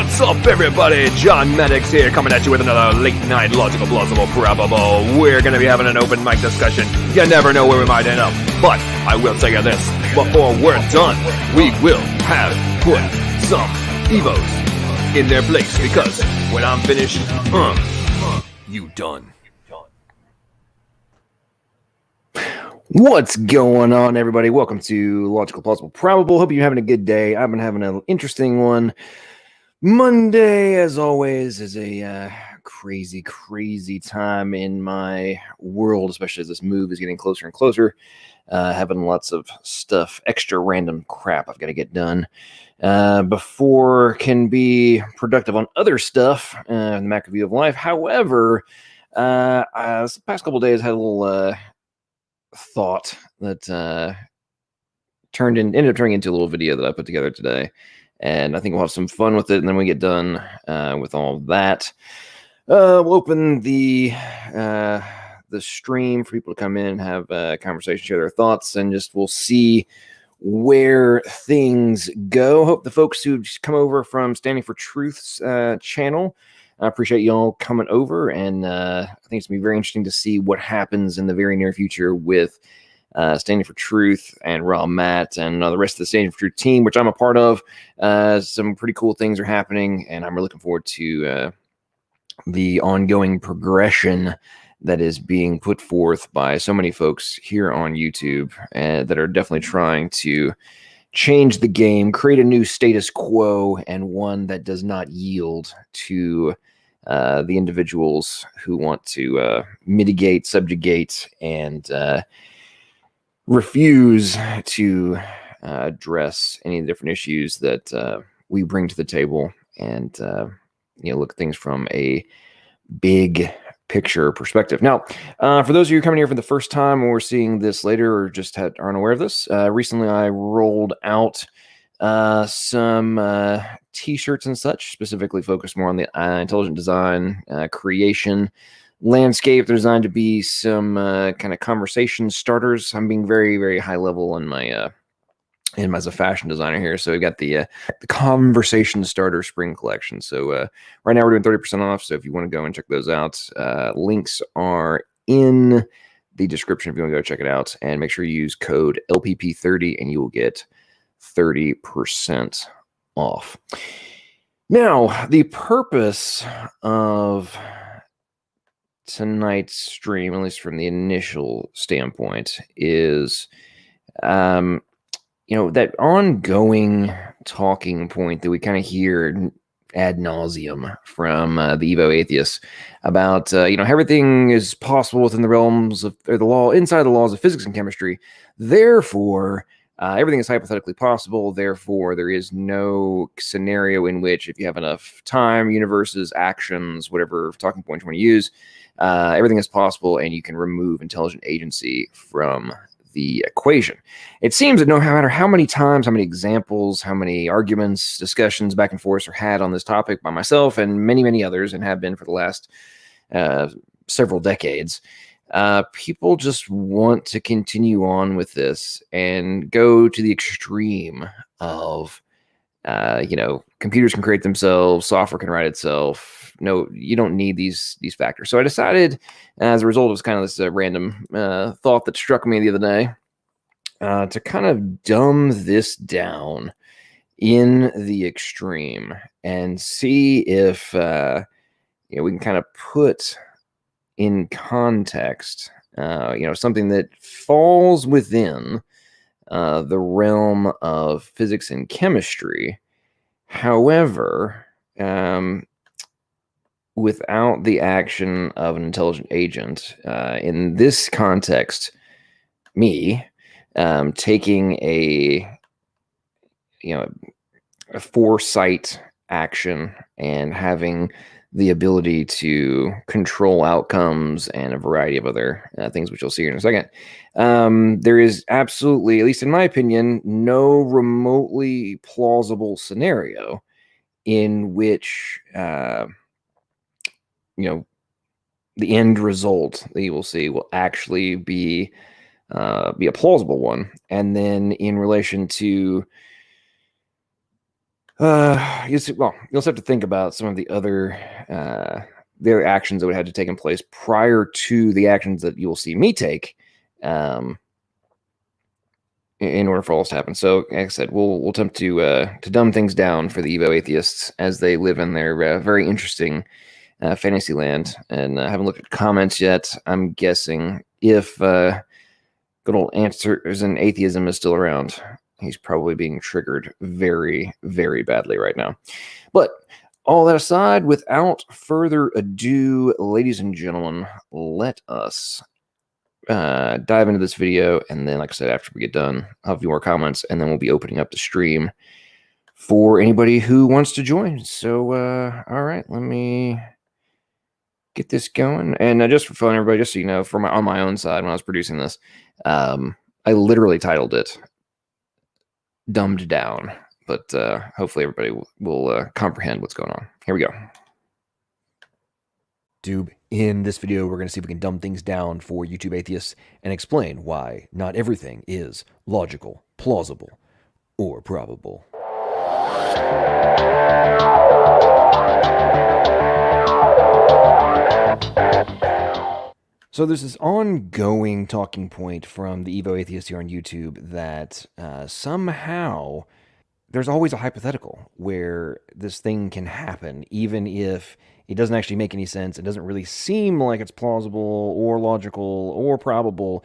What's up, everybody? John Maddox here, coming at you with another late-night logical, plausible, probable. We're going to be having an open mic discussion. You never know where we might end up. But I will tell you this, before we're done, we will have put some Evos in their place, because when I'm finished, you done. What's going on, everybody? Welcome to Logical, Plausible, Probable. Hope you're having a good day. I've been having an interesting one. Monday, as always, is a crazy time in my world, especially as this move is getting closer and closer. Having lots of stuff, extra random crap I've got to get done before can be productive on other stuff in the macro view of life. However, the past couple of days I had a little thought that ended up turning into a little video that I put together today. And I think we'll have some fun with it. And then we get done with all of that. We'll open the stream for people to come in and have a conversation, share their thoughts, and just we'll see where things go. Hope the folks who come over from Standing for Truth's channel, I appreciate y'all coming over. And I think it's going to be very interesting to see what happens in the very near future with Standing for Truth and Raw Matt and the rest of the Standing for Truth team, which I'm a part of. Some pretty cool things are happening, and I'm really looking forward to the ongoing progression that is being put forth by so many folks here on YouTube that are definitely trying to change the game, create a new status quo, and one that does not yield to the individuals who want to mitigate, subjugate, and refuse to address any of the different issues that we bring to the table, and look at things from a big picture perspective. Now, for those of you coming here for the first time or seeing this later or just aren't aware of this, recently I rolled out some t-shirts and such, specifically focused more on the intelligent design creation landscape. They're designed to be some kind of conversation starters. I'm being very high level in my as a fashion designer here. So we got the conversation starter spring collection. So right now we're doing 30% off. So if you want to go and check those out, links are in the description if you want to go check it out. And make sure you use code LPP30 and you will get 30% off. Now, the purpose of tonight's stream, at least from the initial standpoint, is that ongoing talking point that we kind of hear ad nauseum from the Evo-Atheists about everything is possible within the realms of the law, inside the laws of physics and chemistry. Therefore, everything is hypothetically possible. Therefore, there is no scenario in which, if you have enough time, universes, actions, whatever talking point you want to use, everything is possible, and you can remove intelligent agency from the equation. It seems that no matter how many times, how many examples, how many arguments, discussions back and forth are had on this topic by myself and many others, and have been for the last several decades, people just want to continue on with this and go to the extreme of computers can create themselves, software can write itself. No, you don't need these factors. So I decided, as a result of kind of this random thought that struck me the other day, to kind of dumb this down in the extreme and see if we can kind of put in context, something that falls within the realm of physics and chemistry. However, without the action of an intelligent agent, in this context, me taking a foresight action and having the ability to control outcomes and a variety of other things, which you'll see here in a second. There is absolutely, at least in my opinion, no remotely plausible scenario in which the end result that you will see will actually be a plausible one. And then in relation to Well, you'll also have to think about some of the other actions that would have to take in place prior to the actions that you'll see me take, in order for all this to happen. So, like I said, we'll attempt to dumb things down for the Evo-Atheists as they live in their very interesting fantasy land. And I haven't looked at comments yet. I'm guessing if good old answers and atheism is still around, he's probably being triggered very, very badly right now. But all that aside, without further ado, ladies and gentlemen, let us dive into this video. And then, like I said, after we get done, I'll have a few more comments, and then we'll be opening up the stream for anybody who wants to join. So, all right, let me get this going. And just for fun, everybody, just so you know, on my own side, when I was producing this, I literally titled it "Dumbed Down," but hopefully everybody will comprehend what's going on. Here we go. In this video, we're going to see if we can dumb things down for YouTube atheists and explain why not everything is logical, plausible, or probable. So there's this ongoing talking point from the Evo-Atheists here on YouTube that somehow there's always a hypothetical where this thing can happen, even if it doesn't actually make any sense. It doesn't really seem like it's plausible or logical or probable.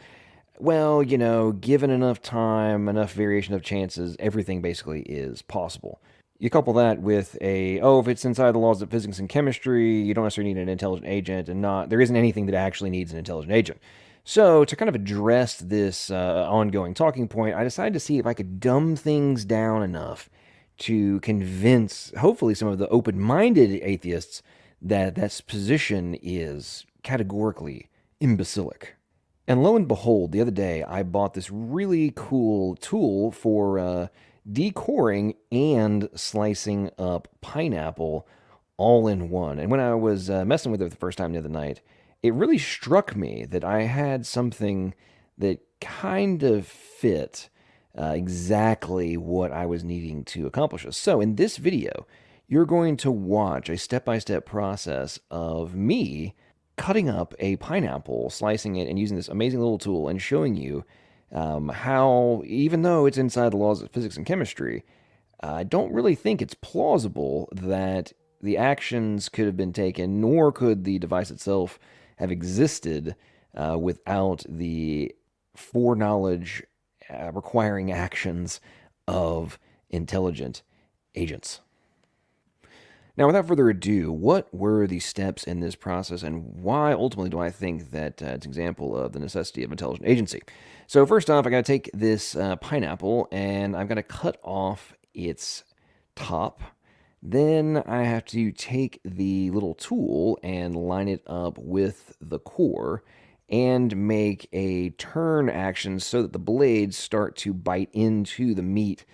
Well, given enough time, enough variation of chances, everything basically is possible. You couple that with if it's inside the laws of physics and chemistry, you don't necessarily need an intelligent agent, and there isn't anything that actually needs an intelligent agent. So to kind of address this ongoing talking point, I decided to see if I could dumb things down enough to convince, hopefully, some of the open-minded atheists that this position is categorically imbecilic. And lo and behold, the other day, I bought this really cool tool for decoring and slicing up pineapple all in one. And when I was messing with it the first time the other night, it really struck me that I had something that kind of fit exactly what I was needing to accomplish. So in this video, you're going to watch a step-by-step process of me cutting up a pineapple, slicing it, and using this amazing little tool and showing you how, even though it's inside the laws of physics and chemistry, I don't really think it's plausible that the actions could have been taken, nor could the device itself have existed without the foreknowledge requiring actions of intelligent agents. Now, without further ado, what were the steps in this process, and why ultimately do I think that it's an example of the necessity of intelligent agency? So first off, I got to take this pineapple, and I've got to cut off its top. Then I have to take the little tool and line it up with the core and make a turn action so that the blades start to bite into the meat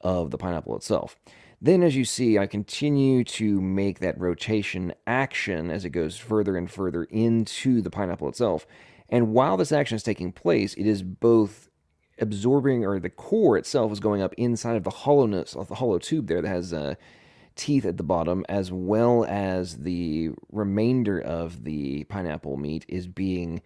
of the pineapple itself. Then, as you see, I continue to make that rotation action as it goes further and further into the pineapple itself. And while this action is taking place, it is both absorbing, or the core itself is going up inside of the hollowness of the hollow tube there that has teeth at the bottom, as well as the remainder of the pineapple meat is being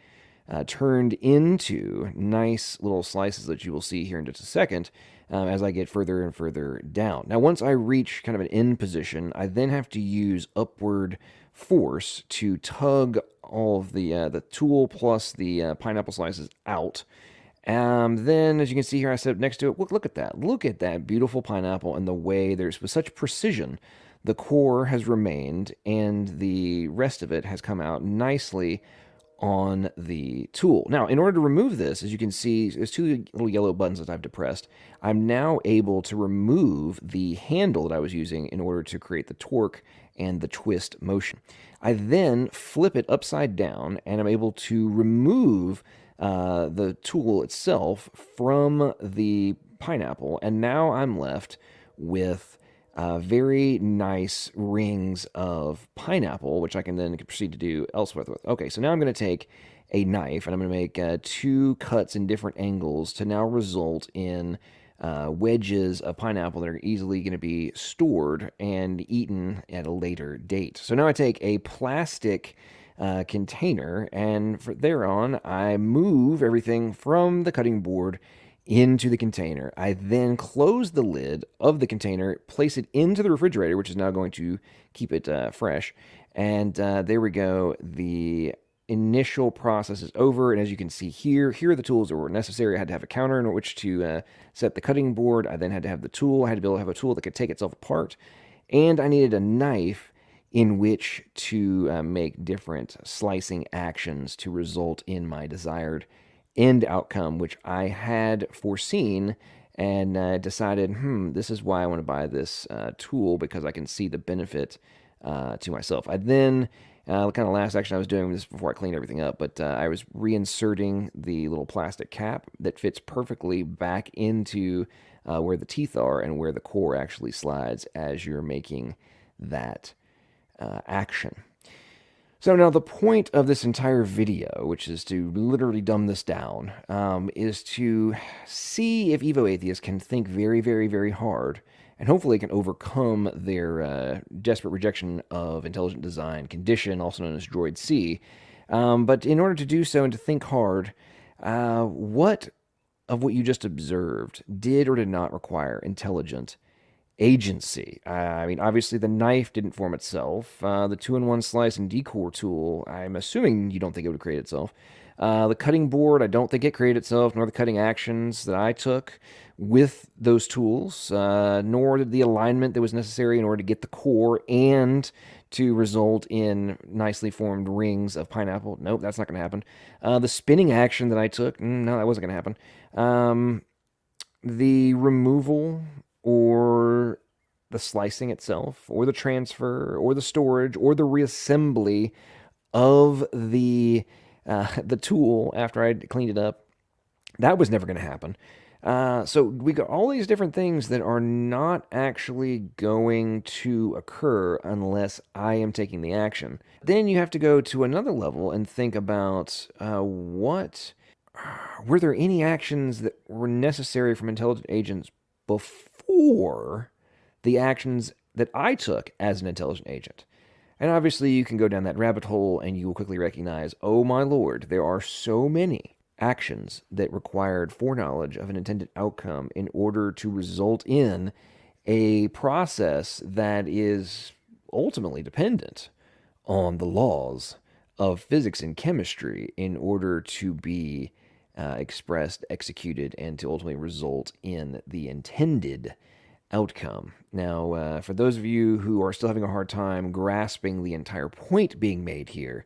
turned into nice little slices that you will see here in just a second as I get further and further down. Now, once I reach kind of an end position, I then have to use upward force to tug all of the tool plus the pineapple slices out. Then, as you can see here, I set up next to it. Look at that. Look at that beautiful pineapple and the way there's, with such precision, the core has remained and the rest of it has come out nicely on the tool. Now, in order to remove this, as you can see, there's two little yellow buttons that I've depressed. I'm now able to remove the handle that I was using in order to create the torque and the twist motion. I then flip it upside down, and I'm able to remove the tool itself from the pineapple, and now I'm left with very nice rings of pineapple, which I can then proceed to do elsewhere with. Okay, so now I'm going to take a knife, and I'm going to make two cuts in different angles to now result in wedges of pineapple that are easily going to be stored and eaten at a later date. So now I take a plastic container, and from there on, I move everything from the cutting board into the container. I then close the lid of the container, place it into the refrigerator, which is now going to keep it fresh. And there we go. The initial process is over. And as you can see here, here are the tools that were necessary. I had to have a counter in which to set the cutting board. I then had to have the tool. I had to be able to have a tool that could take itself apart. And I needed a knife in which to make different slicing actions to result in my desired end outcome, which I had foreseen and decided, this is why I want to buy this tool, because I can see the benefit to myself. I then, the kind of last action I was doing this before I cleaned everything up, but I was reinserting the little plastic cap that fits perfectly back into where the teeth are and where the core actually slides as you're making that action. So now the point of this entire video, which is to literally dumb this down, is to see if Evo-Atheists can think very, very, very hard and hopefully can overcome their desperate rejection of intelligent design condition, also known as Droid C. But in order to do so and to think hard, what of what you just observed did or did not require intelligent agency? I mean, obviously the knife didn't form itself. The two-in-one slice and decore tool, I'm assuming you don't think it would create itself. The cutting board, I don't think it created itself, nor the cutting actions that I took with those tools, nor did the alignment that was necessary in order to get the core and to result in nicely formed rings of pineapple. Nope, that's not going to happen. The spinning action that I took, no, that wasn't going to happen. The removal or the slicing itself, or the transfer, or the storage, or the reassembly of the tool after I'd cleaned it up, that was never going to happen. So we got all these different things that are not actually going to occur unless I am taking the action. Then you have to go to another level and think about what were there any actions that were necessary from intelligent agents before the actions that I took as an intelligent agent? And obviously, you can go down that rabbit hole and you will quickly recognize, oh my lord, there are so many actions that required foreknowledge of an intended outcome in order to result in a process that is ultimately dependent on the laws of physics and chemistry in order to be expressed, executed, and to ultimately result in the intended outcome. Now, for those of you who are still having a hard time grasping the entire point being made here,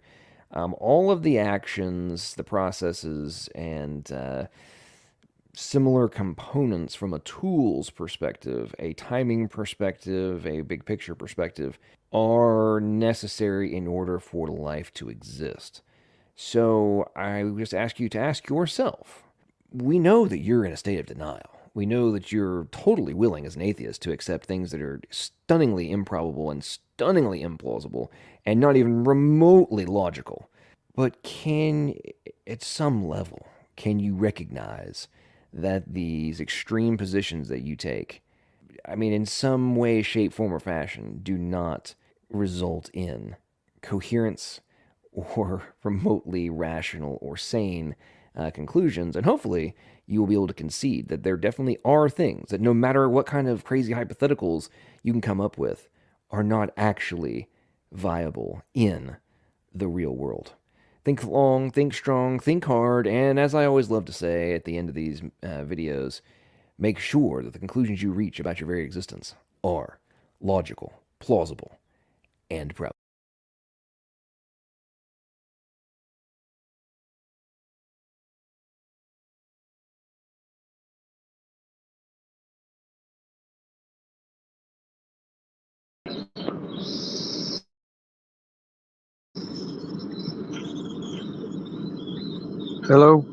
all of the actions, the processes, and similar components from a tools perspective, a timing perspective, a big picture perspective, are necessary in order for life to exist. So I just ask you to ask yourself, we know that you're in a state of denial. We know that you're totally willing as an atheist to accept things that are stunningly improbable and stunningly implausible and not even remotely logical. But at some level, can you recognize that these extreme positions that you take, I mean, in some way, shape, form, or fashion, do not result in coherence or remotely rational or sane conclusions? And hopefully, you will be able to concede that there definitely are things that, no matter what kind of crazy hypotheticals you can come up with, are not actually viable in the real world. Think long, think strong, think hard, and as I always love to say at the end of these videos, make sure that the conclusions you reach about your very existence are logical, plausible, and probable. Hello.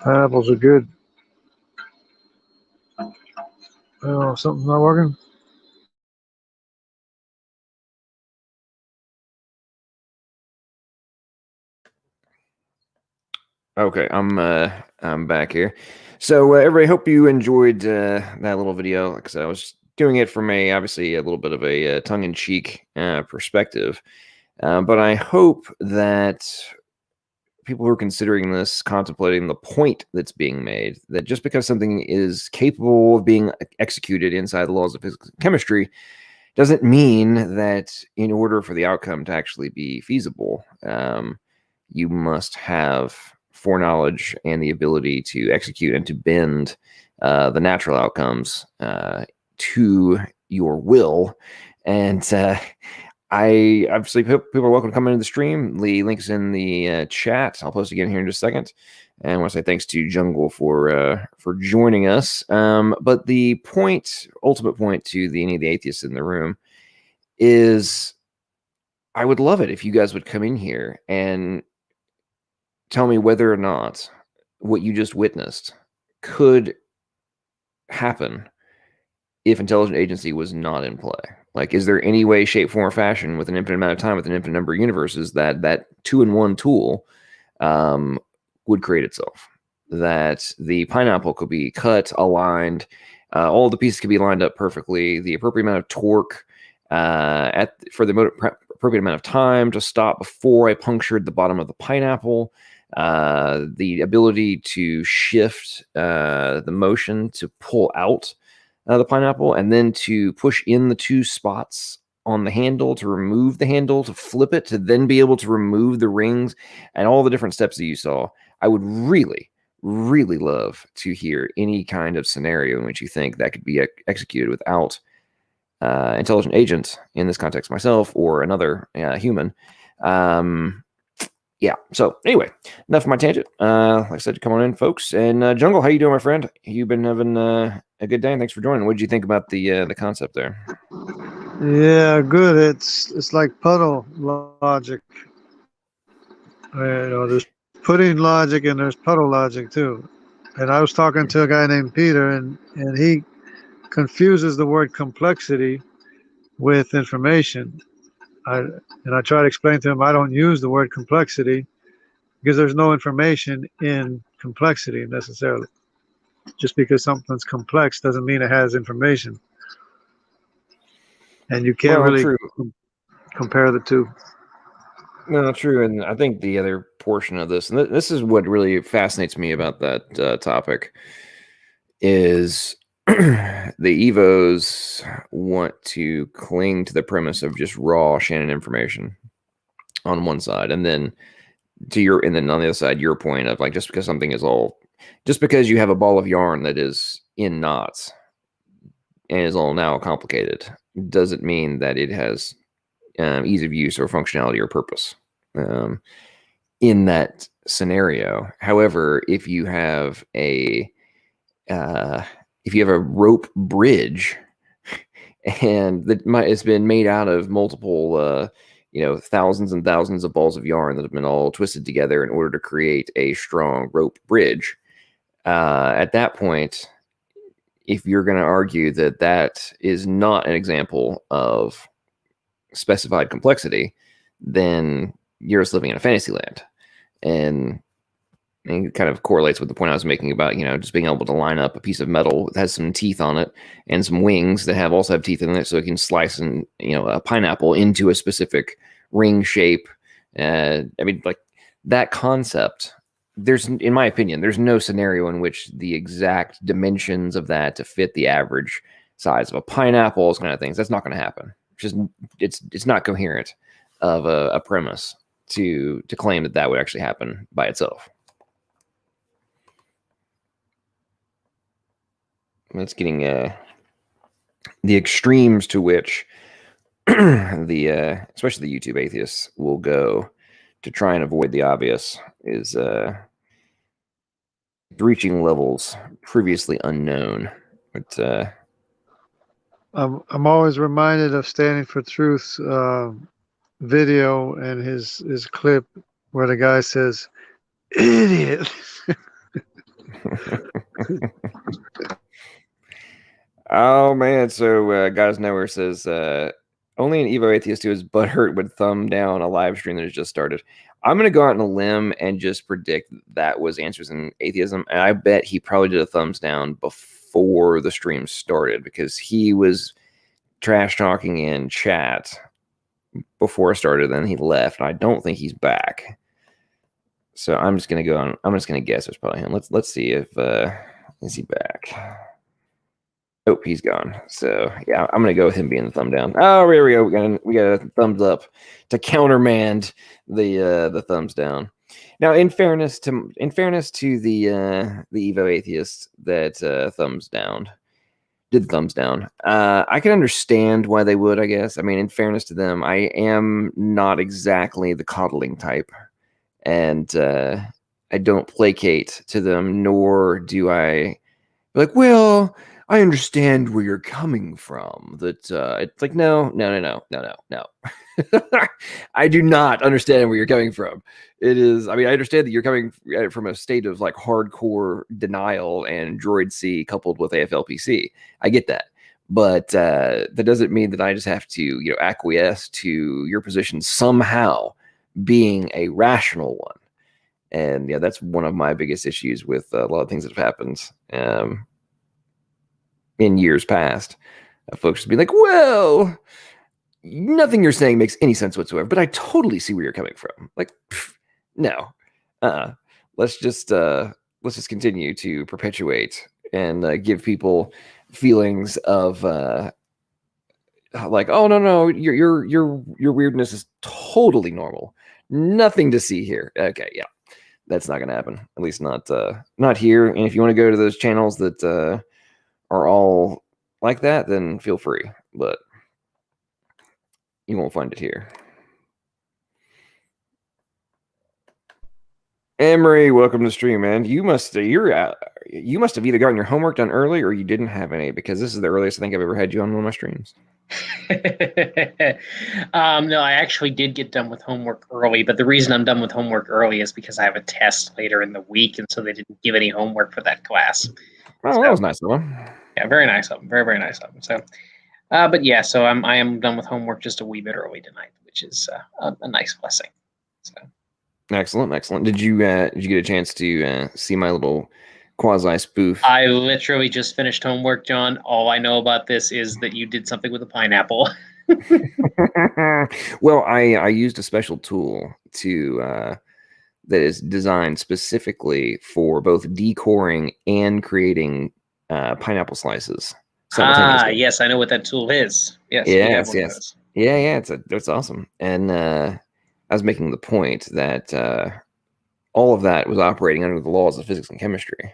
Pineapples are good. Oh, something's not working. Okay, I'm back here. So everybody, hope you enjoyed that little video. Like I said, I was doing it from obviously a little bit of a tongue-in-cheek perspective, but I hope that people who are considering this, contemplating the point that's being made, that just because something is capable of being executed inside the laws of physics and chemistry doesn't mean that in order for the outcome to actually be feasible, you must have foreknowledge and the ability to execute and to bend the natural outcomes to your will. And I obviously people are welcome to come into the stream. The link's in the chat. I'll post again here in just a second. And I want to say thanks to Jungle for joining us. But the point, ultimate point to any of the atheists in the room is, I would love it if you guys would come in here and tell me whether or not what you just witnessed could happen if intelligent agency was not in play. Like, is there any way, shape, form, or fashion with an infinite amount of time, with an infinite number of universes, that that 2-in-1 tool would create itself? That the pineapple could be cut, aligned, all the pieces could be lined up perfectly, the appropriate amount of torque for the appropriate amount of time to stop before I punctured the bottom of the pineapple, the ability to shift the motion to pull out the pineapple, and then to push in the 2 spots on the handle to remove the handle, to flip it, to then be able to remove the rings, and all the different steps that you saw. I would really, really love to hear any kind of scenario in which you think that could be executed without intelligent agent, in this context myself or another human. Yeah, so anyway, enough of my tangent. Like I said, come on in, folks. And Jungle, how you doing, my friend? You been having a good day? Thanks for joining. What did you think about the concept there? Yeah, good. It's like puddle logic. There's pudding logic and there's puddle logic too. And I was talking to a guy named Peter, and he confuses the word complexity with information. I try to explain to him I don't use the word complexity because there's no information in complexity necessarily. Just because something's complex doesn't mean it has information, and you can't Well, really true. compare the two. No, true. And I think the other portion of this, and this is what really fascinates me about that topic, is the Evos want to cling to the premise of just raw Shannon information on one side, and then and then on the other side, your point of, like, just because something is just because you have a ball of yarn that is in knots and is all now complicated, doesn't mean that it has ease of use or functionality or purpose in that scenario. However, if you have a rope bridge and it's been made out of multiple thousands and thousands of balls of yarn that have been all twisted together in order to create a strong rope bridge, at that point, if you're going to argue that that is not an example of specified complexity, then you're just living in a fantasy land. And it kind of correlates with the point I was making about, just being able to line up a piece of metal that has some teeth on it and some wings that also have teeth in it, so it can slice a pineapple into a specific ring shape. I mean, like, that concept, in my opinion, there's no scenario in which the exact dimensions of that to fit the average size of a pineapple, those kind of things, that's not going to happen. It's not coherent of a premise to claim that would actually happen by itself. It's getting the extremes to which especially the YouTube atheists will go to try and avoid the obvious is reaching levels previously unknown. But I'm always reminded of Standing for Truth's video and his clip where the guy says, "Idiot." Oh man, so Guys Nowhere says only an Evo-Atheist who is butthurt would thumb down a live stream that has just started. I'm gonna go out on a limb and just predict that was Answers in Atheism, and I bet he probably did a thumbs down before the stream started because he was trash talking in chat before it started. Then he left, and I don't think he's back. So I'm just gonna go on. I'm just gonna guess it's probably him. Let's see if is he back. Oh, he's gone. So yeah, I'm gonna go with him being the thumb down. Oh, here we go. We got a thumbs up to countermand the thumbs down. Now, in fairness to the Evo-Atheists that did thumbs down, I can understand why they would. I guess. I mean, in fairness to them, I am not exactly the coddling type, and I don't placate to them, nor do I like, well, I understand where you're coming from. That it's like, no. I do not understand where you're coming from. It is, I mean, I understand that you're coming from a state of like hardcore denial and Droid C coupled with AFLPC. I get that. But that doesn't mean that I just have to, acquiesce to your position somehow being a rational one. And yeah, that's one of my biggest issues with a lot of things that have happened in years past. Folks just be like, well, nothing you're saying makes any sense whatsoever, but I totally see where you're coming from. Like, no. Let's just continue to perpetuate and give people feelings of like, oh no, your weirdness is totally normal. Nothing to see here. Okay, yeah. That's not gonna happen. At least not here. And if you want to go to those channels that are all like that, then feel free. But you won't find it here. Emery, welcome to the stream, man. You must have either gotten your homework done early or you didn't have any, because this is the earliest I think I've ever had you on one of my streams. No, I actually did get done with homework early, but the reason I'm done with homework early is because I have a test later in the week, and so they didn't give any homework for that class. Oh, so, that was nice of them. Yeah, very nice of them. Very, very nice of them. So, but yeah, so I am done with homework just a wee bit early tonight, which is a nice blessing. So. Excellent. Did you get a chance to see my little quasi spoof? I literally just finished homework, John. All I know about this is that you did something with a pineapple. Well, I used a special tool that is designed specifically for both decoring and creating pineapple slices. Yes, I know what that tool is. Yes. Yeah, it's awesome. And I was making the point that all of that was operating under the laws of physics and chemistry.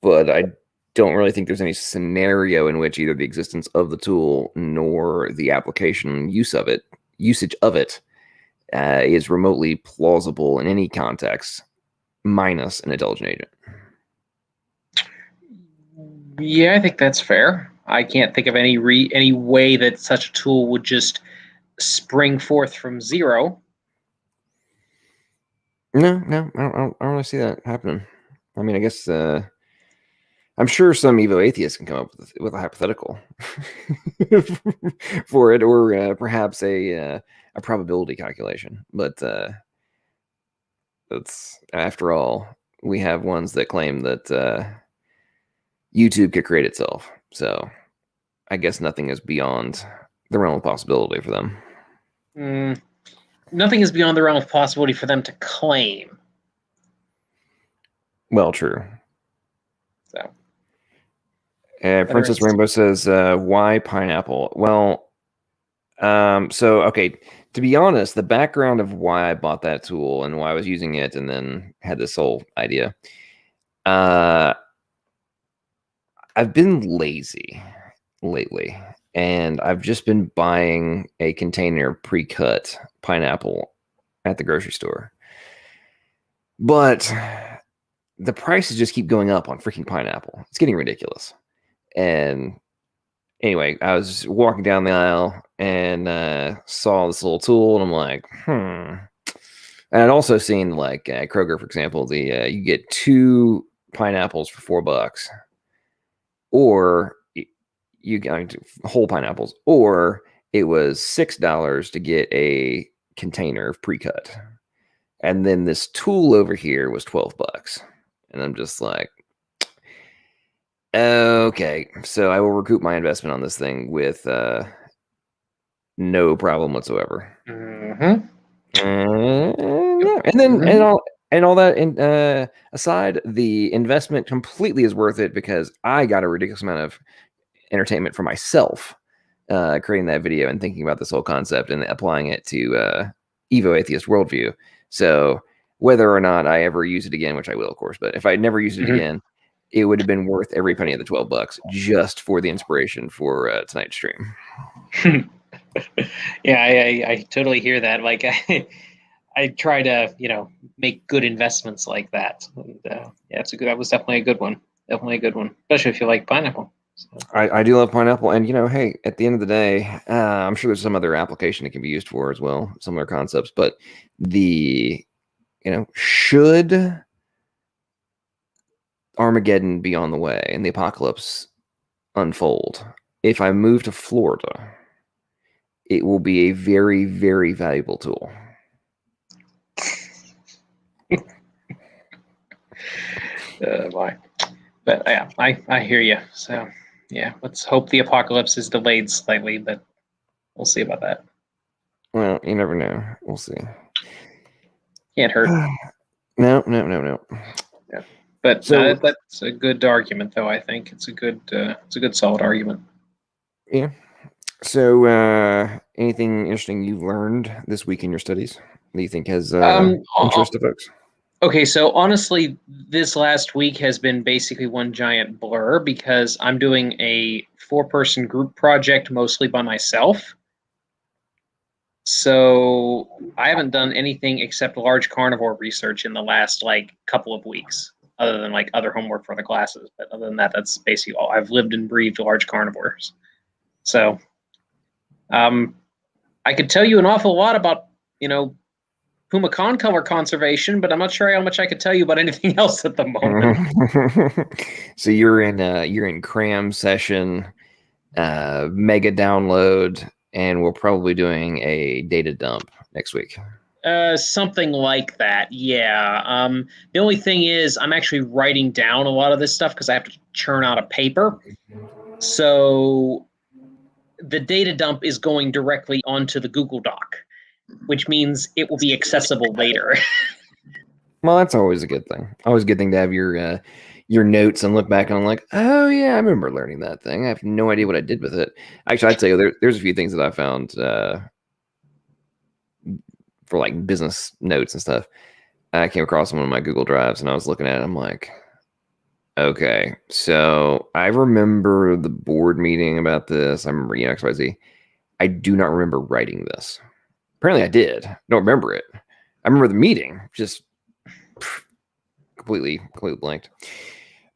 But I don't really think there's any scenario in which either the existence of the tool nor the application usage of it is remotely plausible in any context, minus an intelligent agent. Yeah, I think that's fair. I can't think of any way that such a tool would just spring forth from zero. No, I don't really see that happening. I mean, I guess I'm sure some Evo-Atheists can come up with a hypothetical for it, or perhaps a probability calculation. But that's, after all, we have ones that claim that YouTube could create itself. So I guess nothing is beyond the realm of possibility for them. Nothing is beyond the realm of possibility for them to claim. Well, true. So. Princess Rainbow says, why pineapple? Well, so, okay, to be honest, the background of why I bought that tool and why I was using it and then had this whole idea, I've been lazy lately, and I've just been buying a container pre-cut pineapple at the grocery store. But the prices just keep going up on freaking pineapple. It's getting ridiculous. And anyway, I was walking down the aisle and saw this little tool, and I'm like, And I'd also seen, like, Kroger, for example, you get two pineapples for $4, or you got whole pineapples, or it was $6 to get a container of pre-cut, and then this tool over here was $12, and I'm just like, okay, so I will recoup my investment on this thing with no problem whatsoever. Mm-hmm. Yeah. And then and all that aside, the investment completely is worth it because I got a ridiculous amount of entertainment for myself creating that video and thinking about this whole concept and applying it to Evo-Atheist worldview. So whether or not I ever use it again, which I will, of course, but if I never used it again, it would have been worth every penny of the $12 just for the inspiration for tonight's stream. Yeah, I totally hear that. Like, I try to, make good investments like that. And, yeah, that was definitely a good one. Definitely a good one, especially if you like pineapple. So. I do love pineapple, and hey, at the end of the day, I'm sure there's some other application it can be used for as well, similar concepts. But should Armageddon be on the way and the apocalypse unfold, if I move to Florida, it will be a very, very valuable tool. Boy. But yeah, I hear you. So yeah, let's hope the apocalypse is delayed slightly, but we'll see about that. Well, you never know. We'll see. Can't hurt. No. Yeah. But so that's a good argument, though. I think it's a good solid argument. Yeah. So, anything interesting you've learned this week in your studies that you think has interest to folks? Okay, so honestly, this last week has been basically one giant blur because I'm doing a 4-person group project mostly by myself. So I haven't done anything except large carnivore research in the last couple of weeks, other than other homework for the classes. But other than that, that's basically all. I've lived and breathed large carnivores. So I could tell you an awful lot about, puma concolor conservation, but I'm not sure how much I could tell you about anything else at the moment. So you're in cram session, mega download, and we're probably doing a data dump next week. Something like that, yeah. The only thing is I'm actually writing down a lot of this stuff because I have to churn out a paper. So the data dump is going directly onto the Google Doc, which means it will be accessible later. Well, that's always a good thing. Always a good thing to have your notes and look back and I'm like, oh yeah, I remember learning that thing. I have no idea what I did with it. Actually, I'd tell you there's a few things that I found for business notes and stuff. I came across one of my Google Drives and I was looking at it. I'm like, okay, so I remember the board meeting about this. I remember XYZ. I do not remember writing this. Apparently I did. Don't remember it. I remember the meeting, just completely blanked.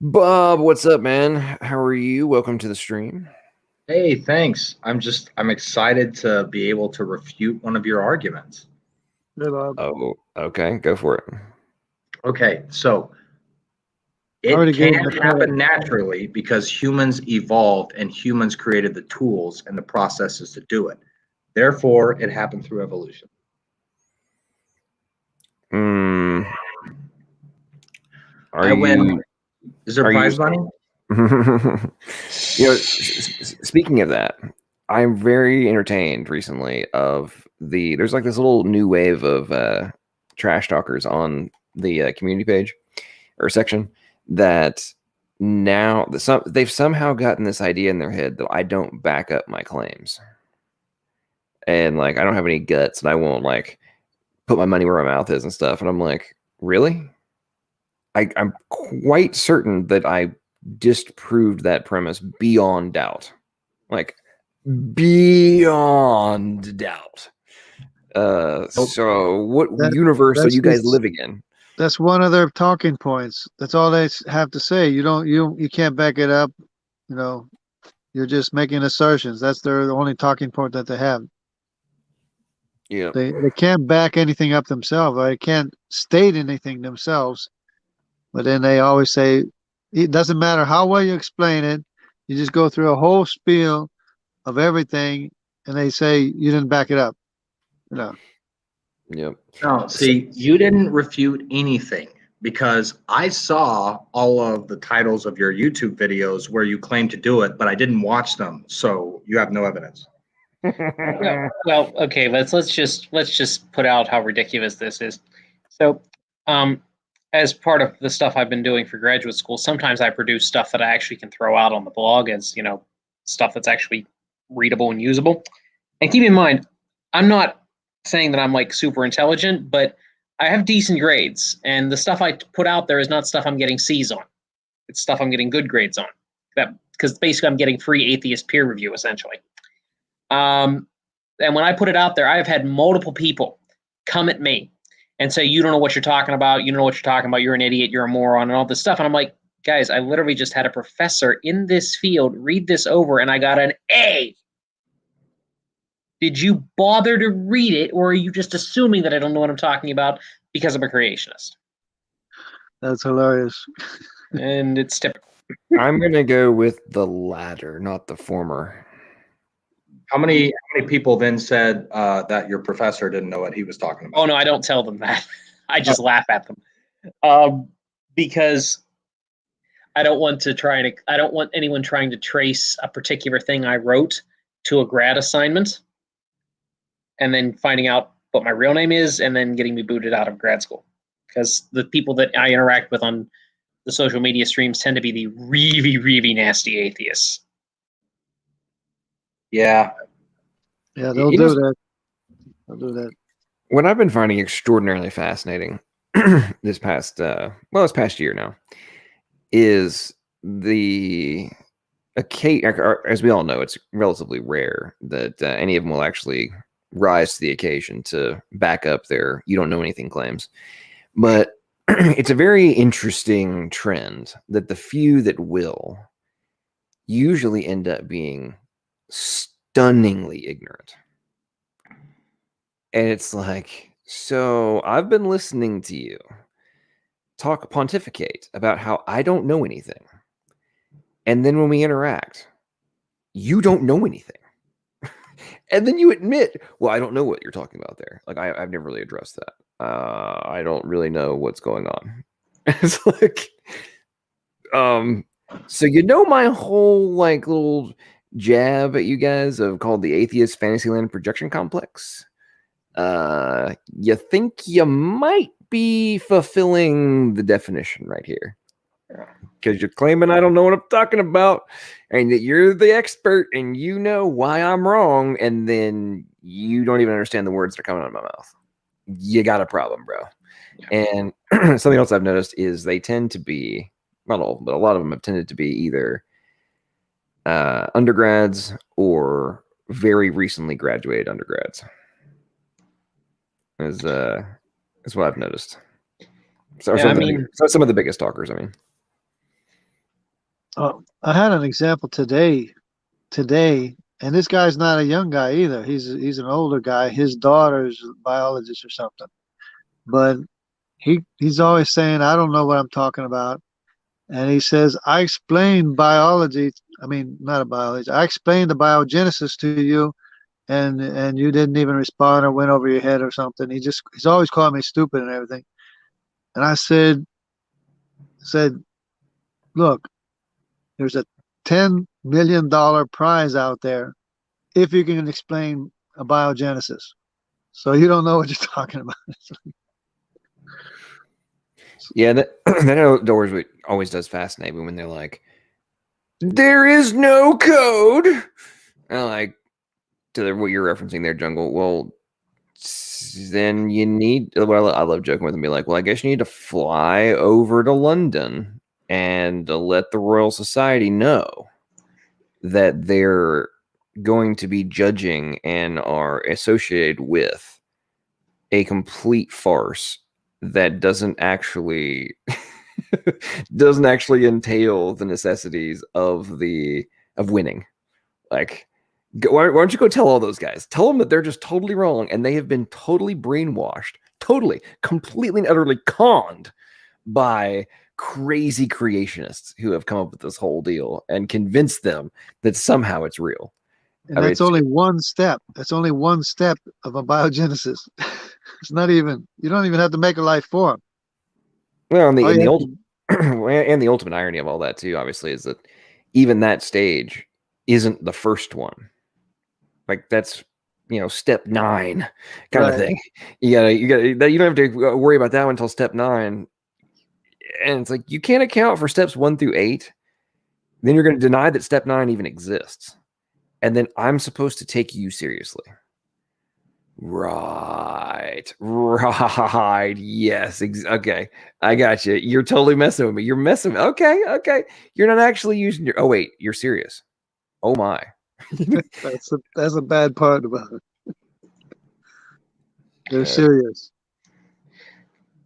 Bob, what's up, man? How are you? Welcome to the stream. Hey, thanks. I'm excited to be able to refute one of your arguments. Hey, Bob. Oh, okay. Go for it. Okay, so it can't happen naturally because humans evolved and humans created the tools and the processes to do it. Therefore, it happened through evolution. Is there prize money? Speaking of that, I'm very entertained recently of there's this little new wave of trash talkers on the community page or section that now they've somehow gotten this idea in their head that I don't back up my claims. And I don't have any guts and I won't put my money where my mouth is and stuff. And I'm like, really? I'm quite certain that I disproved that premise beyond doubt. Beyond doubt. So what universe are you guys living in? That's one of their talking points. That's all they have to say. You can't back it up. You're just making assertions. That's their only talking point that they have. Yeah. They can't back anything up themselves. They can't state anything themselves. But then they always say it doesn't matter how well you explain it. You just go through a whole spiel of everything, and they say you didn't back it up. You know. Yep. No, see, you didn't refute anything because I saw all of the titles of your YouTube videos where you claim to do it, but I didn't watch them, so you have no evidence. Well, okay, let's just put out how ridiculous this is. So, as part of the stuff I've been doing for graduate school, sometimes I produce stuff that I actually can throw out on the blog as, stuff that's actually readable and usable. And keep in mind, I'm not saying that I'm like super intelligent, but I have decent grades, and the stuff I put out there is not stuff I'm getting C's on. It's stuff I'm getting good grades on. Because basically I'm getting free atheist peer review essentially. And when I put it out there, I've had multiple people come at me and say, you don't know what you're talking about. You don't know what you're talking about. You're an idiot. You're a moron and all this stuff. And I'm like, guys, I literally just had a professor in this field read this over and I got an A. Did you bother to read it, or are you just assuming that I don't know what I'm talking about because I'm a creationist? That's hilarious. And it's typical. I'm going to go with the latter, not the former. How many people then said that your professor didn't know what he was talking about? Oh, no, I don't tell them that. I just laugh at them. Because I don't want anyone trying to trace a particular thing I wrote to a grad assignment and then finding out what my real name is and then getting me booted out of grad school. Because the people that I interact with on the social media streams tend to be the really, really nasty atheists. Yeah. Yeah, they'll do that. They'll do that. What I've been finding extraordinarily fascinating this past year now is as we all know, it's relatively rare that any of them will actually rise to the occasion to back up their "you don't know anything" claims. But it's a very interesting trend that the few that will usually end up being stunningly ignorant. And it's like, so I've been listening to you pontificate about how I don't know anything. And then when we interact, you don't know anything. And then you admit, well, I don't know what you're talking about there. Like, I've never really addressed that. I don't really know what's going on. It's like, so my whole like little jab at you guys called the Atheist Fantasyland Projection Complex. You think you might be fulfilling the definition right here. Because you're claiming I don't know what I'm talking about, and that you're the expert, and you know why I'm wrong, and then you don't even understand the words that are coming out of my mouth. You got a problem, bro. Yeah. And something else I've noticed is they tend to be, not all, but a lot of them have tended to be either undergrads or very recently graduated undergrads. Is what I've noticed. So, yeah, some of the biggest talkers, I mean. I had an example today, and this guy's not a young guy either. He's an older guy. His daughter's a biologist or something, but he's always saying, I don't know what I'm talking about. And he says, I explained biology. I mean, not biology. I explained the biogenesis to you, and you didn't even respond or went over your head or something. He's always calling me stupid and everything. And I said, look, there's a $10 million prize out there if you can explain a biogenesis. So you don't know what you're talking about. Yeah, that outdoors always does fascinate me when they're like, there is no code. And I'm like, to what you're referencing there, Jungle, well, then you need, well, I love joking with them, be like, well, I guess you need to fly over to London and let the Royal Society know that they're going to be judging and are associated with a complete farce that doesn't actually entail the necessities of winning. Like, why don't you go tell all those guys? Tell them that they're just totally wrong and they have been totally brainwashed, completely and utterly conned by crazy creationists who have come up with this whole deal and convinced them that somehow it's real. And that's only one step. That's only one step of abiogenesis. It's not even, you don't even have to make a life form. Well, and the ultimate irony of all that too, obviously, is that even that stage isn't the first one. Like that's, step 9 kind of thing. You don't have to worry about that one until step 9. And it's like, you can't account for steps 1 through 8. Then you're going to deny that step 9 even exists. And then I'm supposed to take you seriously. Right. Yes. Okay. I got you. You're totally messing with me. You're messing with me. Okay. You're not actually using your, oh wait, you're serious. Oh my. That's a bad part about it. They're serious.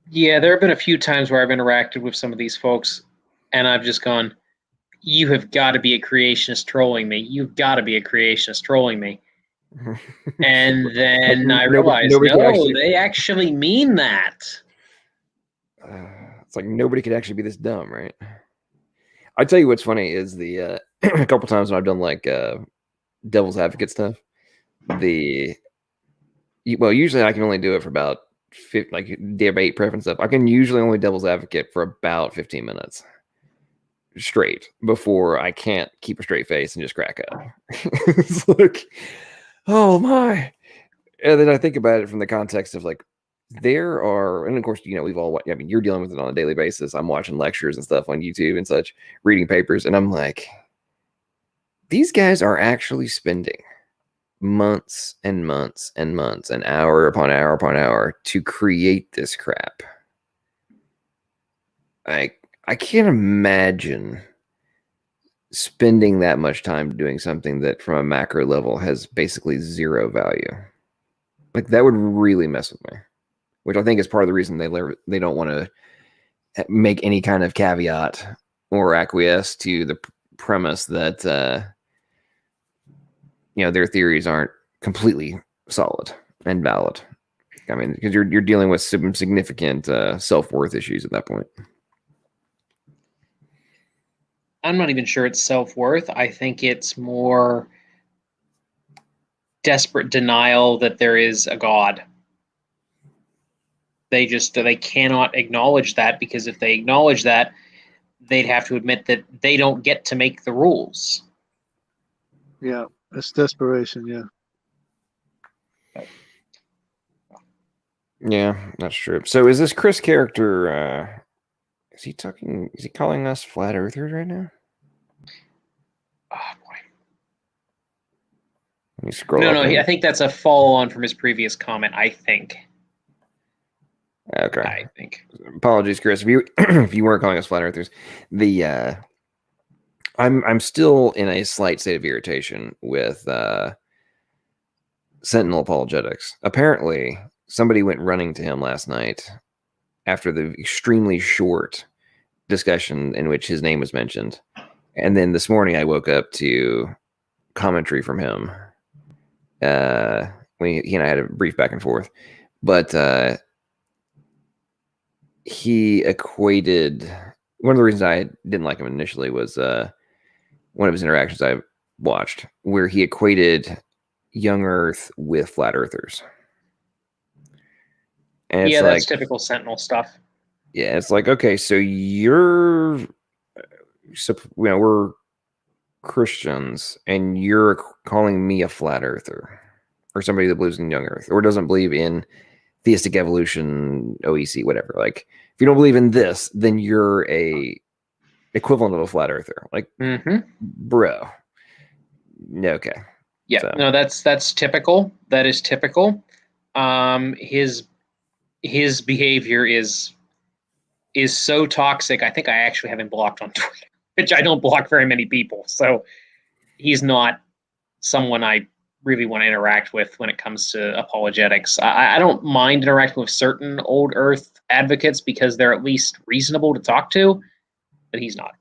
Yeah, there have been a few times where I've interacted with some of these folks, and I've just gone, you have got to be a creationist trolling me. You've got to be a creationist trolling me. And then I realized, they actually mean that. It's like nobody could actually be this dumb, right? I tell you what's funny is the a couple times when I've done like devil's advocate stuff. Usually I can only do it for about 50, like debate prep and stuff. I can usually only devil's advocate for about 15 minutes straight before I can't keep a straight face and just crack up. It's like, oh my. And then I think about it from the context of like, there are, and of course, we've all, you're dealing with it on a daily basis. I'm watching lectures and stuff on YouTube and such, reading papers, and I'm like, these guys are actually spending months and months and months and hour upon hour upon hour to create this crap. I can't imagine spending that much time doing something that from a macro level has basically zero value. Like that would really mess with me, which I think is part of the reason they don't want to make any kind of caveat or acquiesce to the premise that their theories aren't completely solid and valid. I mean, because you're dealing with some significant self-worth issues at that point. I'm not even sure it's self-worth. I think it's more desperate denial that there is a God. They cannot acknowledge that, because if they acknowledge that, they'd have to admit that they don't get to make the rules. Yeah, it's desperation, yeah. Yeah, that's true. So is this Chris character, is he calling us flat earthers right now? Oh boy. Let me scroll No, up. I think that's a follow-on from his previous comment, I think. Okay. I think. Apologies, Chris. If you weren't calling us flat earthers, I'm still in a slight state of irritation with Sentinel Apologetics. Apparently, somebody went running to him last night after the extremely short discussion in which his name was mentioned. And then this morning I woke up to commentary from him. He and I had a brief back and forth. But he equated, one of the reasons I didn't like him initially was one of his interactions I watched where he equated young Earth with flat earthers. And yeah, that's typical Sentinel stuff. Yeah, it's like, okay, so we're Christians and you're calling me a flat earther or somebody that believes in young Earth or doesn't believe in theistic evolution, OEC, whatever. Like, if you don't believe in this, then you're a equivalent of a flat earther. Like, bro. Okay. Yeah, so. No, that's typical. That is typical. His behavior is so toxic. I think I actually have him blocked on Twitter, which I don't block very many people. So he's not someone I really want to interact with when it comes to apologetics. I don't mind interacting with certain old Earth advocates because they're at least reasonable to talk to, but he's not.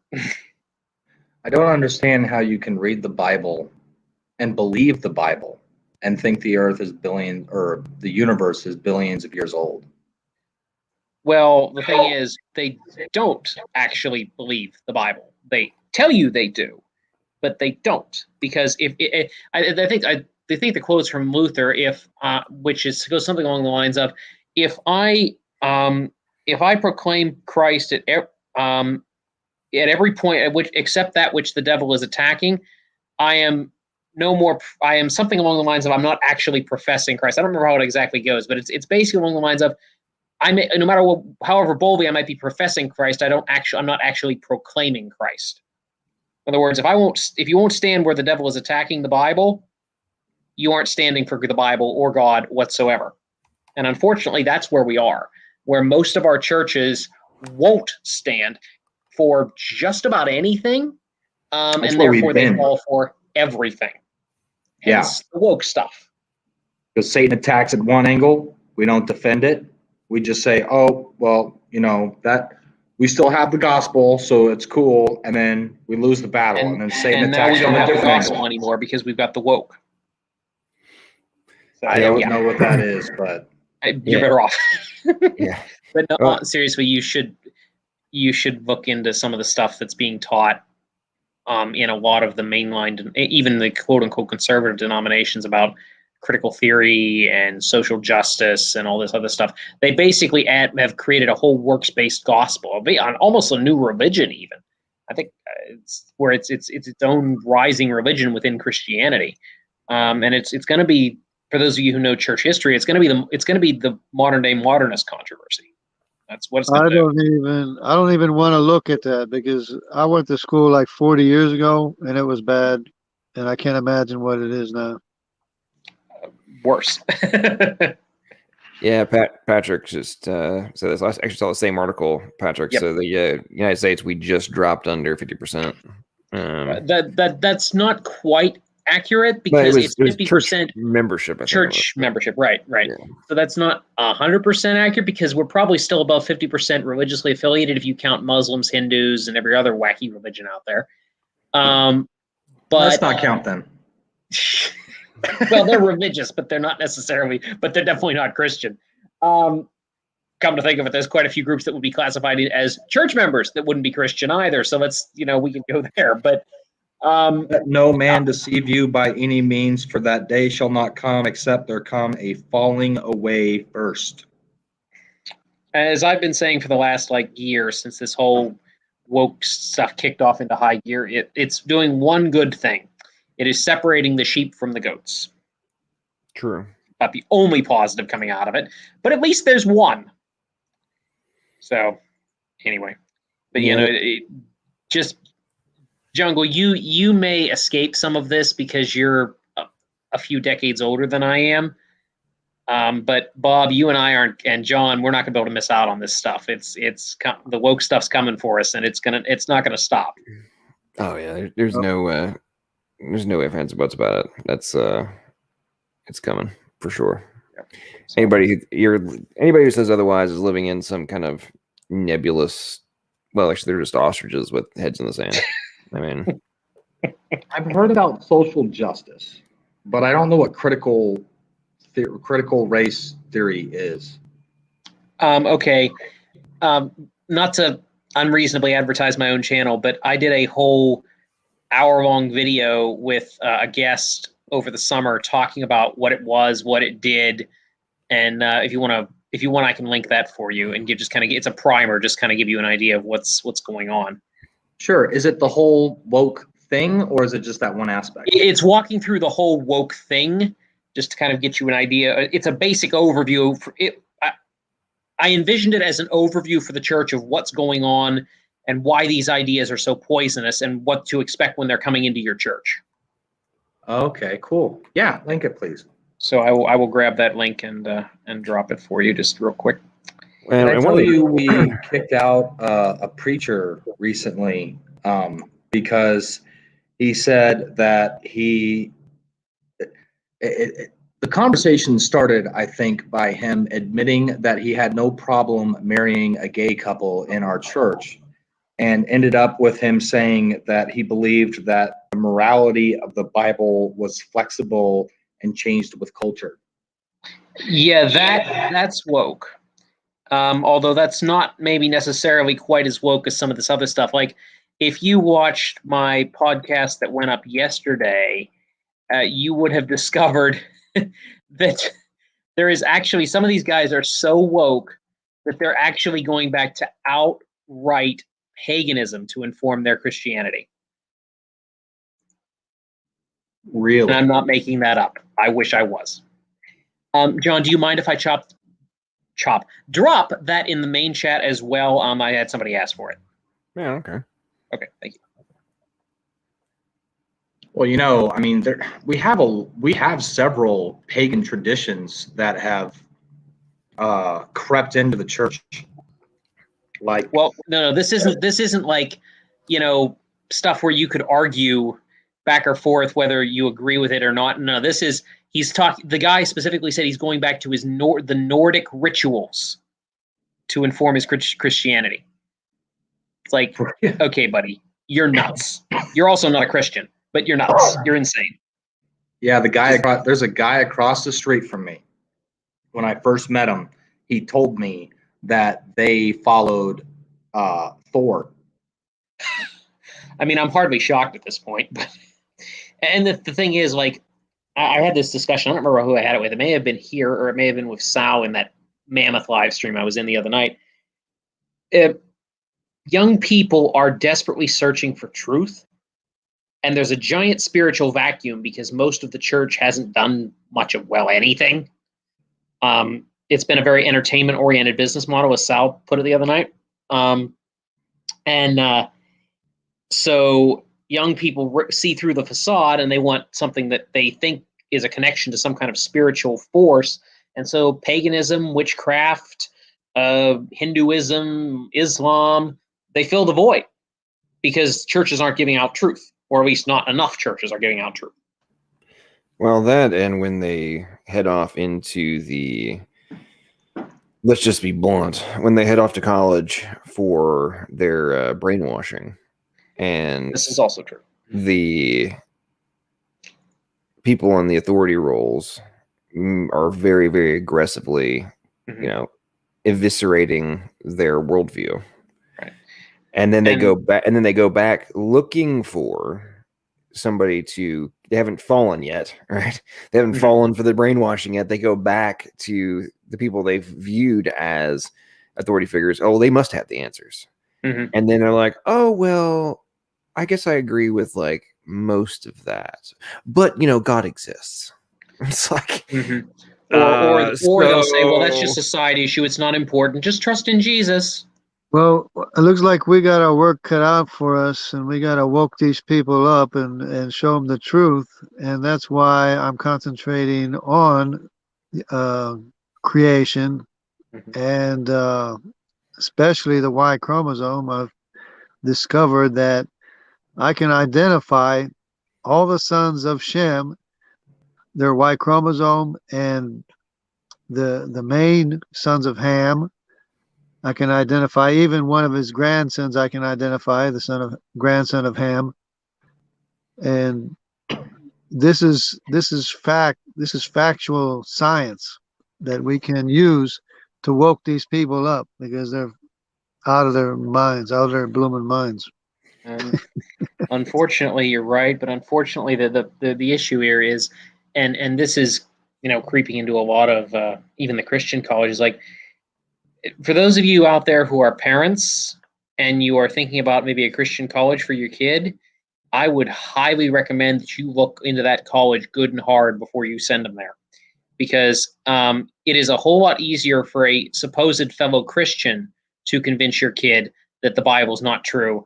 I don't understand how you can read the Bible and believe the Bible and think the Earth is billions, or the universe is billions of years old. Well, the thing is, they don't actually believe the Bible. They tell you they do, but they don't, because I think the quote's from Luther, which goes something along the lines of, if I proclaim Christ at every point at which except that which the devil is attacking, I am something along the lines of, I'm not actually professing Christ. I don't remember how it exactly goes, but it's basically along the lines of, no matter however boldly I might be professing Christ, I'm not actually proclaiming Christ. In other words, if you won't stand where the devil is attacking the Bible, you aren't standing for the Bible or God whatsoever. And unfortunately, that's where we are, where most of our churches won't stand for just about anything, and therefore they fall for everything. Hence the woke stuff. Because Satan attacks at one angle, we don't defend it. We just say, oh, well, that we still have the gospel, so it's cool, and then we lose the battle, and then Satan attacks from a different angle. And now we don't have the gospel anymore because we've got the woke. So I don't know what that is, but you're better off. Yeah. But no, seriously, you should look into some of the stuff that's being taught in a lot of the mainline, even the quote unquote conservative denominations, about critical theory and social justice and all this other stuff. They basically have created a whole works-based gospel, on almost a new religion even. I think it's its own rising religion within Christianity, and it's going to be, for those of you who know church history, it's going to be the modern day modernist controversy. That's what it's going to do. I don't even want to look at that, because I went to school like 40 years ago and it was bad, and I can't imagine what it is now. Worse. Yeah, Patrick just said this. I actually saw the same article, Patrick. Yep. So the United States, we just dropped under 50%. That's not quite accurate, because it's 50% membership. Church membership, right. Yeah. So that's not 100% accurate, because we're probably still about 50% religiously affiliated if you count Muslims, Hindus, and every other wacky religion out there. But let's not count them. Well, they're religious, but they're definitely not Christian. Come to think of it, there's quite a few groups that would be classified as church members that wouldn't be Christian either. So let's, we can go there. But let no man deceive you by any means, for that day shall not come except there come a falling away first. As I've been saying for the last year, since this whole woke stuff kicked off into high gear, it's doing one good thing. It is separating the sheep from the goats. True. Not the only positive coming out of it, but at least there's one. So, anyway, but just Jungle, you may escape some of this because you're a few decades older than I am. But Bob, you and I aren't, and John, we're not gonna be able to miss out on this stuff. It's the woke stuff's coming for us, and it's not gonna stop. Oh yeah, there's no ifs, ands, or buts about it. That's it's coming for sure. Yeah. So, anybody who says otherwise is living in some kind of nebulous. Well, actually, they're just ostriches with heads in the sand. I mean, I've heard about social justice, but I don't know what critical race theory is. Okay. Not to unreasonably advertise my own channel, but I did a whole hour-long video with a guest over the summer talking about what it was, what it did, and if you want, I can link that for you and it's a primer, just kind of give you an idea of what's going on. Sure. Is it the whole woke thing, or is it just that one aspect? It's walking through the whole woke thing, just to kind of get you an idea. It's a basic overview. I envisioned it as an overview for the church of what's going on and why these ideas are so poisonous and what to expect when they're coming into your church. Okay, cool. Yeah, link it, please. So I will grab that link and drop it for you just real quick. And I tell you, we kicked out a preacher recently because he said that the conversation started, I think, by him admitting that he had no problem marrying a gay couple in our church, and ended up with him saying that he believed that the morality of the Bible was flexible and changed with culture. Yeah, that's woke. Although that's not maybe necessarily quite as woke as some of this other stuff. Like, if you watched my podcast that went up yesterday, you would have discovered that there is actually, some of these guys are so woke that they're actually going back to outright paganism to inform their Christianity. Really? And I'm not making that up. I wish I was. John, do you mind if I drop that in the main chat as well? I had somebody ask for it. Yeah, okay. Okay, thank you. Well, I mean, we have several pagan traditions that have crept into the church. Like, well, no, this isn't like, stuff where you could argue back or forth whether you agree with it or not. No, this is, the guy specifically said he's going back to his the Nordic rituals to inform his Christianity. It's like, okay, buddy, you're nuts. You're also not a Christian, but you're nuts. You're insane. Yeah, there's a guy across the street from me. When I first met him, he told me that they followed Thor. I mean, I'm hardly shocked at this point, but and the thing is, like, I had this discussion. I don't remember who I had it with. It may have been here, or it may have been with Sal in that mammoth live stream I was in the other night. Young people are desperately searching for truth, and there's a giant spiritual vacuum because most of the church hasn't done much of, well, anything. It's been a very entertainment-oriented business model, as Sal put it the other night. So young people see through the facade, and they want something that they think is a connection to some kind of spiritual force. And so paganism, witchcraft, Hinduism, Islam, they fill the void because churches aren't giving out truth, or at least not enough churches are giving out truth. Well, that, and when they head off into let's just be blunt, when they head off to college for their brainwashing. And this is also true. The people in the authority roles are very, very aggressively, eviscerating their worldview. Right. And then they go back looking for somebody they haven't fallen yet, right? They haven't fallen for the brainwashing yet. They go back to the people they've viewed as authority figures. Oh, they must have the answers. And then they're like, oh, well, I guess I agree with like most of that, but God exists. It's like, or they'll say, well, that's just a side issue. It's not important. Just trust in Jesus. Well, it looks like we got our work cut out for us, and we got to woke these people up and show them the truth. And that's why I'm concentrating on creation and especially the Y chromosome. I've discovered that I can identify all the sons of Shem, their Y chromosome, and the main sons of Ham. I can identify even one of his grandsons. I can identify the grandson of Ham, and this is fact. This is factual science that we can use to woke these people up because they're out of their minds, out of their blooming minds. Unfortunately, you're right, but unfortunately, the issue here is, and this is creeping into a lot of even the Christian colleges. Like, for those of you out there who are parents and you are thinking about maybe a Christian college for your kid, I would highly recommend that you look into that college good and hard before you send them there, because it is a whole lot easier for a supposed fellow Christian to convince your kid that the Bible's not true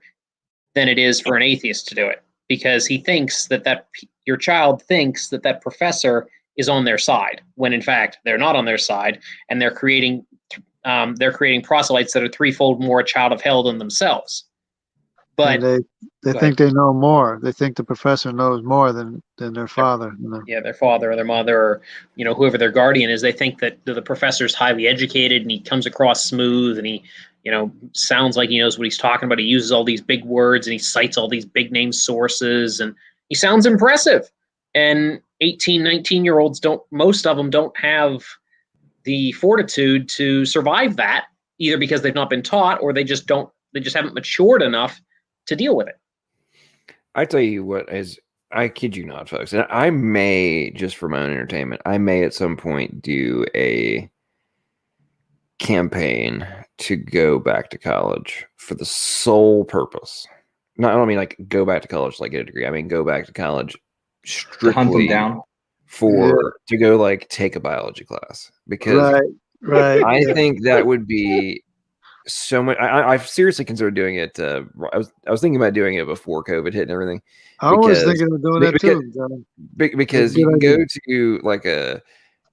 than it is for an atheist to do it, because he thinks that your child thinks that professor is on their side, when in fact they're not on their side, and they're creating proselytes that are threefold more a child of hell than themselves. But and they think they know more. They think the professor knows more than their father. Yeah, their father or their mother, or whoever their guardian is. They think that the professor's highly educated and he comes across smooth and he sounds like he knows what he's talking about. He uses all these big words and he cites all these big name sources and he sounds impressive. And 18, 19-year-olds most of them don't have the fortitude to survive that, either because they've not been taught or they just haven't matured enough to deal with it. I tell you what, I kid you not, folks, and I may, just for my own entertainment, I may at some point do a campaign to go back to college for the sole purpose. I don't mean like go back to college to like get a degree. I mean go back to college strictly to hunt them down to go like take a biology class, because right. I think that would be so much. I've seriously considered doing it. I was thinking about doing it before COVID hit and everything. I was thinking of doing that too, John. Because you can go to like a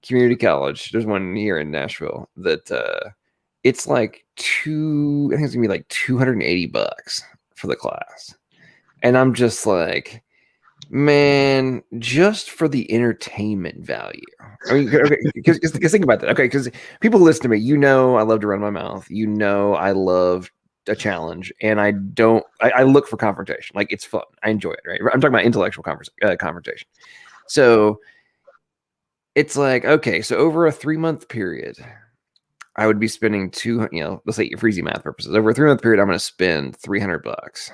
community college. There's one here in Nashville that it's like I think it's gonna be like $280 for the class, and I'm just like, man, just for the entertainment value. I mean, because think about that. Okay, because people listen to me, you know, I love to run my mouth. You know, I love a challenge, and I look for confrontation. Like, it's fun. I enjoy it. Right? I'm talking about intellectual confrontation. So it's like, okay, so over a 3-month period, I would be spending let's say for easy math purposes, over a 3-month period, I'm going to spend $300.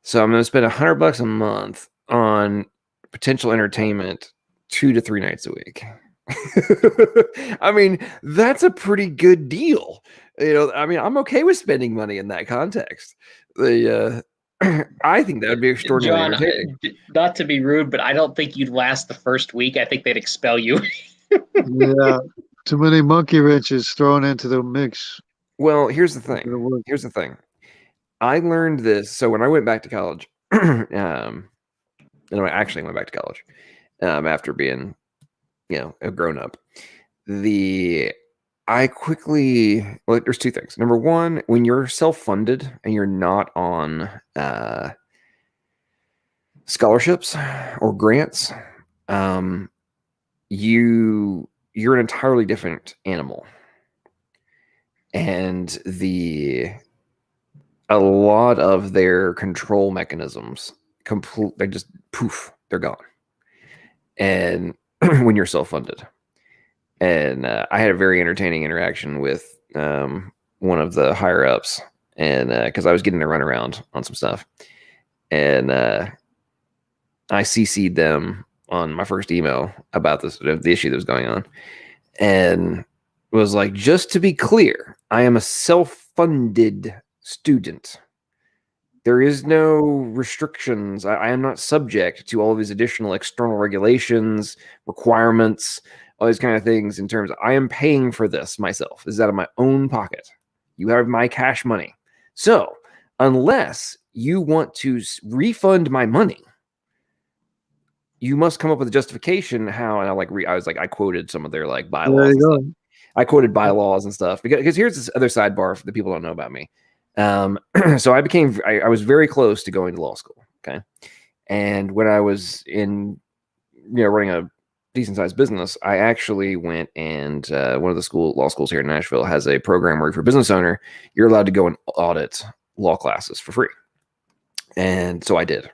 So I'm going to spend $100 a month on potential entertainment 2 to 3 nights a week. I mean, that's a pretty good deal. I mean, I'm okay with spending money in that context. I think that would be extraordinarily entertaining. Not to be rude, but I don't think you'd last the first week. I think they'd expel you. Yeah, too many monkey wrenches thrown into the mix. Well, here's the thing. I learned this. So when I went back to college, I actually went back to college after being, a grown up. There's 2 things. Number one, when you're self-funded and you're not on scholarships or grants, you're an entirely different animal, and a lot of their control mechanisms they just poof, they're gone. And when you're self-funded, and I had a very entertaining interaction with one of the higher ups, and because I was getting to run around on some stuff, and I CC'd them on my first email about the issue that was going on, and was like, just to be clear, I am a self-funded student. There is no restrictions. I am not subject to all of these additional external regulations, requirements, all these kind of things. In terms of, I am paying for this myself. This is out of my own pocket. You have my cash money. So unless you want to refund my money, you must come up with a justification how. And I quoted some of their like bylaws. I quoted bylaws and stuff because here's this other sidebar that people don't know about me. So I was very close to going to law school. Okay. And when I was running a decent sized business, I actually went and, one of the law schools here in Nashville has a program where if you're a business owner, you're allowed to go and audit law classes for free. And so I did.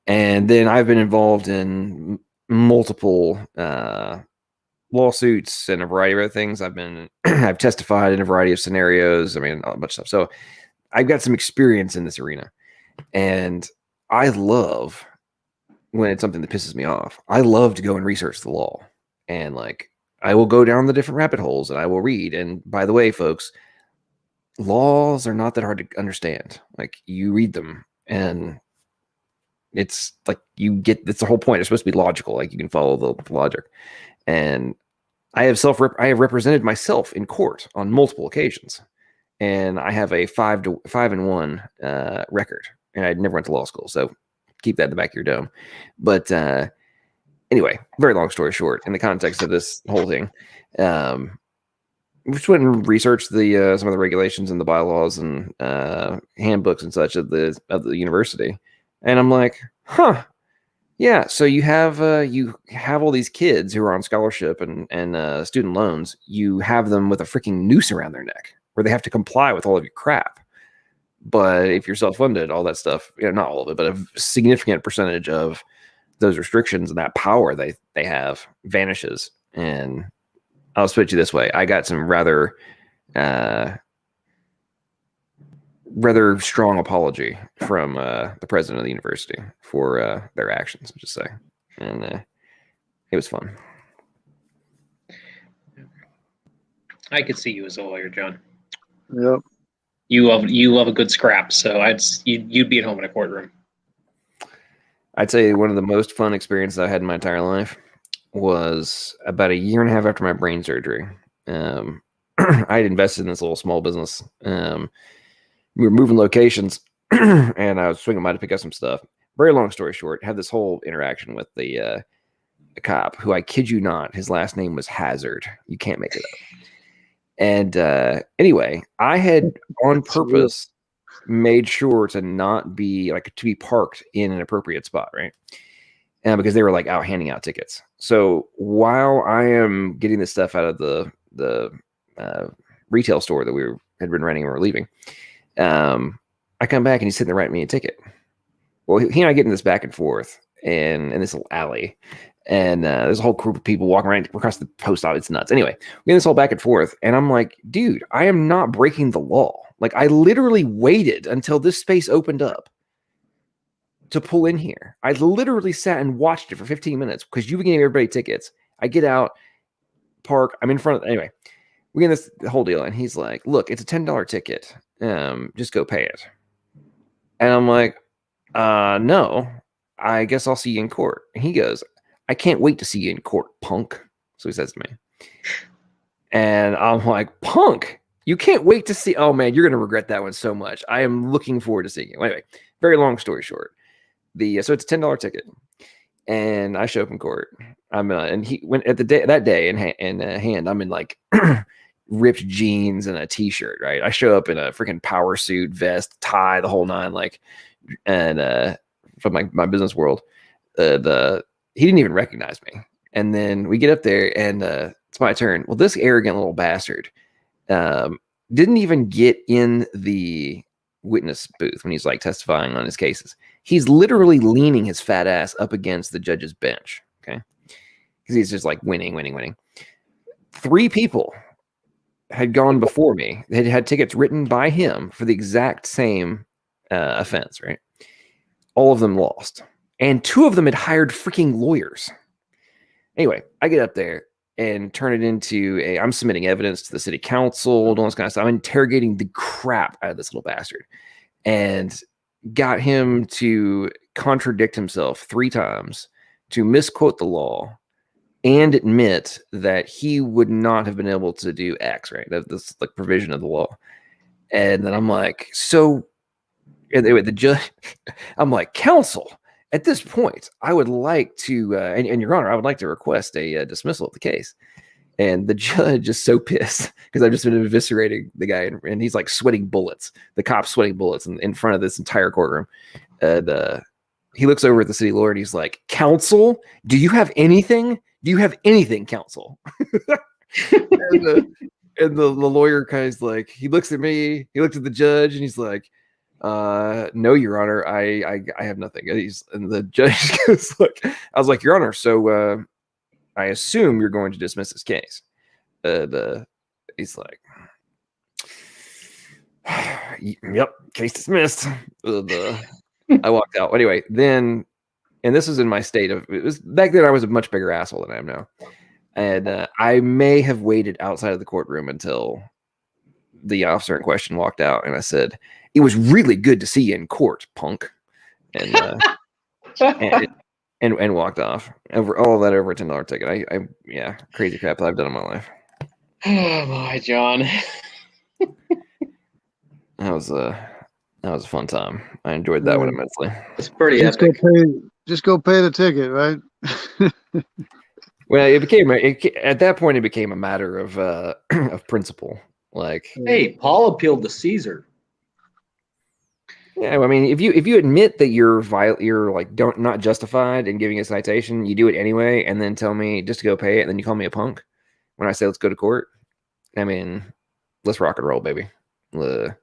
And then I've been involved in multiple, lawsuits and a variety of other things. I've testified in a variety of scenarios. I mean, a bunch of stuff. So I've got some experience in this arena, and I love when it's something that pisses me off. I love to go and research the law, and like I will go down the different rabbit holes and I will read. And by the way, folks, laws are not that hard to understand. Like, you read them and it's like that's the whole point. It's supposed to be logical. Like, you can follow the logic. And I have represented myself in court on multiple occasions, and I have a 5-1 record. And I never went to law school, so keep that in the back of your dome. But anyway, very long story short, in the context of this whole thing, we just went and researched some of the regulations and the bylaws and handbooks and such of the university, and I'm like, huh. Yeah, so you have all these kids who are on scholarship and student loans. You have them with a freaking noose around their neck, where they have to comply with all of your crap. But if you're self-funded, all that stuff, not all of it, but a significant percentage of those restrictions and that power they have vanishes. And I'll switch you this way. I got some rather strong apology from the president of the university for their actions, I'll just say. And it was fun. I could see you as a lawyer, John. Yep. You love a good scrap, so you'd be at home in a courtroom. I'd say one of the most fun experiences I had in my entire life was about a year and a half after my brain surgery. I had invested in this little small business. We were moving locations, and I was swinging by to pick up some stuff. Very long story short, had this whole interaction with the cop, who, I kid you not, his last name was Hazard. You can't make it up. And anyway, I had on purpose made sure to not be to be parked in an appropriate spot, right? Because they were like out handing out tickets. So while I am getting this stuff out of the retail store that we had been renting and we're leaving, I come back and he's sitting there writing me a ticket. Well, he and I get in this back and forth in this little alley. And there's a whole group of people walking right across the post office. It's nuts. Anyway, we get this whole back and forth. And I'm like, dude, I am not breaking the law. Like, I literally waited until this space opened up to pull in here. I literally sat and watched it for 15 minutes because you were giving everybody tickets. I get out, park. I'm in front of, anyway, we get this whole deal. And he's like, look, it's a $10 ticket. Just go pay it. And I'm like, no, I guess I'll see you in court. And he goes, I can't wait to see you in court, punk. So he says to me. And I'm like, punk, you can't wait to see. Oh, man, you're going to regret that one so much. I am looking forward to seeing you. Anyway, very long story short. So it's a $10 ticket. And I show up in court. And he went at that day in hand, I'm in like ripped jeans and a t-shirt, right? I show up in a freaking power suit, vest, tie, the whole nine, and from my business world. He didn't even recognize me. And then we get up there and it's my turn. Well, this arrogant little bastard didn't even get in the witness booth when he's like testifying on his cases. He's literally leaning his fat ass up against the judge's bench. Okay. Because he's just like winning. 3 people had gone before me. They had tickets written by him for the exact same offense, right? All of them lost. And 2 of them had hired freaking lawyers. Anyway, I get up there and turn it into I'm submitting evidence to the city council, all this kind of stuff. I'm interrogating the crap out of this little bastard and got him to contradict himself 3 times, to misquote the law and admit that he would not have been able to do X, right? This like provision of the law. And then I'm like, anyway, the judge, I'm like, counsel, at this point, I would like to, and Your Honor, I would like to request a dismissal of the case. And the judge is so pissed because I've just been eviscerating the guy, and he's like sweating bullets. The cop's sweating bullets in front of this entire courtroom. And he looks over at the city lawyer and he's like, counsel, do you have anything? Do you have anything, counsel? And the lawyer kind of like, he looks at me, he looks at the judge, and he's like, no, Your Honor, I have nothing. And the judge goes, look, I was like, Your Honor, so I assume you're going to dismiss this case. He's like, yep, case dismissed. I walked out. Anyway, then, and this was in my state of, it was back then I was a much bigger asshole than I am now. And I may have waited outside of the courtroom until the officer in question walked out, and I said, it was really good to see you in court, punk. And and walked off. Over all of that over a $10 ticket. Yeah, crazy crap that I've done in my life. Oh my, John. That was a fun time. I enjoyed that one immensely. It's pretty epic. Just go pay the ticket, right? Well, at that point it became a matter of principle. Like, hey, Paul appealed to Caesar. Yeah, I mean, if you admit that you're like not justified in giving a citation, you do it anyway, and then tell me just to go pay it, and then you call me a punk when I say let's go to court. I mean, let's rock and roll, baby. Yeah,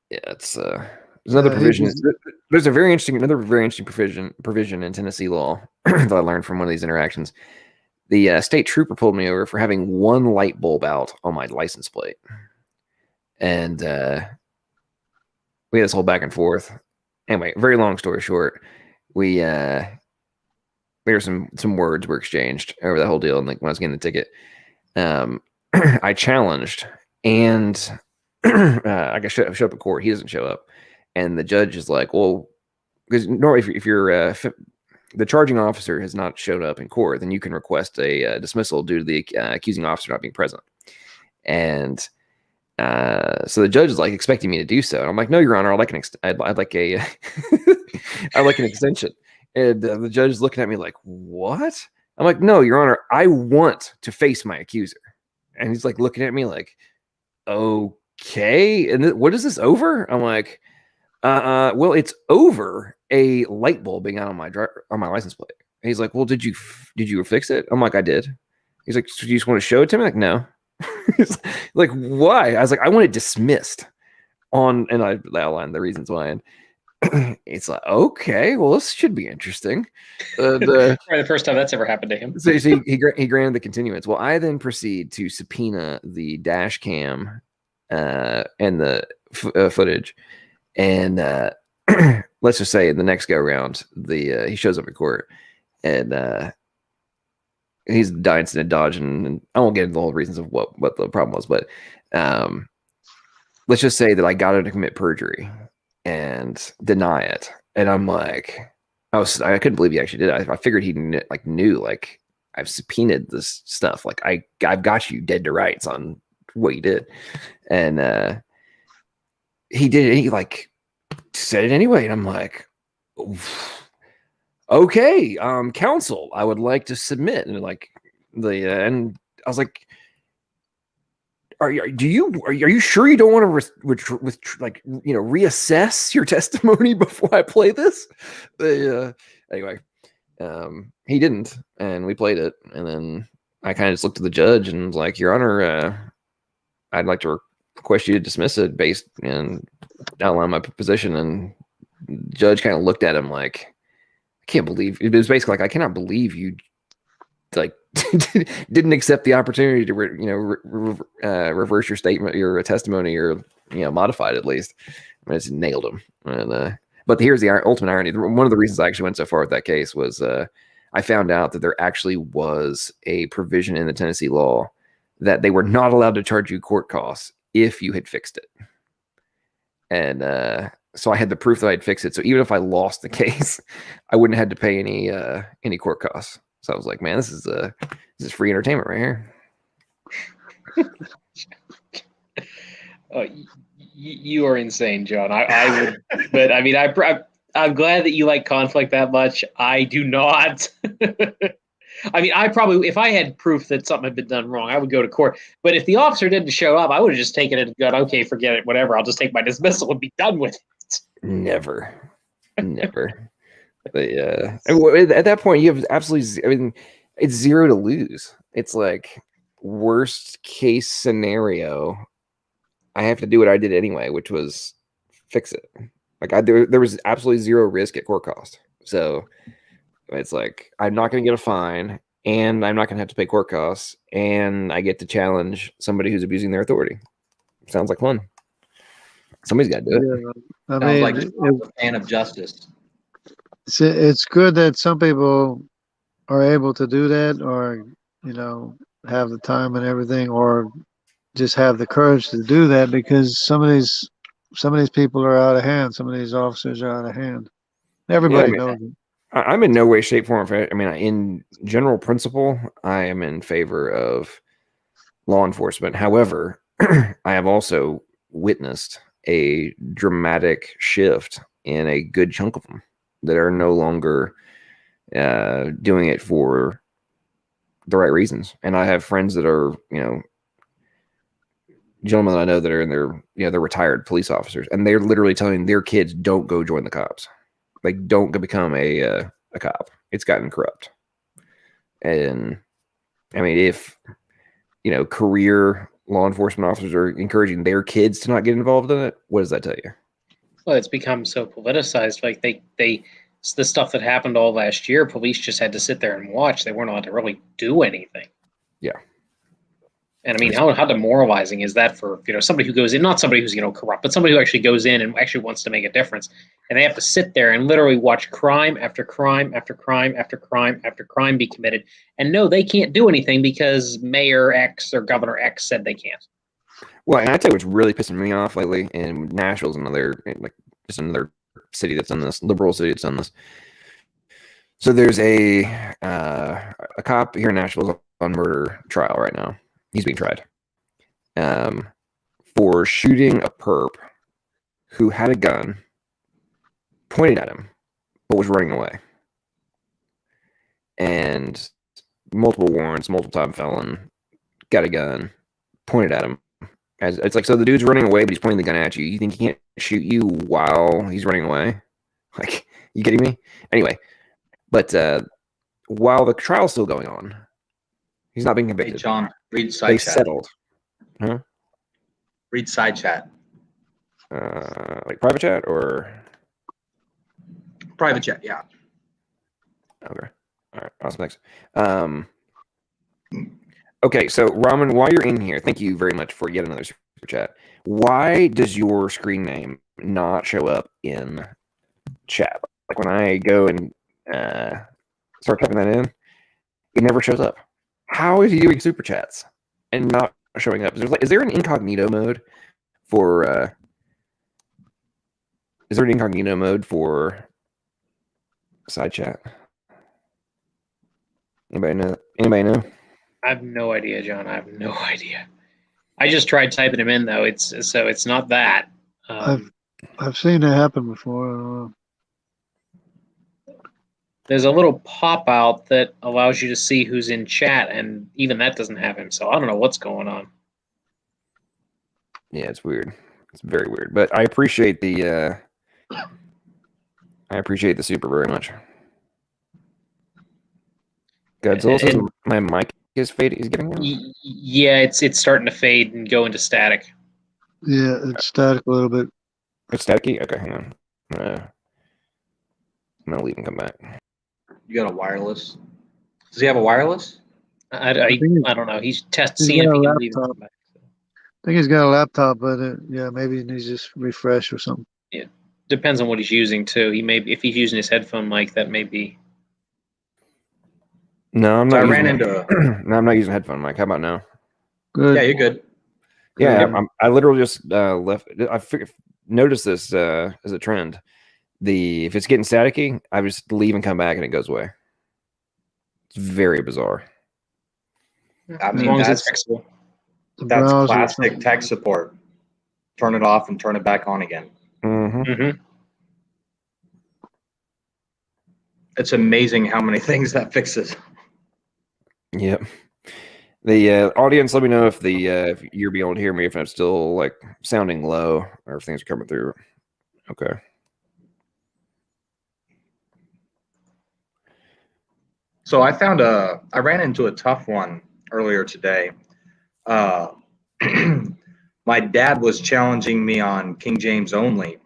it's there's another provision. There's another very interesting provision in Tennessee law that I learned from one of these interactions. The state trooper pulled me over for having one light bulb out on my license plate. And we had this whole back and forth. Anyway, very long story short, there were some words were exchanged over that whole deal. And like when I was getting the ticket, I challenged, and I show up at court. He doesn't show up, and the judge is like, "Well, because normally if you're the charging officer has not showed up in court, then you can request a dismissal due to the accusing officer not being present." And so the judge is like expecting me to do so. And I'm like, "No, Your Honor, I'd like a I'd like an extension." And the judge is looking at me like, "What?" I'm like, "No, Your Honor, I want to face my accuser." And he's like looking at me like, "Okay, and what is this over?" I'm like, well, it's over a light bulb being out on my license plate." And he's like, "Well, did you fix it?" I'm like, "I did." He's like, "So do you just want to show it to me?" I'm like, "No." He's like, "Why?" I was like, "I want it dismissed and I outlined the reasons why. And it's like, "Okay, well, this should be interesting." Probably the first time that's ever happened to him. So he granted the continuance. Well, I then proceed to subpoena the dash cam and the footage. And let's just say the next go round, he shows up in court, and he's dancing and dodging. And I won't get into the whole reasons of what the problem was, but let's just say that I got him to commit perjury and deny it. And I'm like, I couldn't believe he actually did it. I figured he knew I've subpoenaed this stuff. Like I've got you dead to rights on what you did. And he did it. He said it anyway. And I'm like, "Okay, counsel, I would like to submit." And and I was like, Are you sure you don't want to reassess your testimony before I play this?" Anyway, he didn't, and we played it, and then I kind of just looked at the judge and was like, "Your Honor, I'd like to request you to dismiss it based and outline my position." And the judge kind of looked at him like, "I can't believe," it was basically like, "I cannot believe you didn't accept the opportunity to reverse your statement, your testimony, or modify it at least." I just nailed him. And but here's the ultimate irony. One of the reasons I actually went so far with that case was I found out that there actually was a provision in the Tennessee law that they were not allowed to charge you court costs if you had fixed it. And so I had the proof that I'd fixed it. So even if I lost the case, I wouldn't have had to pay any court costs. So I was like, "Man, this is free entertainment right here." Oh, you are insane, John. I would, but I mean, I'm glad that you like conflict that much. I do not. I mean, if I had proof that something had been done wrong, I would go to court. But if the officer didn't show up, I would have just taken it and gone, "Okay, forget it, whatever. I'll just take my dismissal and be done with it." Never. But at that point, you have absolutely. I mean, it's zero to lose. It's like worst case scenario. I have to do what I did anyway, which was fix it. Like there was absolutely zero risk at court cost. So it's like, I'm not going to get a fine, and I'm not going to have to pay court costs, and I get to challenge somebody who's abusing their authority. Sounds like fun. Somebody's got to do it. Yeah, I Sounds mean, like a fan of justice. it's good that some people are able to do that, or have the time and everything, or just have the courage to do that, because some of these people are out of hand. Some of these officers are out of hand. Everybody knows it. I'm in no way, shape, form. I mean, in general principle, I am in favor of law enforcement. However, I have also witnessed a dramatic shift in a good chunk of them that are no longer doing it for the right reasons. And I have friends that are, gentlemen that I know that are in their, they're retired police officers, and they're literally telling their kids, "Don't go join the cops. Like, don't go become a cop. It's gotten corrupt." And I mean, if career law enforcement officers are encouraging their kids to not get involved in it, what does that tell you? Well, it's become so politicized. Like It's the stuff that happened all last year. Police just had to sit there and watch. They weren't allowed to really do anything. Yeah. And I mean, how demoralizing is that for somebody who goes in, not somebody who's corrupt, but somebody who actually goes in and actually wants to make a difference, and they have to sit there and literally watch crime after crime after crime after crime after crime be committed, and no, they can't do anything because Mayor X or Governor X said they can't. Well, and I tell you what's really pissing me off lately, and Nashville's another city that's done this, liberal city that's done this. So there's a cop here in Nashville on murder trial right now. He's being tried for shooting a perp who had a gun pointed at him, but was running away. And multiple warrants, multiple time felon, got a gun, pointed at him. It's like, so the dude's running away, but he's pointing the gun at you. You think he can't shoot you while he's running away? Like, you kidding me? Anyway, but while the trial's still going on, he's not being convicted. Hey, John, read side chat. Settled. Huh? Read side chat. Like private chat or? Private chat, yeah. Okay. All right. Awesome. Thanks. Okay. So, Raman, while you're in here, thank you very much for yet another super chat. Why does your screen name not show up in chat? Like when I go and start typing that in, it never shows up. How is he doing super chats and not showing up? Is there an incognito mode for? Is there an incognito mode for side chat? Anybody know? Anybody know? I have no idea, John. I have no idea. I just tried typing him in though. It's not that. I've seen it happen before. I don't know. There's a little pop out that allows you to see who's in chat, and even that doesn't have him. So I don't know what's going on. Yeah, it's weird. It's very weird. But I appreciate the super very much. Godzilla says my mic is fading. Is getting out? Yeah, it's starting to fade and go into static. Yeah, it's static a little bit. It's staticky? Okay, hang on. I'm gonna leave and come back. You got a wireless? Does he have a wireless? I don't know. He's seeing if he can leave and come back. I think he's got a laptop, but yeah, maybe he needs to just refresh or something. Yeah, depends on what he's using too. He may, if he's using his headphone mic, that may be. No, I'm not. No, I'm not using headphone mic. How about now? Good. Yeah, you're good. Yeah, I literally just left. I noticed this as a trend. If it's getting staticky, I just leave and come back and it goes away. It's very bizarre. I mean, that's fixable. That's classic tech support. Turn it off and turn it back on again. Mm-hmm. Mm-hmm. It's amazing how many things that fixes. Yep. The audience, let me know if if you're being able to hear me, if I'm still like sounding low or if things are coming through. Okay. So I ran into a tough one earlier today. My dad was challenging me on King James only,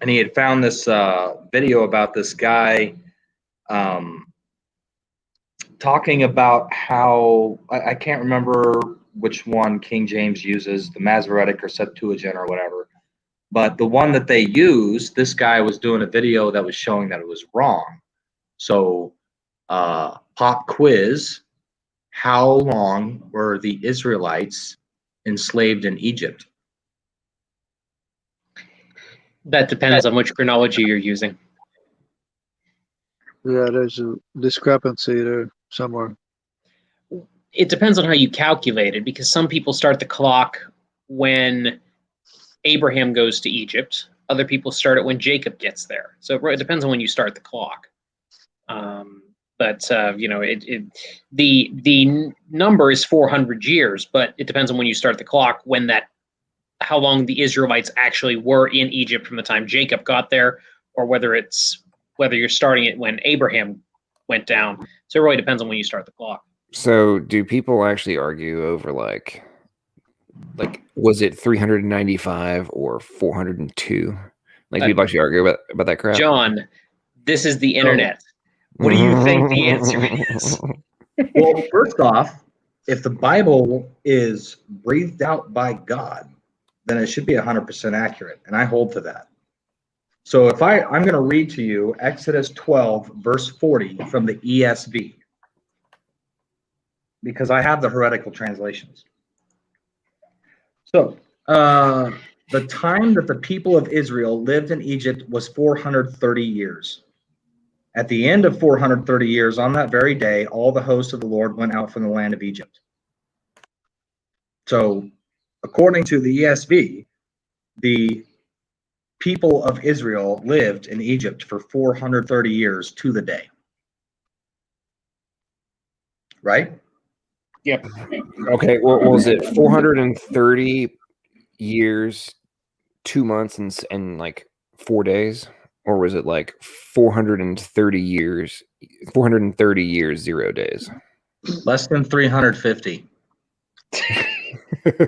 and he had found this video about this guy talking about how I can't remember which one King James uses, the Masoretic or Septuagint or whatever, but the one that they use, this guy was doing a video that was showing that it was wrong. So pop quiz: how long were the Israelites enslaved in Egypt? That depends on which chronology you're using. Yeah, there's a discrepancy there somewhere. It depends on how you calculate it, because some people start the clock when Abraham goes to Egypt. Other people start it when Jacob gets there. So it depends on when you start the clock. The number is 400 years, but it depends on when you start the clock, how long the Israelites actually were in Egypt from the time Jacob got there, or whether you're starting it when Abraham went down. So it really depends on when you start the clock. So do people actually argue over like was it 395 or 402? Like people actually argue about that crap? John, This is the internet. What do you think the answer is? Well, first off, if the Bible is breathed out by God, then it should be 100% accurate, and I hold to that. So if I'm going to read to you Exodus 12, verse 40 from the ESV, because I have the heretical translations. So the time that the people of Israel lived in Egypt was 430 years. At the end of 430 years, on that very day, all the hosts of the Lord went out from the land of Egypt. So according to the ESV, the people of Israel lived in Egypt for 430 years to the day. Right? Yep. Okay, what was it? 430 years, 2 months, and like 4 days? Or was it like 430 years, 430 years, 0 days? Less than 350. I mean,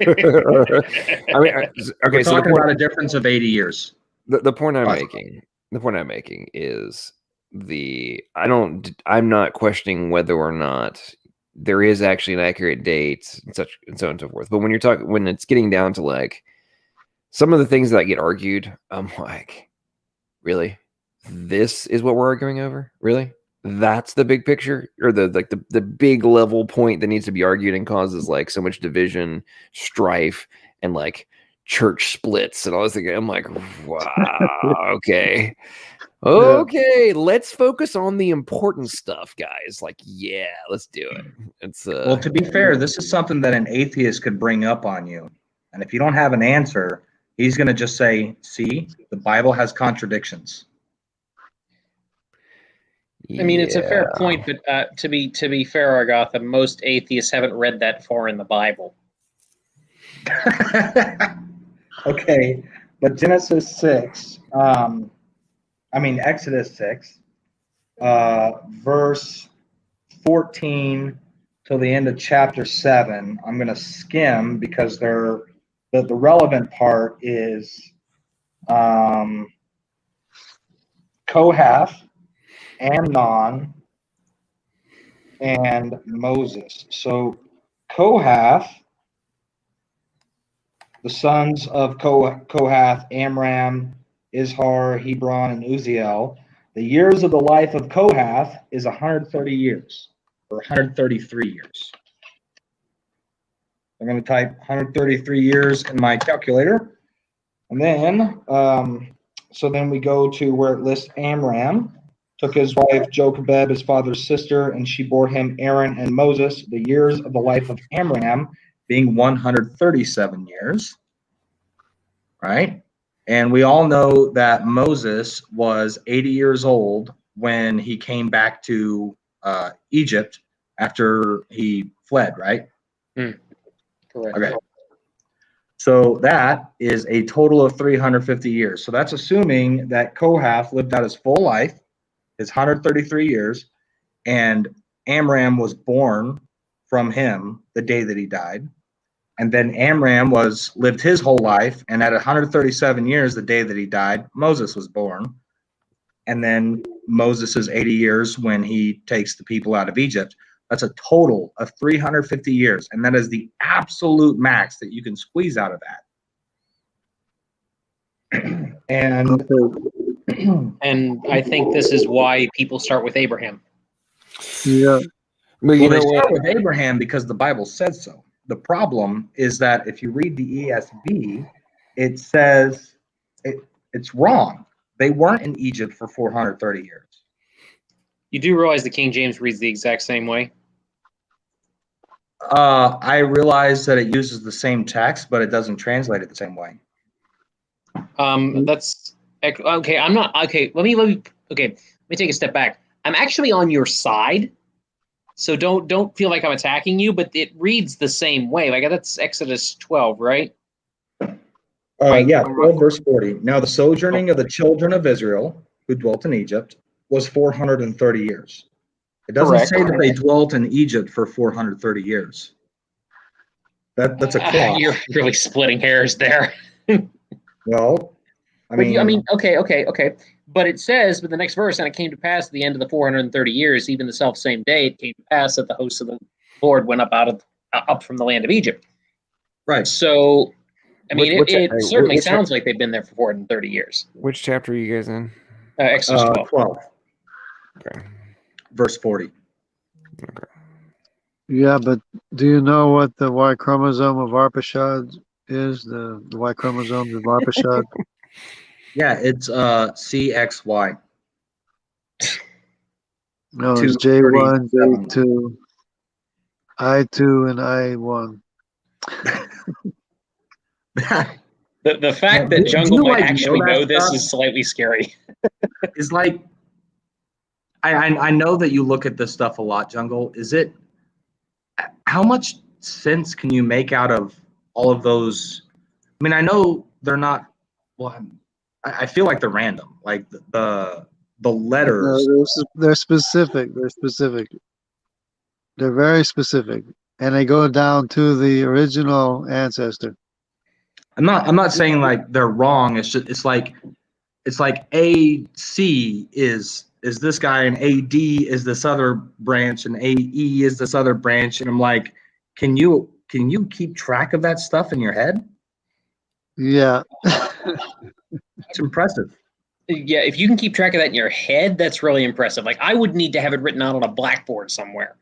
okay, We're so talking about a difference of 80 years. The point I'm making is I'm not questioning whether or not there is actually an accurate date and such and so on and so forth. But when it's getting down to like some of the things that get argued, I'm like, really? This is what we're arguing over? Really? That's the big picture, or the big level point that needs to be argued and causes like so much division, strife, and like church splits and all this thing. I'm like, wow, okay. Okay, let's focus on the important stuff, guys. Like, yeah, let's do it. It's well, to be fair, this is something that an atheist could bring up on you. And if you don't have an answer, he's going to just say, see, the Bible has contradictions. I mean, it's a fair point, but to be fair, Agatha, most atheists haven't read that far in the Bible. Okay, but Exodus 6, verse 14 till the end of chapter 7, I'm going to skim because the relevant part is Kohath, Amnon, and Moses. So Kohath, the sons of Kohath, Amram, Izhar, Hebron, and Uziel. The years of the life of Kohath is 130 years, or 133 years. I'm going to type 133 years in my calculator. And then, so then we go to where it lists Amram, took his wife Jochebed, his father's sister, and she bore him Aaron and Moses. The years of the life of Amram being 137 years, right? And we all know that Moses was 80 years old when he came back to Egypt after he fled, right? Correct. Okay. So that is a total of 350 years. So that's assuming that Kohath lived out his full life, his 133 years, and Amram was born from him the day that he died. And then Amram lived his whole life, and at 137 years, the day that he died, Moses was born. And then Moses is 80 years when he takes the people out of Egypt. That's a total of 350 years, and that is the absolute max that you can squeeze out of that. And I think this is why people start with Abraham. Yeah. But they start with Abraham because the Bible says so. The problem is that if you read the ESV, it says it's wrong. They weren't in Egypt for 430 years. You do realize the King James reads the exact same way? I realize that it uses the same text, but it doesn't translate it the same way. That's okay. I'm not okay. Let me take a step back. I'm actually on your side, so don't feel like I'm attacking you. But it reads the same way. Like that's Exodus 12, right? Yeah, 12 verse 40. Now the sojourning of the children of Israel who dwelt in Egypt was 430 years. It doesn't say that they dwelt in Egypt for 430 years. That's a clause. You're really splitting hairs there. Well, Okay. But it says, but the next verse, and it came to pass at the end of the 430 years, even the self same day, it came to pass that the hosts of the Lord went up from the land of Egypt. Right. So, I mean, it certainly which sounds like they've been there for 430 years. Which chapter are you guys in? Exodus 12. Okay. Verse 40. Okay. Yeah, but do you know what the Y chromosome of Arpachshad is? The Y chromosome of Arpachshad? Yeah, it's CXY. No, it's J1, J2, I2, and I1. The fact that Jungle might actually know this is slightly scary. It's like, I know that you look at this stuff a lot, Jungle. How much sense can you make out of all of those? I mean, I know they're not, well, I feel like they're random. Like the letters. No, they're specific. They're specific. They're very specific. And they go down to the original ancestor. I'm not saying like they're wrong. It's like AC is this guy, and AD is this other branch, and AE is this other branch, and I'm like, can you keep track of that stuff in your head? Yeah. It's impressive. Yeah, if you can keep track of that in your head, that's really impressive. Like, I would need to have it written out on a blackboard somewhere.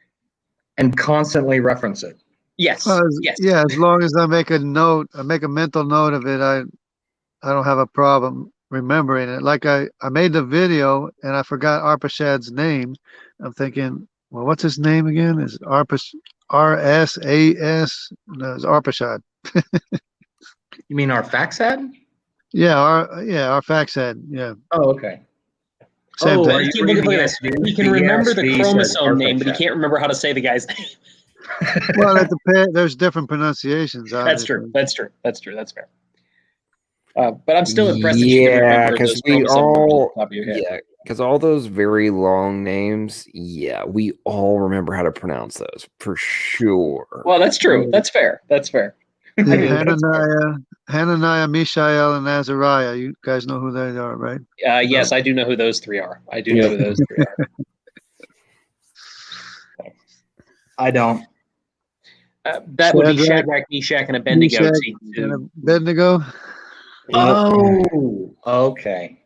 And constantly reference it. Yes. Yes. Yeah, as long as I make a mental note of it, I don't have a problem remembering it. Like I made the video and I forgot Arpachshad's name. I'm thinking, well, what's his name again? Is RSAS? No, it's Arpachshad. You mean our Faxad? Yeah, Arphaxad. Yeah. Oh, okay. Same thing. Look at this. He can remember the chromosome name, but he can't remember how to say the guy's name. Well, there's different pronunciations. Obviously. That's true. That's fair. But I'm still impressed that you can remember those because all those very long names, we all remember how to pronounce those for sure. Well, that's true. That's fair. Hananiah, Mishael, and Azariah. You guys know who they are, right? Yes, I do know who those three are. I don't. That would be Shadrach, Meshach, and Abednego. Abednego. Oh, okay.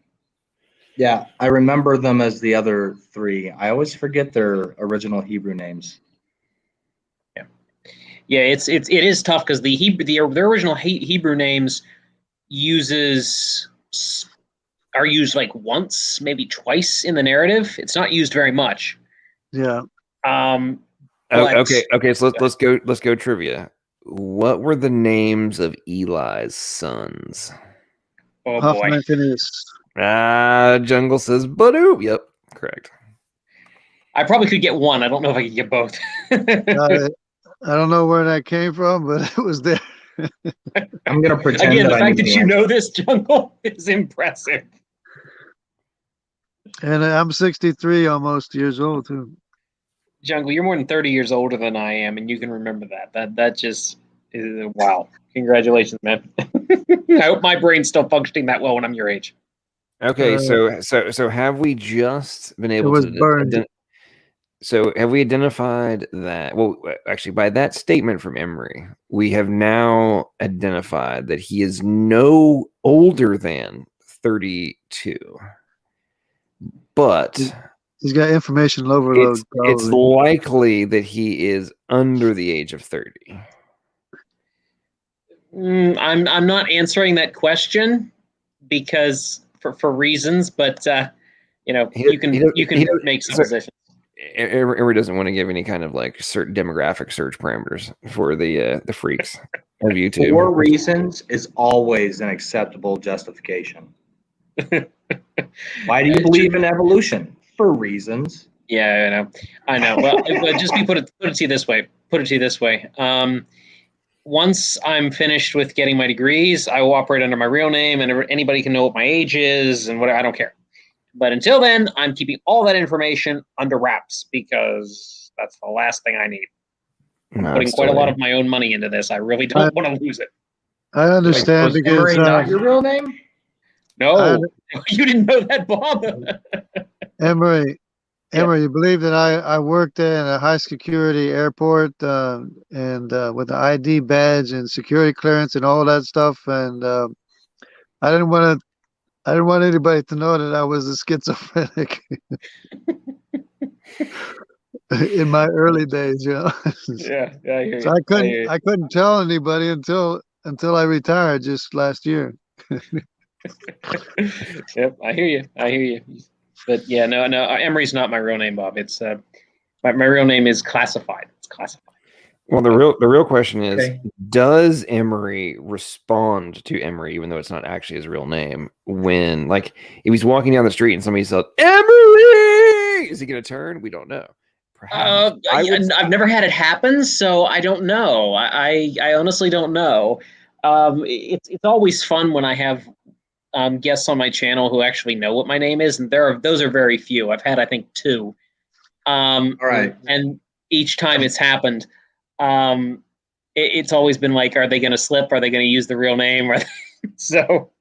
Yeah, I remember them as the other three. I always forget their original Hebrew names. Yeah, it is tough because their original Hebrew names are used like once, maybe twice in the narrative. It's not used very much. Yeah. Okay. So let's go trivia. What were the names of Eli's sons? Oh boy. Jungle says Badoo. Yep, correct. I probably could get one. I don't know if I could get both. I don't know where that came from, but it was there. I'm gonna pretend. Again, the fact that you know this, Jungle, is impressive. And I'm 63 almost years old too. Jungle, you're more than 30 years older than I am, and you can remember that. That just is wow. Congratulations, man. I hope my brain's still functioning that well when I'm your age. Okay, so have we just been able to? So have we identified that? Well, actually, by that statement from Emery, we have now identified that he is no older than 32, but he's got information overload. It's likely that he is under the age of 30. I'm not answering that question because for reasons, but you can make suppositions. Emery doesn't want to give any kind of like certain demographic search parameters for the freaks of YouTube. 4 reasons is always an acceptable justification. Why do you believe in evolution? For reasons. Yeah, I know. Well, just put it to you this way. Once I'm finished with getting my degrees, I will operate under my real name, and anybody can know what my age is and whatever. I don't care. But until then, I'm keeping all that information under wraps because that's the last thing I need. I'm putting quite a lot of my own money into this. I really don't want to lose it. I understand because not your real name. No, you didn't know that, Bob. Emory, you believe that I worked in a high security airport and with the ID badge and security clearance and all that stuff, and I didn't want anybody to know that I was a schizophrenic in my early days, you know. Yeah, I hear you. So I couldn't tell anybody until I retired just last year. Yep, I hear you. But yeah, no, Emery's not my real name, Bob. It's my real name is classified. It's classified. Well, the real question is, does Emery respond to Emery, even though it's not actually his real name? When, like, if he's walking down the street and somebody says, Emery, is he going to turn? We don't know. I've never had it happen, so I don't know. I honestly don't know. It's always fun when I have guests on my channel who actually know what my name is, and those are very few. I've had, I think, 2. All right. And each time it's happened, it's always been like, are they going to slip? Are they going to use the real name? So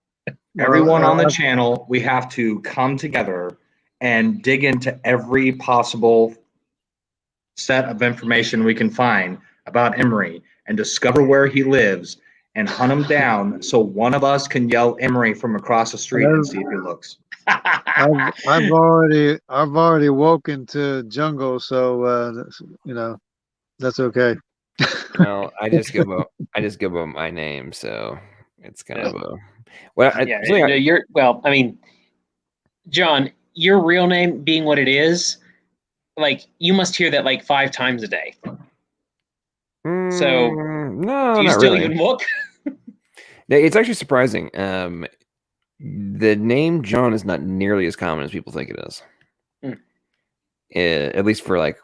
everyone on the channel, we have to come together and dig into every possible set of information we can find about Emery and discover where he lives and hunt him down so one of us can yell Emery from across the street and see if he looks. I've already woken to jungle, so you know, that's okay. Well, I just give them my name, so it's kind of a I mean, John, your real name being what it is, like, you must hear that like 5 times a day. So no, do you not still really. even look? It's actually surprising. The name John is not nearly as common as people think it is. At least for like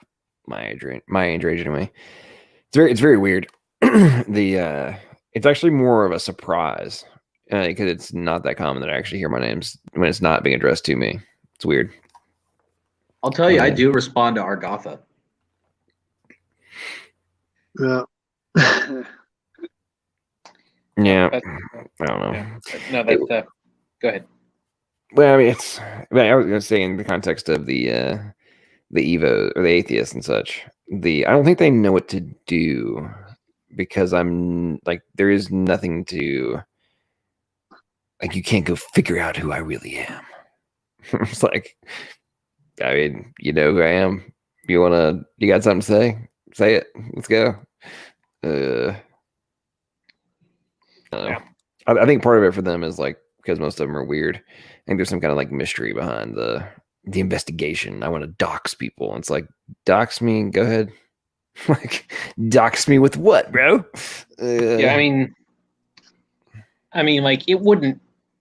my age range anyway. It's very weird. It's actually more of a surprise because it's not that common that I actually hear my names when it's not being addressed to me. It's weird. I'll tell you, I do respond to Argatha. Yeah. Yeah. I don't know. No, that's go ahead. Well, I mean, I was going to say in the context of the Evo or the atheists and such, I don't think they know what to do because I'm like, there is nothing to, like, you can't go figure out who I really am. It's like, I mean, you know who I am. You got something to say? Say it. Let's go. I think part of it for them is like, because most of them are weird. I think there's some kind of like mystery behind the investigation. I want to dox people. It's like, dox me, go ahead. Like, dox me with what, bro? Yeah, I mean, like, it wouldn't.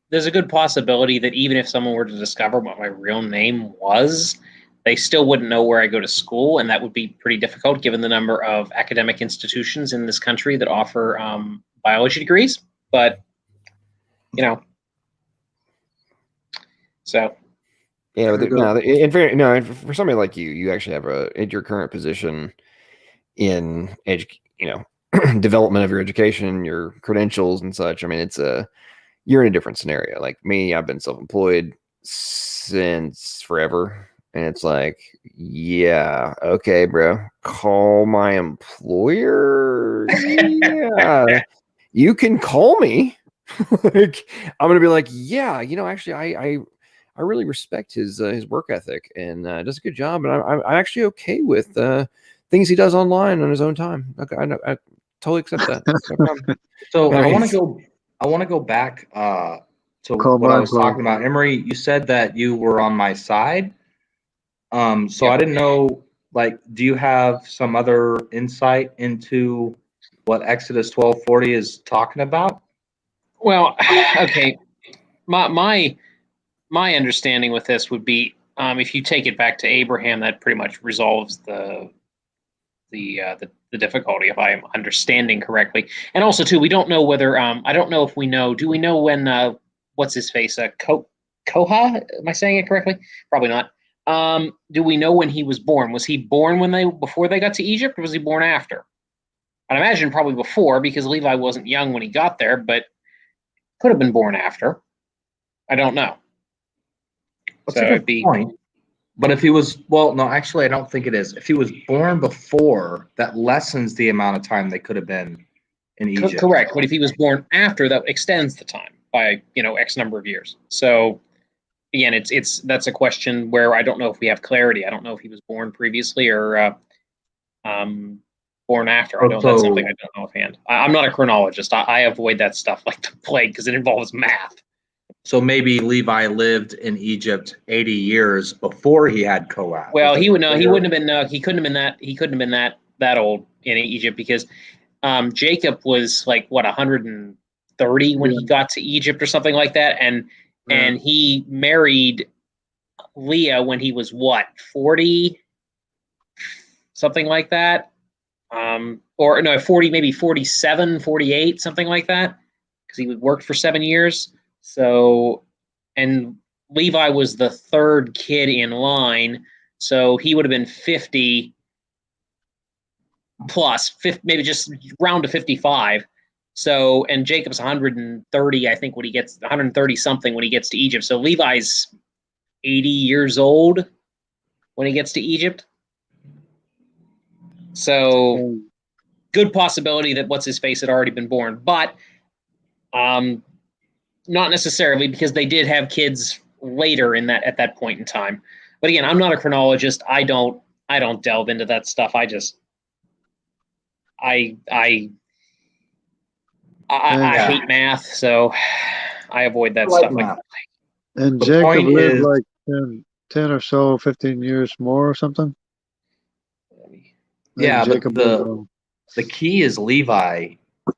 There's a good possibility that even if someone were to discover what my real name was, they still wouldn't know where I go to school, and that would be pretty difficult given the number of academic institutions in this country that offer biology degrees. But, you know, so. Yeah, but for somebody like you actually have in your current position in development of your education, your credentials and such. I mean, you're in a different scenario. Like me, I've been self-employed since forever. And it's like, yeah, okay, bro, call my employer. Yeah, you can call me. Like, I'm going to be like, yeah, actually, I really respect his work ethic and does a good job. And I'm actually okay with things he does online on his own time. Okay, I totally accept that. No so I want to go back to what I was talking about. Emery, you said that you were on my side. So I didn't know, like, do you have some other insight into what Exodus 12:40 is talking about? Well, okay. My understanding with this would be, if you take it back to Abraham, that pretty much resolves the difficulty, if I am understanding correctly. And also, too, we don't know whether I don't know if we know. Do we know when what's his face? Koha? Am I saying it correctly? Probably not. Do we know when he was born? Was he born before they got to Egypt, or was he born after? I'd imagine probably before, because Levi wasn't young when he got there, but could have been born after. I don't know. That's a good point. But if he was, well, no, actually, I don't think it is. If he was born before, that lessens the amount of time they could have been in Egypt. Correct. But if he was born after, that extends the time by, X number of years. So again, that's a question where I don't know if we have clarity. I don't know if he was born previously or born after. That's something I don't know offhand. I'm not a chronologist. I avoid that stuff like the plague because it involves math. So maybe Levi lived in Egypt 80 years before he had Kohath. Well, he would know. He wouldn't have been. He couldn't have been that. He couldn't have been that old in Egypt because Jacob was like what 130 when he got to Egypt or something like that, and he married Leah when he was what 40, something like that, or no 40, maybe 47, 48, something like that, because he worked for 7 years. So, and Levi was the third kid in line, so he would have been 50 plus, 50, maybe just round to 55. So, and Jacob's 130, I think, when he gets 130 something when he gets to Egypt. So Levi's 80 years old when he gets to Egypt. So, good possibility that what's his face had already been born, but not necessarily, because they did have kids later at that point in time. But again, I'm not a chronologist. I don't delve into that stuff. I hate math, so I avoid that stuff. And Jacob lived like 10 or so, 15 years more or something. Yeah, but the key is Levi,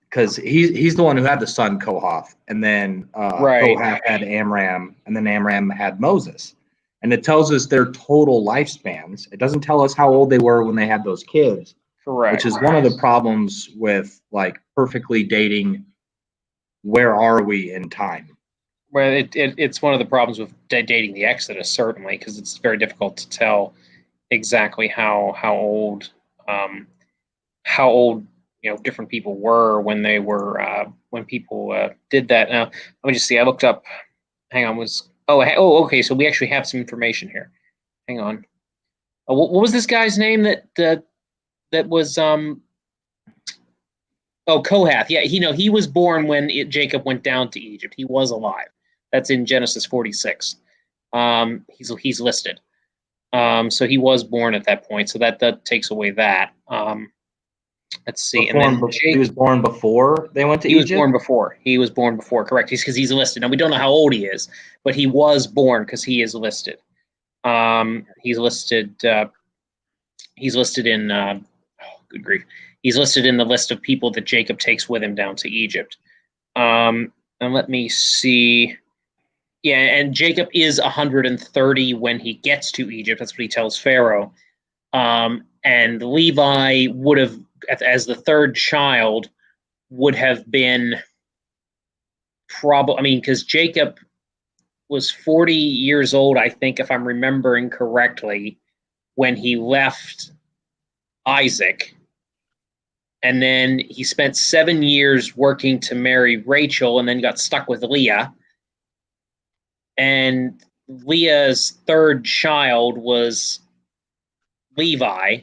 because he's the one who had the son Kohath, and then Kohath had Amram, and then Amram had Moses. And it tells us their total lifespans. It doesn't tell us how old they were when they had those kids. Correct. Which is one of the problems with like perfectly dating. Where are we in time? Well, it's one of the problems with dating the Exodus, certainly, because it's very difficult to tell exactly how old different people were when they were when people did that. Now, let me just see. I looked up. Hang on. Okay. So we actually have some information here. Hang on. What was this guy's name that was Kohath? Yeah, he was born when Jacob went down to Egypt. He was alive. That's in Genesis 46. He's listed. So he was born at that point. So that takes away that. Let's see. And then he was born before they went to Egypt? He was born before, correct. Because he's listed. Now, we don't know how old he is, but he was born because he is listed. He's listed in, good grief. He's listed in the list of people that Jacob takes with him down to Egypt. And let me see. Yeah, and Jacob is 130 when he gets to Egypt. That's what he tells Pharaoh. And Levi would have, as the third child, would have been because Jacob was 40 years old, I think, if I'm remembering correctly, when he left Isaac. And then he spent 7 years working to marry Rachel and then got stuck with Leah. And Leah's third child was Levi.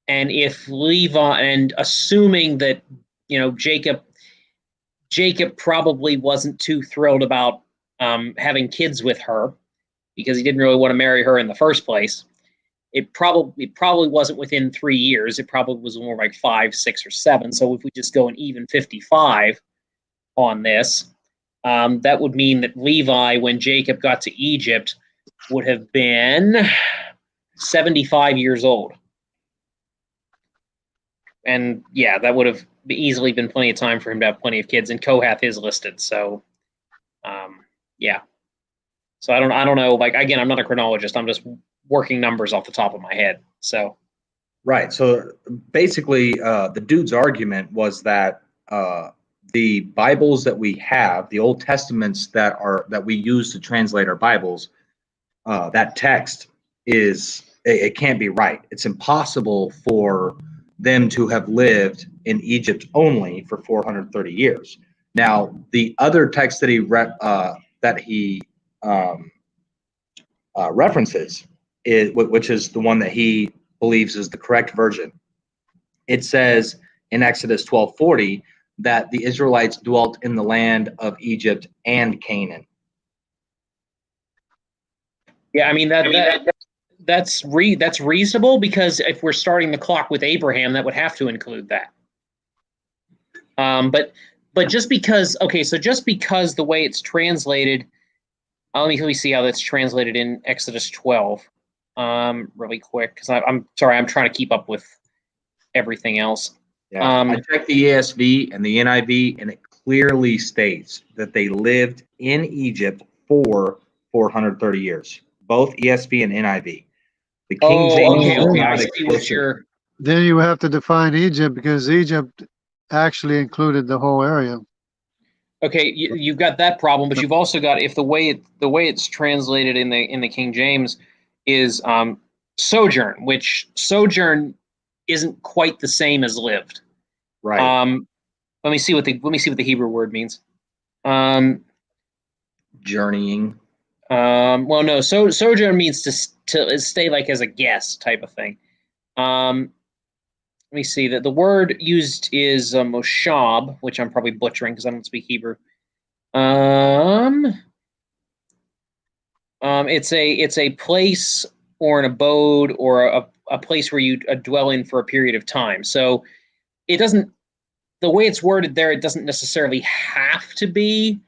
And if Levi, and assuming that, Jacob probably wasn't too thrilled about having kids with her because he didn't really want to marry her in the first place. It probably wasn't within 3 years. It probably was more like 5, 6, or 7. So if we just go an even 55 on this, that would mean that Levi, when Jacob got to Egypt, would have been 75 years old. And yeah, that would have easily been plenty of time for him to have plenty of kids. And Kohath is listed, so yeah. So I don't know. Like, again, I'm not a chronologist. I'm just working numbers off the top of my head. So right. So basically, the dude's argument was that the Bibles that we have, the Old Testaments that we use to translate our Bibles, that text it can't be right. It's impossible for them to have lived in Egypt only for 430 years. Now, the other text that he that he references, which is the one that he believes is the correct version. It says in Exodus 12:40 that the Israelites dwelt in the land of Egypt and Canaan. Yeah, I mean that's reasonable, because if we're starting the clock with Abraham, that would have to include that. But just because, okay, so just because the way it's translated, let me see how that's translated in Exodus 12, really quick, because I'm sorry, I'm trying to keep up with everything else. Yeah, I checked the ESV and the NIV, and it clearly states that they lived in Egypt for 430 years. Both ESV and NIV. The King James. Okay, I see what you're. Then you have to define Egypt, because Egypt actually included the whole area. Okay, you've got that problem, but you've also got, if the way it's translated in the King James is sojourn, which sojourn isn't quite the same as lived. Right. Let me see what the Hebrew word means. Journeying. Well, no, sojourn means to stay, like as a guest type of thing. Let me see that the word used is moshab, which I'm probably butchering because I don't speak Hebrew. It's a place or an abode or a place where you dwell in for a period of time. So it doesn't, the way it's worded there, it doesn't necessarily have to be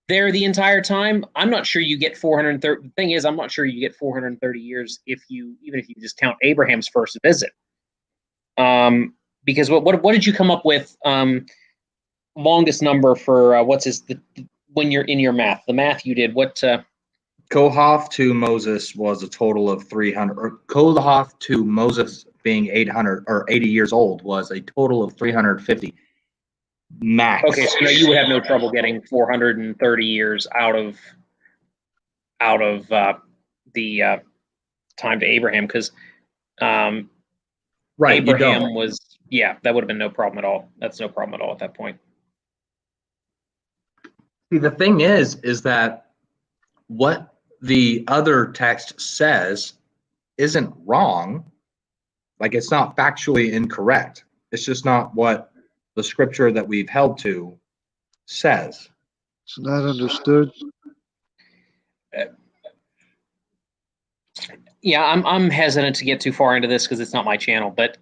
there the entire time. I'm not sure you get 430. The thing is, I'm not sure you get 430 years even if you just count Abraham's first visit. Because what did you come up with? Longest number for when you're in your math? The math you did. What? Kohath to Moses was a total of 300. Or Kohath to Moses being 800 or 80 years old was a total of 350. Max. Okay, so you would have no trouble getting 430 years out of the time to Abraham, because right, Abraham was, that would have been no problem at all. That's no problem at all at that point. See, the thing is that what the other text says isn't wrong. Like, it's not factually incorrect. It's just not what the scripture that we've held to says. It's not understood. Yeah, I'm hesitant to get too far into this because it's not my channel, but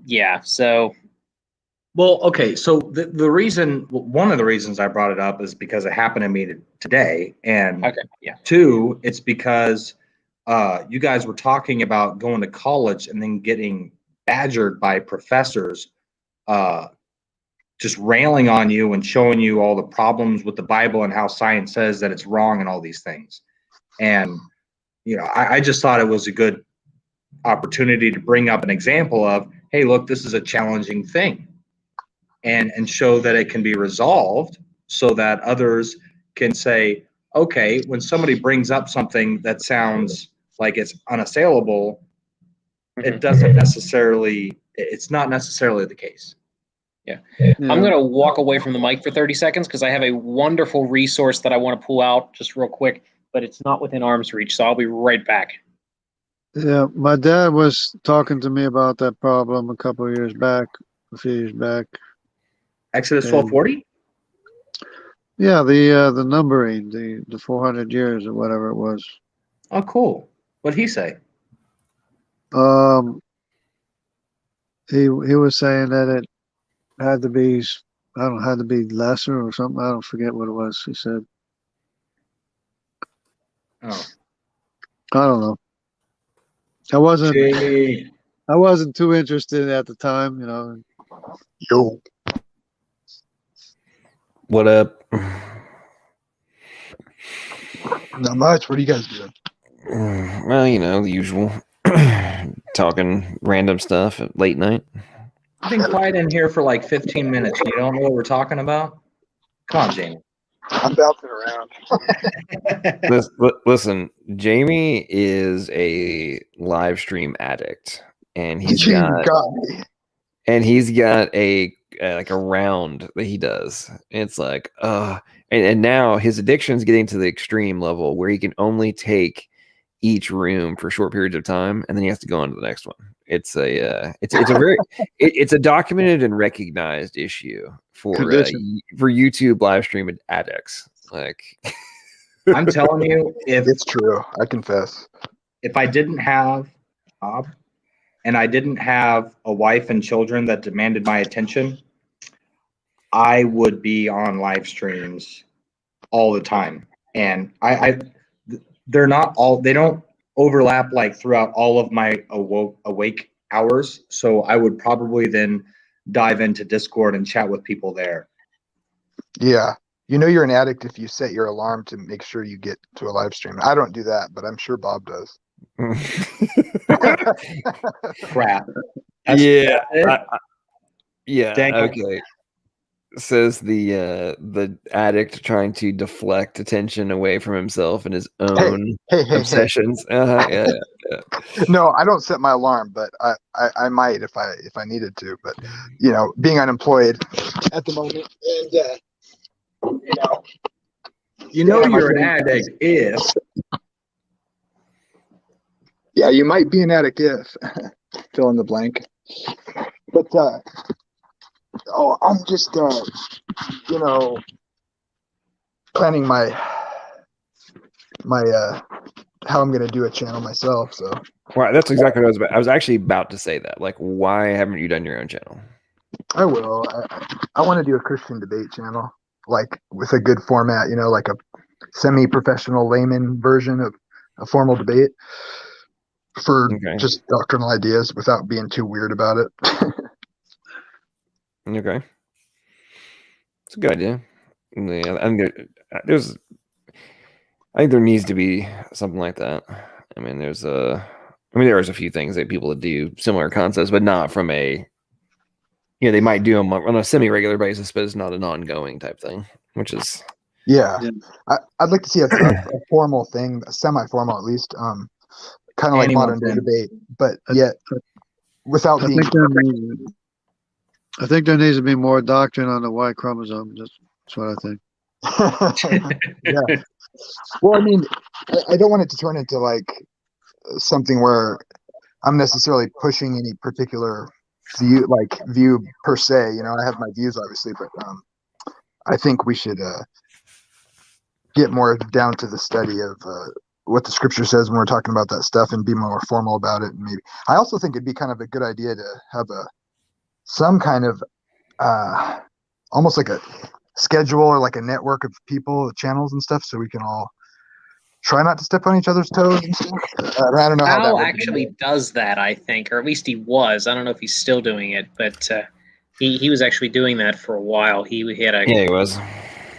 yeah. So, well, okay. So the reason, one of the reasons I brought it up is because it happened to me today, and two, it's because you guys were talking about going to college and then getting badgered by professors, just railing on you and showing you all the problems with the Bible and how science says that it's wrong and all these things. And, I just thought it was a good opportunity to bring up an example of, hey, look, this is a challenging thing, and show that it can be resolved so that others can say, okay, when somebody brings up something that sounds like it's unassailable, it's not necessarily the case. Yeah. I'm going to walk away from the mic for 30 seconds because I have a wonderful resource that I want to pull out just real quick, but it's not within arm's reach, so I'll be right back. Yeah, my dad was talking to me about that problem a few years back. Exodus 12:40? Yeah, the numbering, the 400 years or whatever it was. Oh, cool. What'd he say? He was saying that it had to be, had to be lesser or something. I don't forget what it was. He said. Oh. I don't know. I wasn't too interested at the time, Yo. What up? Not much. What are you guys doing? Well, the usual. Talking random stuff at late night. I've been quiet in here for like 15 minutes. You don't know what we're talking about? Come on, Jamie. I'm bouncing around. Listen, Jamie is a live stream addict, and he's got a like a round that he does. It's like, and now his addiction's getting to the extreme level where he can only take each room for short periods of time, and then he has to go on to the next one. It's a it's a documented and recognized issue for YouTube live stream addicts. Like, I'm telling you, if it's true, I confess. If I didn't have Bob, and I didn't have a wife and children that demanded my attention, I would be on live streams all the time. And they're not all, they don't overlap like throughout all of my awake hours. So I would probably then dive into Discord and chat with people there. Yeah. You know you're an addict if you set your alarm to make sure you get to a live stream. I don't do that, but I'm sure Bob does. Crap. Yeah. Dang. Okay. Says the addict trying to deflect attention away from himself and his own obsessions. Yeah. No, I don't set my alarm, but I might if I needed to. But you know, being unemployed at the moment, and you know you're an addict if. Yeah, you might be an addict if fill in the blank. But I'm just planning my how I'm gonna do a channel myself. So Right, that's exactly what I was about. I was actually about to say that. Like, why haven't you done your own channel? I will. I want to do a Christian debate channel, like with a good format, like a semi-professional layman version of a formal debate for just doctrinal ideas without being too weird about it. Okay. It's a good idea. Yeah, I think there needs to be something like that. I mean, there's a few things that people do similar concepts, but not from a, they might do them on a semi-regular basis, but it's not an ongoing type thing, which is. Yeah. I'd like to see a formal thing, a semi-formal at least, kind of like modern day debate, but yet without being. I think there needs to be more doctrine on the Y chromosome. That's what I think. Yeah. Well, I mean, I don't want it to turn into like something where I'm necessarily pushing any particular view per se. I have my views obviously, but I think we should get more down to the study of what the scripture says when we're talking about that stuff and be more formal about it. And maybe I also think it'd be kind of a good idea to have some kind of almost like a schedule or like a network of people, channels and stuff, so we can all try not to step on each other's toes and stuff. I don't know how Al actually does that, I think, or at least he was. I don't know if he's still doing it, but he was actually doing that for a while. He had a he was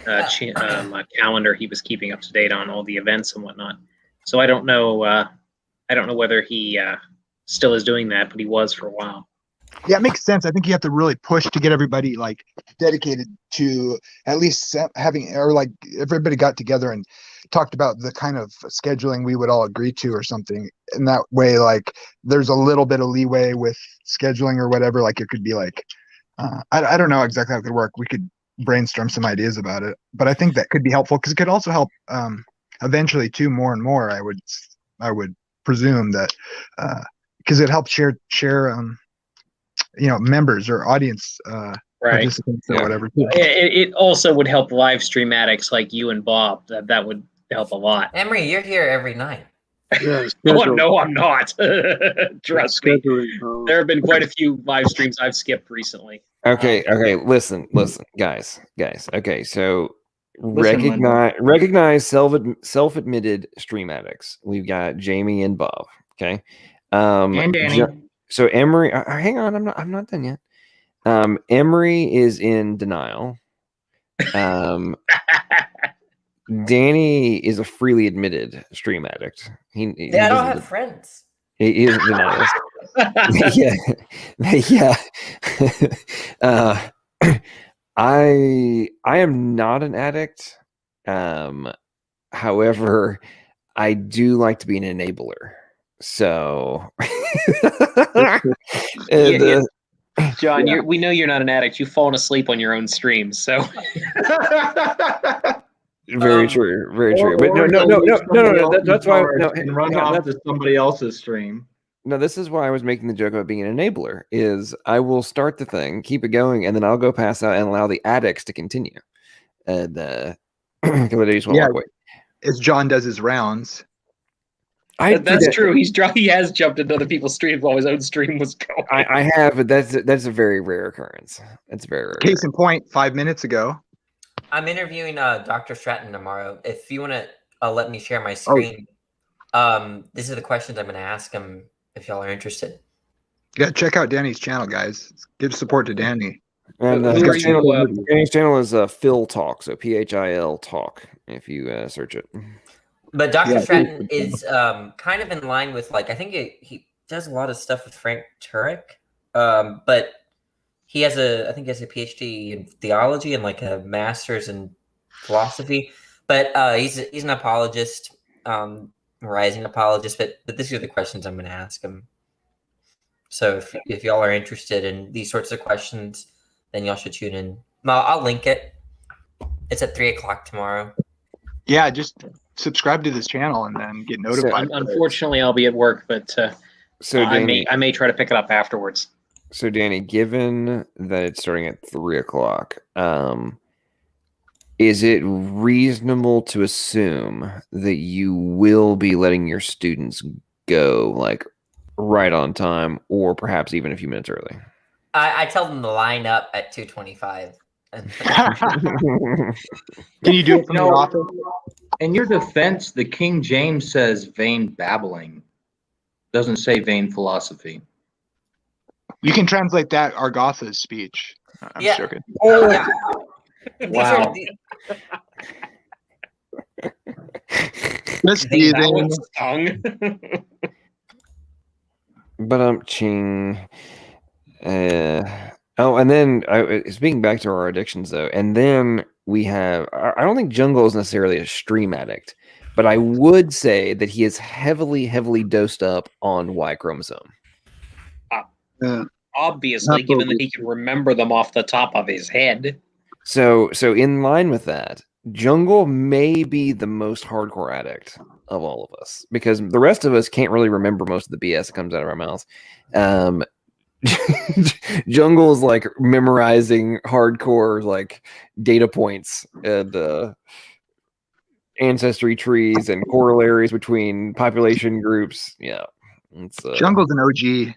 a calendar he was keeping up to date on all the events and whatnot. So I don't know whether he still is doing that, but he was for a while. Yeah, it makes sense. I think you have to really push to get everybody like dedicated to at least having, or like everybody got together and talked about the kind of scheduling we would all agree to or something. And that way, like there's a little bit of leeway with scheduling or whatever. Like it could be like, I don't know exactly how it could work. We could brainstorm some ideas about it, but I think that could be helpful because it could also help eventually too, more and more. I would presume that because it helps share members or audience participants or whatever. It also would help live stream addicts like you and Bob. That would help a lot. Emery, you're here every night. Yeah, oh no, I'm not. Trust me. There have been quite a few live streams I've skipped recently. Okay. Listen, guys. Okay, so recognize self-admitted stream addicts. We've got Jamie and Bob. Okay, and Danny. So Emery, hang on, I'm not done yet. Emery is in denial. Danny is a freely admitted stream addict. He I don't have friends. He is in denial. Yeah. I am not an addict. However, I do like to be an enabler. So John, we know you're not an addict. You've fallen asleep on your own streams, so. Very true. Very true. But no. That's why. No, and run off to somebody else's stream. No, this is why I was making the joke about being an enabler. Is I will start the thing, keep it going, and then I'll go pass out and allow the addicts to continue. And as John does his rounds. That's true. He has jumped into other people's streams while his own stream was going. I have, but that's a very rare occurrence. That's very rare. Case in point, 5 minutes ago. I'm interviewing Dr. Stratton tomorrow. If you want to let me share my screen, this is the questions I'm going to ask him if y'all are interested. Yeah, check out Danny's channel, guys. Give support to Danny. And Danny's channel is Phil Talk, so PHIL Talk. If you search it. But Dr. Stratton is kind of in line with, like, I think he does a lot of stuff with Frank Turek, but he has I think he has a PhD in theology and like a master's in philosophy. But he's an apologist, rising apologist. But these are the questions I'm going to ask him. So if y'all are interested in these sorts of questions, then y'all should tune in. I'll link it. It's at 3:00 tomorrow. Yeah, just subscribe to this channel and then get notified. So, unfortunately, I'll be at work, but Danny, I may try to pick it up afterwards. So, Danny, given that it's starting at 3:00, is it reasonable to assume that you will be letting your students go like right on time, or perhaps even a few minutes early? I tell them to line up at 2:25. Can you do it from the office? In your defense, the King James says vain babbling. Doesn't say vain philosophy. You can translate that Argotha's speech. I'm joking. Oh, yeah. Wow. But ching. And then speaking back to our addictions though, and then we have, I don't think Jungle is necessarily a stream addict, but I would say that he is heavily dosed up on Y chromosome. Obviously, given that he can remember them off the top of his head. So in line with that, Jungle may be the most hardcore addict of all of us, because the rest of us can't really remember most of the BS that comes out of our mouths. Jungle is like memorizing hardcore like data points and ancestry trees and corollaries between population groups. Yeah, Jungle's an OG,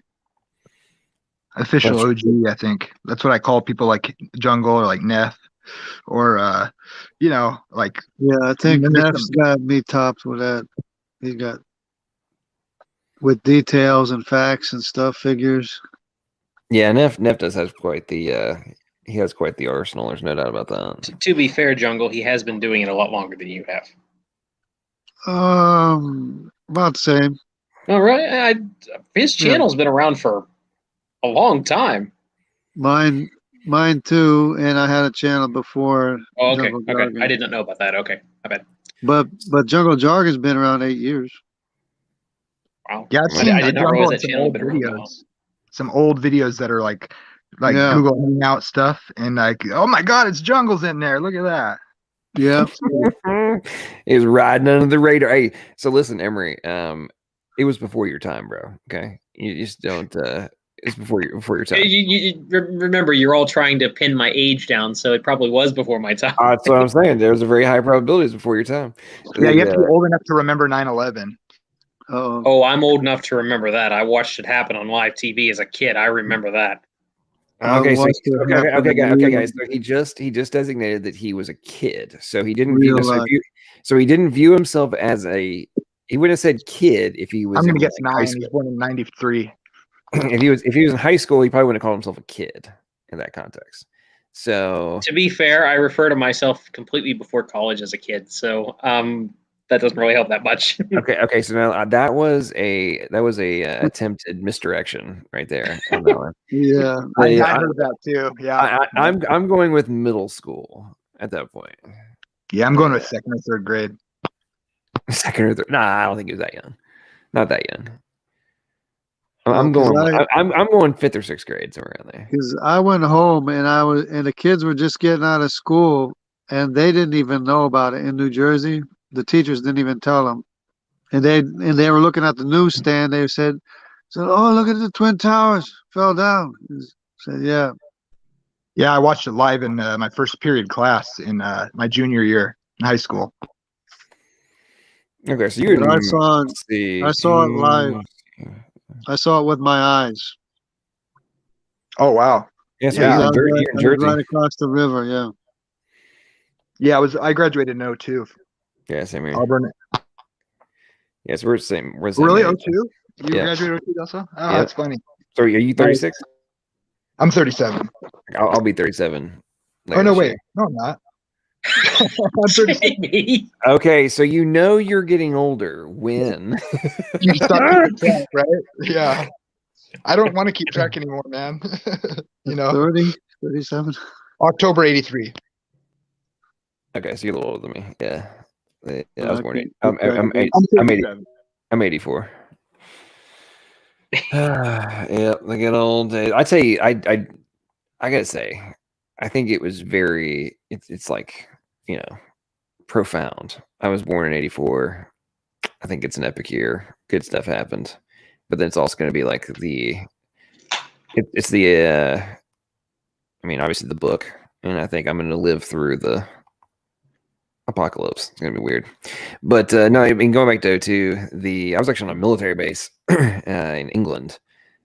official OG. I think that's what I call people like Jungle or like Neff or like I think Neff's got me topped with that. He got with details and facts and stuff, figures. Yeah, Neff does have quite the he has quite the arsenal. There's no doubt about that. To be fair, Jungle, he has been doing it a lot longer than you have. About the same. All right, his channel's been around for a long time. Mine too, and I had a channel before. Oh, okay, okay. I did not know about that. Okay, I bet. But Jungle Jargon's been around 8 years. Wow. Yeah, I did not realize that channel had been around that long. Some old videos that are like Google Hangout stuff, and like, oh my God, it's Jungle's in there. Look at that. Yeah. He's riding under the radar. Hey, so listen, Emery, it was before your time, bro. Okay. You just don't it's before your time. You remember, you're all trying to pin my age down, so it probably was before my time. That's what I'm saying. There's a very high probability it's before your time. Yeah, you have to be old enough to remember 9/11. Oh, I'm old enough to remember that. I watched it happen on live TV as a kid. I remember that. Okay, guys. So he just designated that he was a kid. So he didn't he didn't view himself as he would have said kid if he was. I'm gonna guess 9. He was born in 93. If he was in high school, he probably wouldn't have called himself a kid in that context. So to be fair, I refer to myself completely before college as a kid. So that doesn't really help that much. Okay. So now that was a attempted misdirection right there. Yeah, I heard that too. Yeah, I'm going with middle school at that point. Yeah, I'm going with 2nd or 3rd grade. 2nd or 3rd? Nah, I don't think he was that young. Not that young. I'm going fifth or sixth grade, somewhere around there. Because I went home and the kids were just getting out of school and they didn't even know about it in New Jersey. The teachers didn't even tell them, and they were looking at the newsstand. They said, "Oh, look at the Twin Towers fell down." I said, "Yeah." Yeah, I watched it live in my first period class in my junior year in high school. Okay, so you I saw it live. I saw it with my eyes. Oh wow! Yeah, so Yeah. you're in Jersey, right across the river. Yeah. Yeah, I graduated in 02. Yeah, same here. Auburn. Yes, we're the same. We're the same Really? age. 02? You Yeah. graduated 02 also? Oh, Yeah. that's funny. So are you 36? I'm 37. I'll be 37. Oh no, wait. No, I'm not. I'm 37. Okay, so you know you're getting older when You start keeping track, right? Yeah. I don't want to keep track anymore, man. 30, 37. October 83. Okay, so you're a little older than me. Yeah. I was born. I'm 84. Yeah, the good old days. I tell you, I gotta say, I think it was very. It's like, profound. I was born in 84. I think it's an epic year. Good stuff happened, but then it's also going to be like it's the. Obviously the book, and I think I'm going to live through the apocalypse. It's going to be weird, but no. Going back to I was actually on a military base in England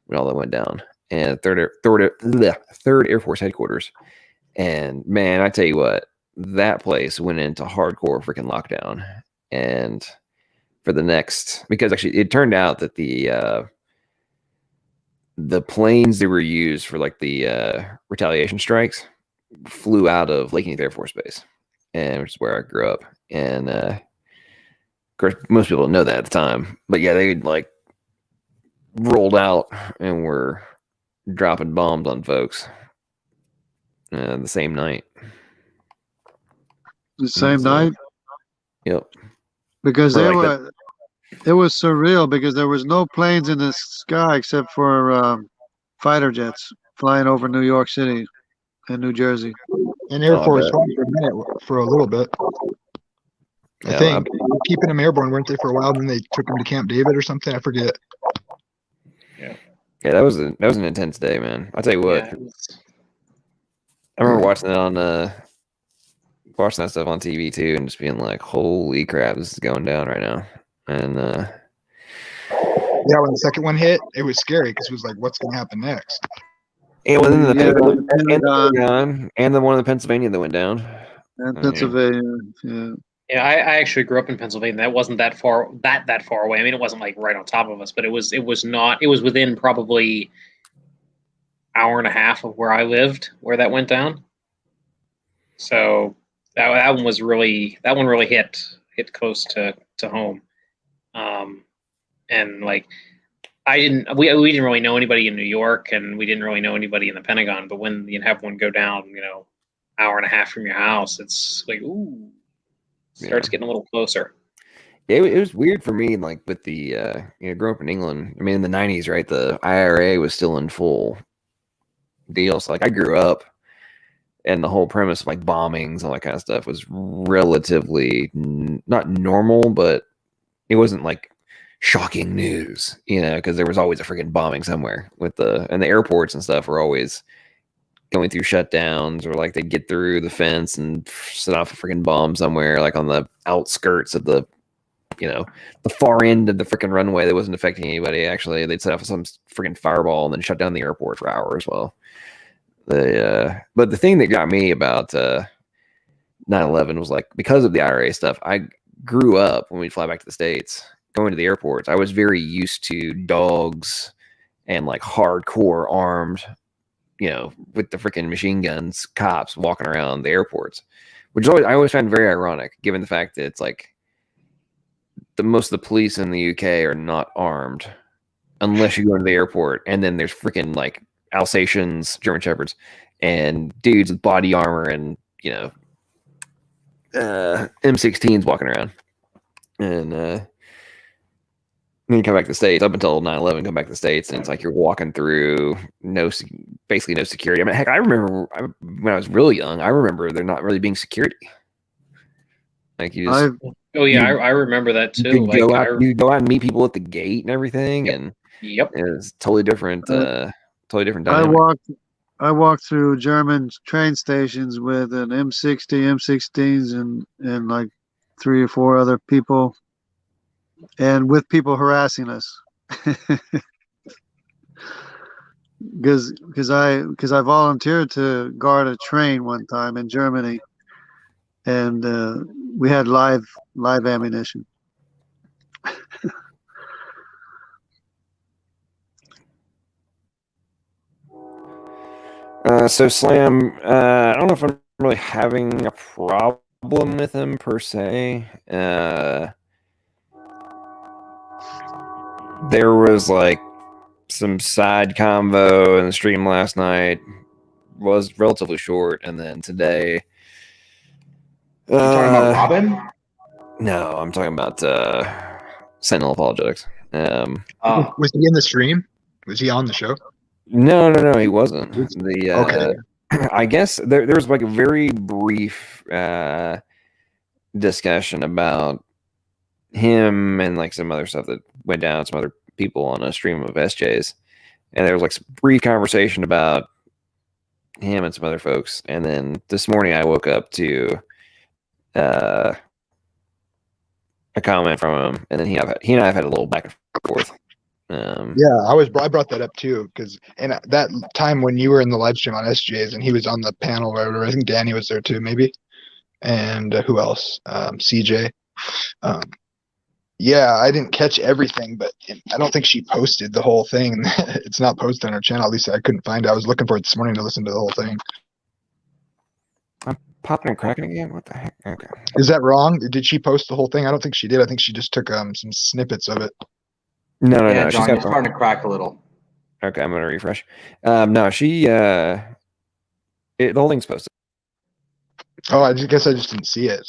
when all that went down, and third Air Force headquarters. And man, I tell you what, that place went into hardcore freaking lockdown. And for the next, because actually it turned out that the planes that were used for like the retaliation strikes flew out of Lake Heath Air Force Base, and which is where I grew up. And of course, most people don't know that at the time, but yeah, they like rolled out and were dropping bombs on folks the same night. The same night? Yep. Because it was surreal because there was no planes in the sky except for fighter jets flying over New York City and New Jersey. And Air Force One for a little bit. I think keeping them airborne, weren't they, for a while? And then they took them to Camp David or something. I forget. Yeah, that was an intense day, man. I'll tell you what. Yeah, I remember watching that stuff on TV too, and just being like, "Holy crap, this is going down right now!" And yeah, when the second one hit, it was scary because it was like, "What's going to happen next?" And then and the one in the Pennsylvania that went down. And Pennsylvania, yeah. Yeah, I actually grew up in Pennsylvania. That wasn't that far away. I mean, it wasn't like right on top of us, but it was within probably hour and a half of where I lived, where that went down. So that one really hit close to home. And like we didn't really know anybody in New York, and we didn't really know anybody in the Pentagon. But when you have one go down, hour and a half from your house, it's like, ooh, starts getting a little closer. Yeah, it was weird for me, like with the growing up in England. I mean, in the 90s, right? The IRA was still in full deal. So like I grew up, and the whole premise of like bombings, all that kind of stuff was relatively not normal, but it wasn't like shocking news, because there was always a freaking bombing somewhere and the airports and stuff were always going through shutdowns, or like they get through the fence and set off a freaking bomb somewhere, like on the outskirts of the far end of the freaking runway that wasn't affecting anybody. Actually, they'd set off some freaking fireball and then shut down the airport for hours. Well, but the thing that got me about 9/11 was like, because of the IRA stuff, I grew up when we'd fly back to the States, going to the airports. I was very used to dogs and like hardcore armed, with the freaking machine guns, cops walking around the airports, which I always found very ironic, given the fact that it's like most of the police in the UK are not armed unless you go to the airport, and then there's freaking like Alsatians, German Shepherds, and dudes with body armor and M16s walking around. And then you come back to the States up until 9/11, come back to the States, and it's like you're walking through basically no security. I mean, heck, I remember when I was really young, I remember there not really being security. Like you just, oh yeah, I remember that too. you Like go out and meet people at the gate and everything, and it's totally different, totally different dynamic. I walked through German train stations with an M60, M16s, and like 3 or 4 other people, and with people harassing us. Because I volunteered to guard a train one time in Germany, and we had live ammunition. So Slam, I don't know if I'm really having a problem with him per se. There was like some side convo in the stream last night, was relatively short, and then today. You talking about Robin? No, I'm talking about Sentinel Apologetics. Was he in the stream? Was he on the show? No, he wasn't. Okay. I guess there was like a very brief discussion about him and like some other stuff that went down, some other people on a stream of SJs, and there was like some brief conversation about him and some other folks. And then this morning I woke up to a comment from him, and then he and I have had a little back and forth. Yeah, I brought that up too, because and that time when you were in the live stream on SJs and he was on the panel or whatever, I think Danny was there too, maybe, and who else? CJ. Yeah, I didn't catch everything, but I don't think she posted the whole thing. It's not posted on her channel. At least I couldn't find it. I was looking for it this morning to listen to the whole thing. I'm popping and cracking again. What the heck? Okay. Is that wrong? Did she post the whole thing? I don't think she did. I think she just took some snippets of it. No. John, you're starting to crack a little. Okay, I'm gonna refresh. No, she the whole thing's posted. Oh, I guess I just didn't see it.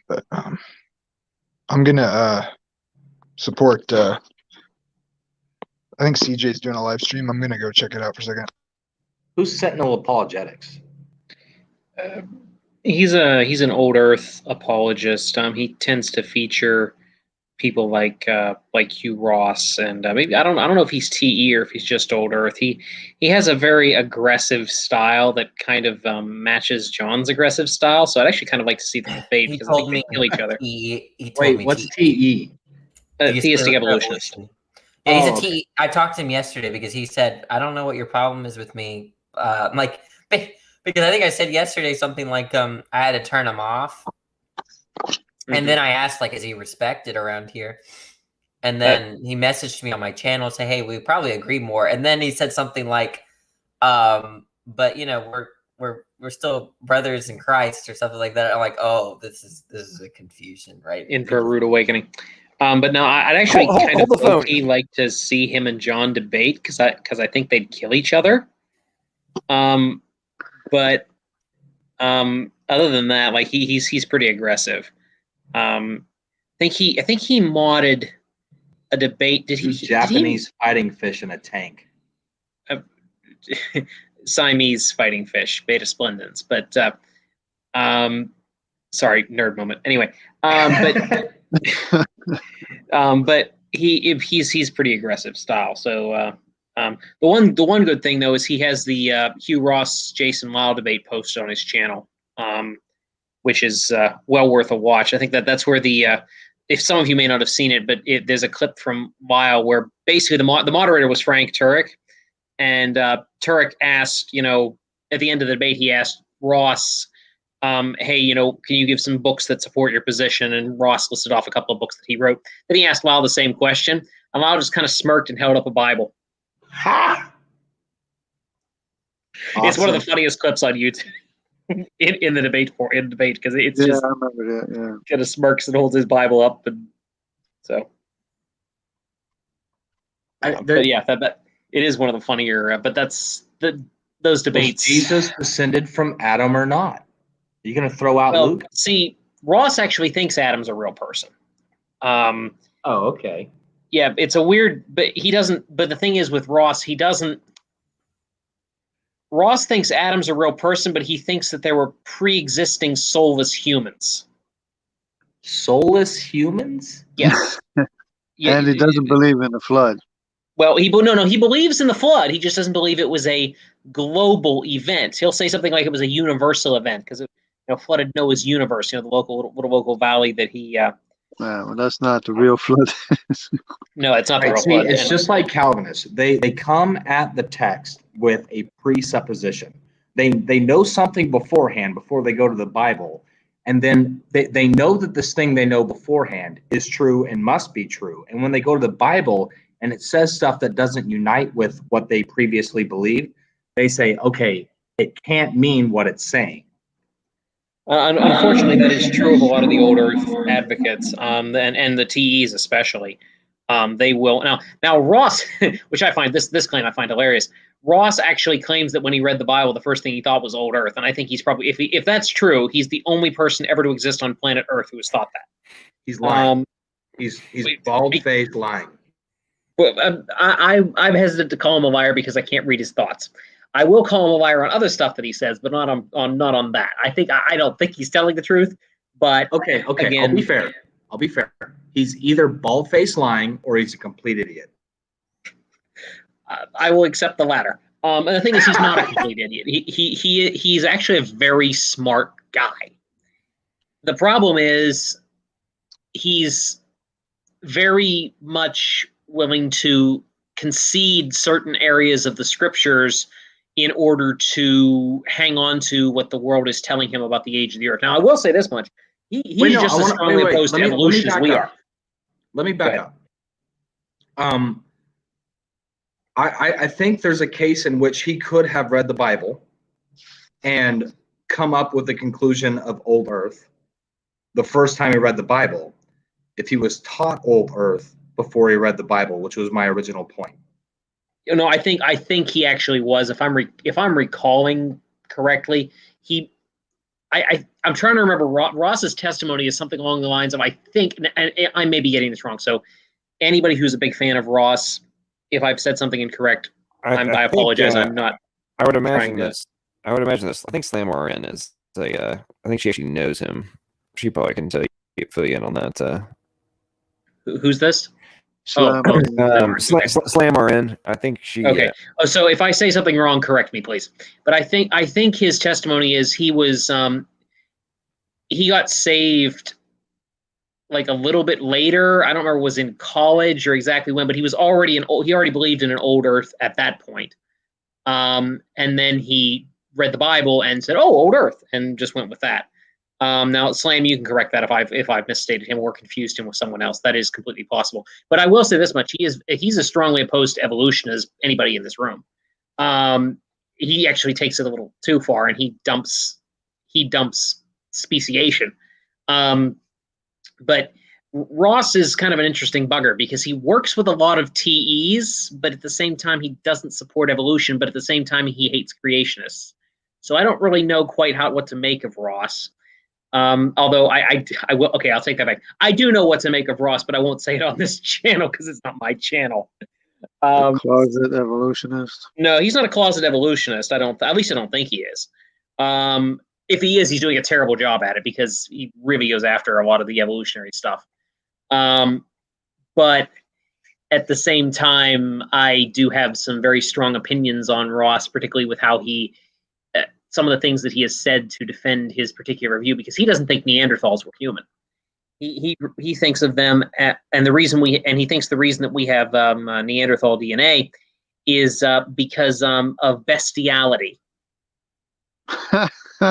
But I'm gonna support. I think CJ's doing a live stream. I'm gonna go check it out for a second. Who's Sentinel Apologetics? He's an old Earth apologist. He tends to feature people like Hugh Ross, and maybe I don't know if he's TE or if he's just old Earth. He has a very aggressive style that kind of matches John's aggressive style. So I'd actually kind of like to see them debate because I think they kill each other. Wait, what's TE? Theistic evolutionist. Yeah, he's a TE. I talked to him yesterday because he said, "I don't know what your problem is with me." I'm like, because I think I said yesterday something like, I had to turn him off. And then I asked, like, is he respected around here? And then he messaged me on my channel and said, hey, we probably agree more. And then he said something like, but you know, we're still brothers in Christ or something like that. I'm like, oh, this is a confusion, right? In for a rude awakening. But no, I'd actually kind of like to see him and John debate because I think they'd kill each other. But other than that, like he's pretty aggressive. I think he modded a debate. Did he? Japanese fighting fish in a tank. Siamese fighting fish, beta splendens. But sorry, nerd moment. Anyway, but he's pretty aggressive style. So the one good thing though is he has the Hugh Ross Jason Lyle debate posted on his channel. Which is well worth a watch. I think that's where if some of you may not have seen it, but there's a clip from Lyle where basically the moderator was Frank Turek, and Turek asked, at the end of the debate, he asked Ross, hey, can you give some books that support your position? And Ross listed off a couple of books that he wrote. Then he asked Lyle the same question, and Lyle just kind of smirked and held up a Bible. Ha! Awesome. It's one of the funniest clips on YouTube. In the debate because it's just I remember that. Yeah, kind of smirks and holds his Bible up, and so. But yeah, that it is one of the funnier. But that's those debates. Was Jesus descended from Adam or not? Are you going to throw out Luke? See, Ross actually thinks Adam's a real person. Oh, okay. Yeah, it's a weird, but he doesn't. But the thing is with Ross, he doesn't. Ross thinks Adam's a real person, but he thinks that there were pre-existing soulless humans. Soulless humans? Yes. Yeah, and he doesn't believe in the flood. Well, he believes in the flood. He just doesn't believe it was a global event. He'll say something like it was a universal event because it flooded Noah's universe. The local valley that he. Well, that's not the real flood. No, it's not the real flood. It's just like Calvinists. They come at the text with a presupposition. They know something beforehand before they go to the Bible, and then they know that this thing they know beforehand is true and must be true. And when they go to the Bible and it says stuff that doesn't unite with what they previously believed, they say, okay, it can't mean what it's saying. Unfortunately, that is true of a lot of the old Earth advocates, and the TEs especially. They will now Ross, which I find this claim I find hilarious. Ross actually claims that when he read the Bible, the first thing he thought was old Earth, and I think he's probably, if that's true, he's the only person ever to exist on planet Earth who has thought that. He's lying. He's bald-faced lying. Well, I'm hesitant to call him a liar because I can't read his thoughts. I will call him a liar on other stuff that he says, but not on that. I don't think he's telling the truth. But okay. Again, I'll be fair. He's either bald-faced lying or he's a complete idiot. I will accept the latter. And the thing is, he's not a complete idiot. He's actually a very smart guy. The problem is he's very much willing to concede certain areas of the scriptures in order to hang on to what the world is telling him about the age of the earth. Now, I will say this much. He's just as strongly opposed to evolution as we are. Let me back up. I think there's a case in which he could have read the Bible and come up with the conclusion of old earth the first time he read the Bible if he was taught old earth before he read the Bible, which was my original point. I think he actually was. If I'm recalling correctly, I'm trying to remember. Ross's testimony is something along the lines of, I think, and I may be getting this wrong. So, anybody who's a big fan of Ross, if I've said something incorrect, I apologize. I'm not. I would imagine this. I think Slam RN is I think she actually knows him. She probably can fill you in on that. Who's this? Slam RN. I think she. Okay. So if I say something wrong, correct me, please. But I think his testimony is he got saved like a little bit later. I don't remember, was in college or exactly when, but he was already he already believed in an old earth at that point. And then he read the Bible and said, "Oh, old earth," and just went with that. Now, Slam, you can correct that if I've misstated him or confused him with someone else. That is completely possible. But I will say this much: he's as strongly opposed to evolution as anybody in this room. He actually takes it a little too far, and he dumps speciation. But Ross is kind of an interesting bugger because he works with a lot of TEs, but at the same time he doesn't support evolution. But at the same time he hates creationists. So I don't really know quite what to make of Ross. Although I will. Okay, I'll take that back. I do know what to make of Ross, but I won't say it on this channel because it's not my channel. Closet evolutionist. No, he's not a closet evolutionist. At least I don't think he is. If he is, he's doing a terrible job at it because he really goes after a lot of the evolutionary stuff. But at the same time, I do have some very strong opinions on Ross, particularly with how he. Some of the things that he has said to defend his particular view, because he doesn't think Neanderthals were human. He thinks of them, and he thinks the reason that we have Neanderthal DNA is because of bestiality.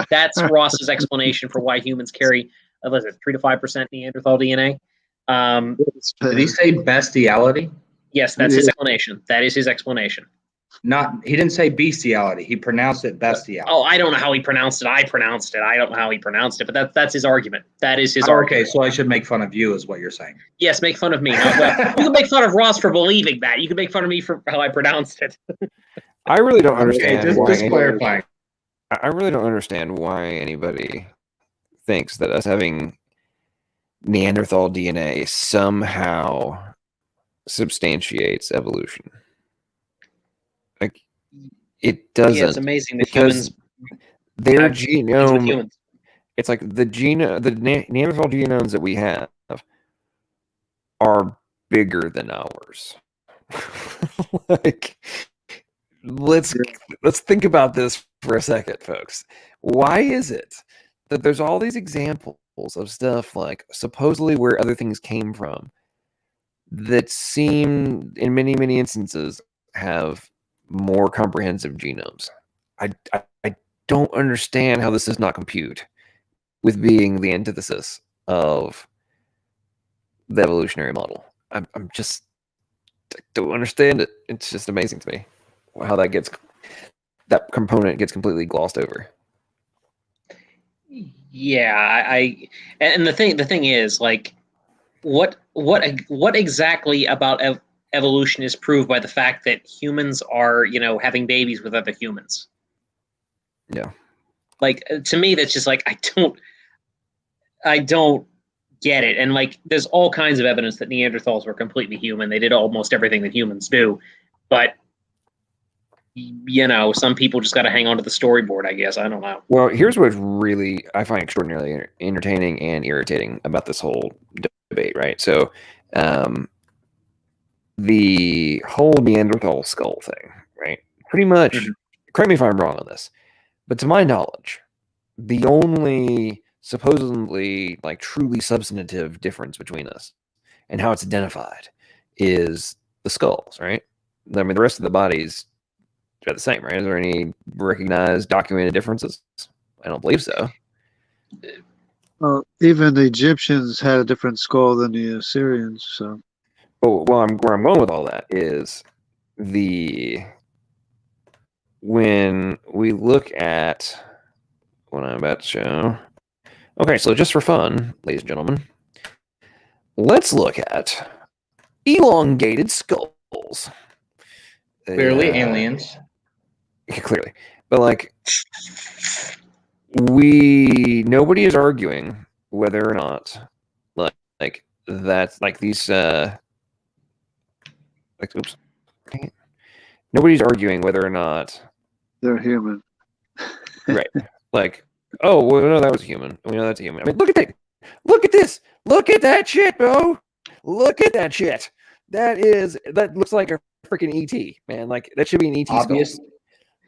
That's Ross's explanation for why humans carry 3 to 5% Neanderthal DNA. Did he say bestiality? Yes, that's his explanation. That is his explanation. He didn't say bestiality. He pronounced it bestiality. Oh, I don't know how he pronounced it. I pronounced it. I don't know how he pronounced it, but that's his argument. That is his argument. Okay, so I should make fun of you, is what you're saying. Yes, make fun of me. You can make fun of Ross for believing that. You can make fun of me for how I pronounced it. I really don't understand. Just clarifying. I really don't understand why anybody thinks that us having Neanderthal DNA somehow substantiates evolution. Like, it doesn't. Yeah, it's amazing that because humans their have genes with genome, humans. it's like the Neanderthal genomes that we have are bigger than ours. Like, let's think about this for a second, folks. Why is it that there's all these examples of stuff like supposedly where other things came from that seem in many instances have more comprehensive genomes? I don't understand how this does not compute with being the antithesis of the evolutionary model. I don't understand it. It's just amazing to me how that component gets completely glossed over. Yeah, and the thing is, like, what exactly about evolution is proved by the fact that humans are, having babies with other humans? Yeah. Like, to me, that's just like, I don't get it. And like, there's all kinds of evidence that Neanderthals were completely human. They did almost everything that humans do, but some people just got to hang on to the storyboard, I guess. I don't know. Well, here's what really I find extraordinarily entertaining and irritating about this whole debate, right? So, the whole Neanderthal skull thing, right? Pretty much, correct me if I'm wrong on this, but to my knowledge, the only supposedly like truly substantive difference between us and how it's identified is the skulls, right? I mean, the rest of the bodies are the same, right? Is there any recognized, documented differences? I don't believe so. Well, even the Egyptians had a different skull than the Assyrians. So, well, where I'm going with all that is when we look at what I'm about to show. Okay, so just for fun, ladies and gentlemen, let's look at elongated skulls. Clearly aliens. Clearly. But like, nobody is arguing whether or not like that's like these like oops. Nobody's arguing whether or not they're human. Right. Like, oh, well, no, that was human. We know that's a human. I mean, look at that. Look at this. Look at that shit, bro. Look at that shit. That looks like a freaking ET, man. Like, that should be an ET skull.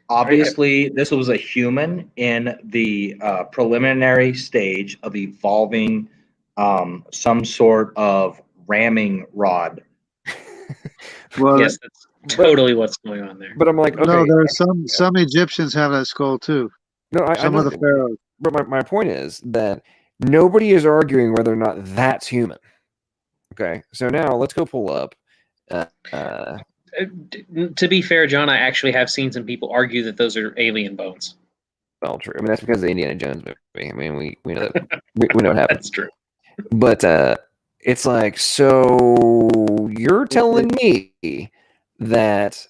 Obviously, this was a human in the preliminary stage of evolving some sort of ramming rod. Well, yes, that's totally what's going on there. But I'm like, okay. No, there's some Egyptians have that skull too. No, some of the pharaohs. But my point is that nobody is arguing whether or not that's human. Okay, so now let's go pull up. To be fair, John, I actually have seen some people argue that those are alien bones. Well, true. I mean, that's because of the Indiana Jones movie. I mean, we know that we know what happened. That's true. But it's like, so you're telling me that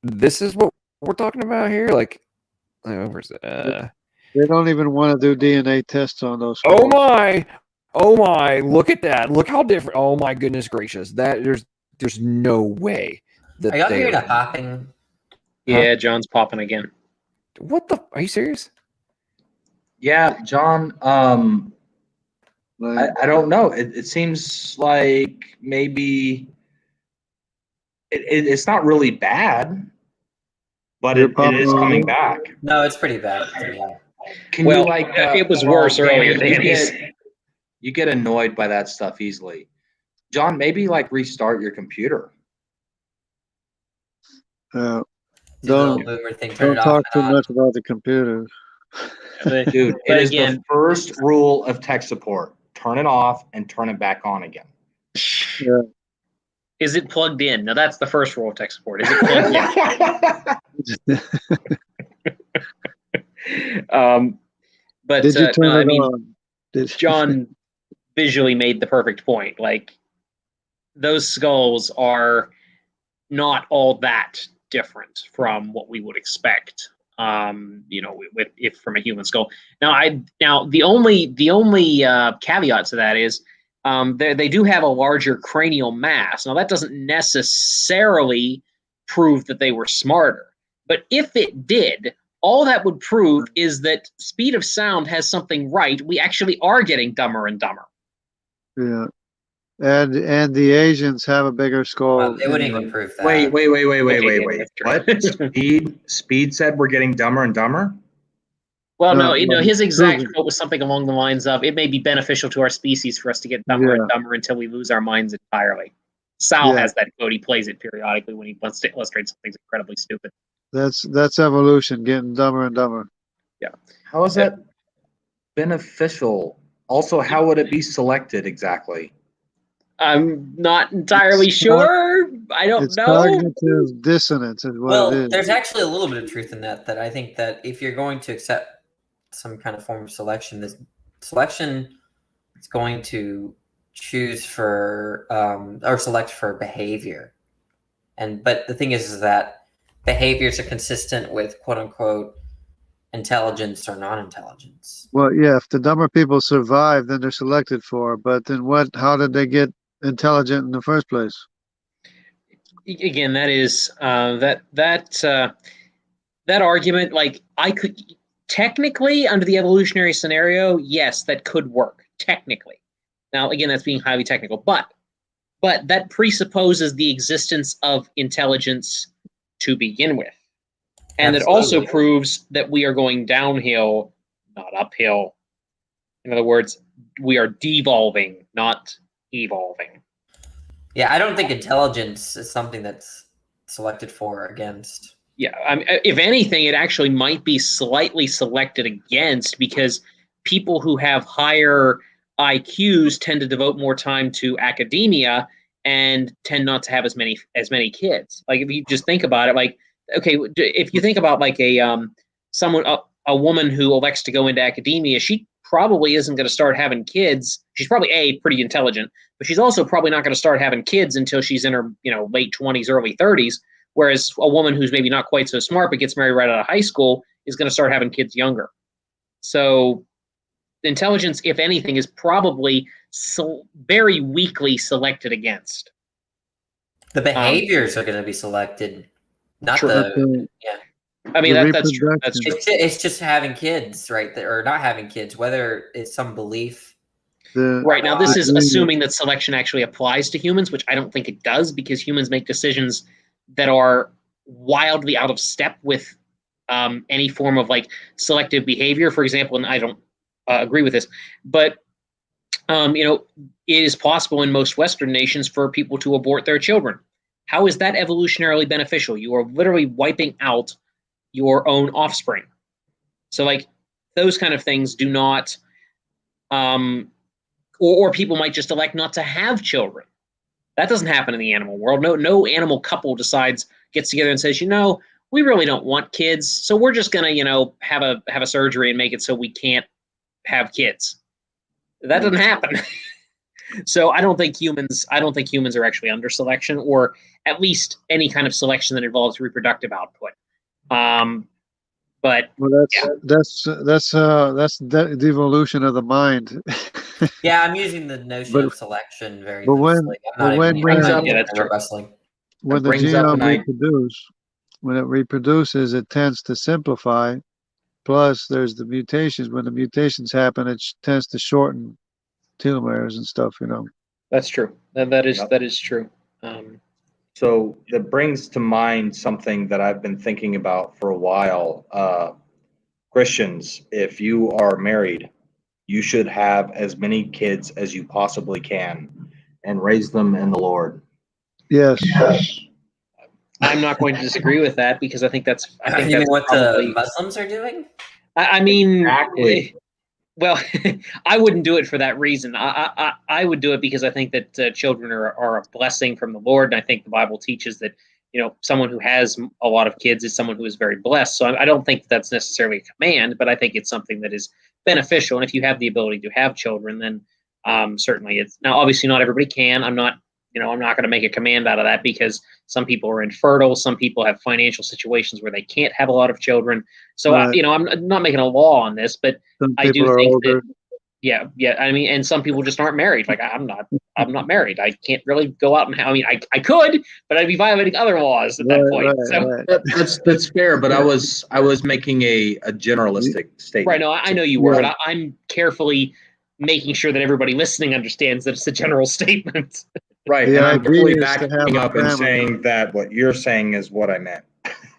this is what we're talking about here? Like, where's it? They don't even want to do DNA tests on those. Oh my! Look at that! Look how different! Oh my goodness gracious! That there's no way that I got hearing a popping. Yeah, John's popping again. What the? Are you serious? Yeah, John. I don't know. It seems like maybe it's not really bad, but it is coming back. No, it's pretty bad to me. Can you like? It was worse earlier. You get annoyed by that stuff easily. John, maybe like restart your computer. Don't talk too much about the computer. Dude, it is the first rule of tech support. Turn it off and turn it back on again. Yeah. Is it plugged in? Now that's the first rule of tech support. Is it plugged in? But did you turn it on? John visually made the perfect point. Like, those skulls are not all that different from what we would expect. if from a human skull. Now the only caveat to that is they do have a larger cranial mass. Now that doesn't necessarily prove that they were smarter, but if it did, all that would prove is that speed of sound has something right. We actually are getting dumber and dumber. Yeah. And the Asians have a bigger skull. Well, they wouldn't even prove that. Wait. Okay, What? Speed said we're getting dumber and dumber? Well, no, his exact quote was something along the lines of, "It may be beneficial to our species for us to get dumber and dumber until we lose our minds entirely." Sal has that quote. He plays it periodically when he wants to illustrate something incredibly stupid. That's evolution, getting dumber and dumber. Yeah. How is that beneficial? Also, how would it be selected exactly? I'm not entirely sure. I don't know. Cognitive dissonance is what it is. There's actually a little bit of truth in that I think that if you're going to accept some kind of form of selection, this selection is going to choose for or select for behavior. But the thing is that behaviors are consistent with quote unquote intelligence or non-intelligence. Well, yeah, if the dumber people survive, then they're selected for. But then how did they get intelligent in the first place? Again, that is that argument. Like, I could technically, under the evolutionary scenario, yes, that could work technically. Now, again, that's being highly technical, but that presupposes the existence of intelligence to begin with, and it also proves that we are going downhill, not uphill. In other words, we are devolving, not evolving. Yeah, I don't think intelligence is something that's selected for or against. Yeah, if anything, it actually might be slightly selected against, because people who have higher IQs tend to devote more time to academia and tend not to have as many kids. Like, if you just think about it, like, okay, if you think about like a woman who elects to go into academia, she probably isn't going to start having kids. She's probably pretty intelligent, but she's also probably not going to start having kids until she's in her late 20s, early 30s. Whereas a woman who's maybe not quite so smart but gets married right out of high school is going to start having kids younger. So intelligence, if anything, is probably very weakly selected against. The behaviors are going to be selected, not Yeah. I mean, that's true. That's true. It's just having kids, right? Or not having kids, whether it's some belief. Right. Now, this is assuming that selection actually applies to humans, which I don't think it does, because humans make decisions that are wildly out of step with any form of like selective behavior. For example, and I don't agree with this, but it is possible in most Western nations for people to abort their children. How is that evolutionarily beneficial? You are literally wiping out your own offspring. So, like, those kind of things do not, or people might just elect not to have children. That doesn't happen in the animal world. No animal couple gets together and says, we really don't want kids, so we're just gonna, have a surgery and make it so we can't have kids. That doesn't happen. So I don't think humans are actually under selection, or at least any kind of selection that involves reproductive output. But that's the evolution of the mind. Yeah, I'm using the notion of selection very loosely. When the genome reproduces, it tends to simplify. Plus, there's the mutations. When the mutations happen, it tends to shorten telomeres and stuff. That's true. That is true. So that brings to mind something that I've been thinking about for a while. Christians, if you are married, you should have as many kids as you possibly can and raise them in the Lord. Yes. I'm not going to disagree with that, because I think that's what the Muslims are doing. I mean, exactly. Well, I wouldn't do it for that reason. I would do it because I think that children are a blessing from the Lord, and I think the Bible teaches that someone who has a lot of kids is someone who is very blessed. So I don't think that's necessarily a command, but I think it's something that is beneficial. And if you have the ability to have children, then certainly it's. Now, obviously, not everybody can. I'm not I'm not going to make a command out of that because some people are infertile. Some people have financial situations where they can't have a lot of children. So, Right. I'm not making a law on this, but Some I do people are think older. that, yeah. I mean, and some people just aren't married. Like I'm not married. I can't really go out and I could, but I'd be violating other laws at that point. So that's fair. But I was making a generalistic statement. right. No, I know you were, but I'm carefully making sure that everybody listening understands that it's a general statement. Right, The and I'm idea fully is to backing have a up and family. saying that what you're saying is what I meant.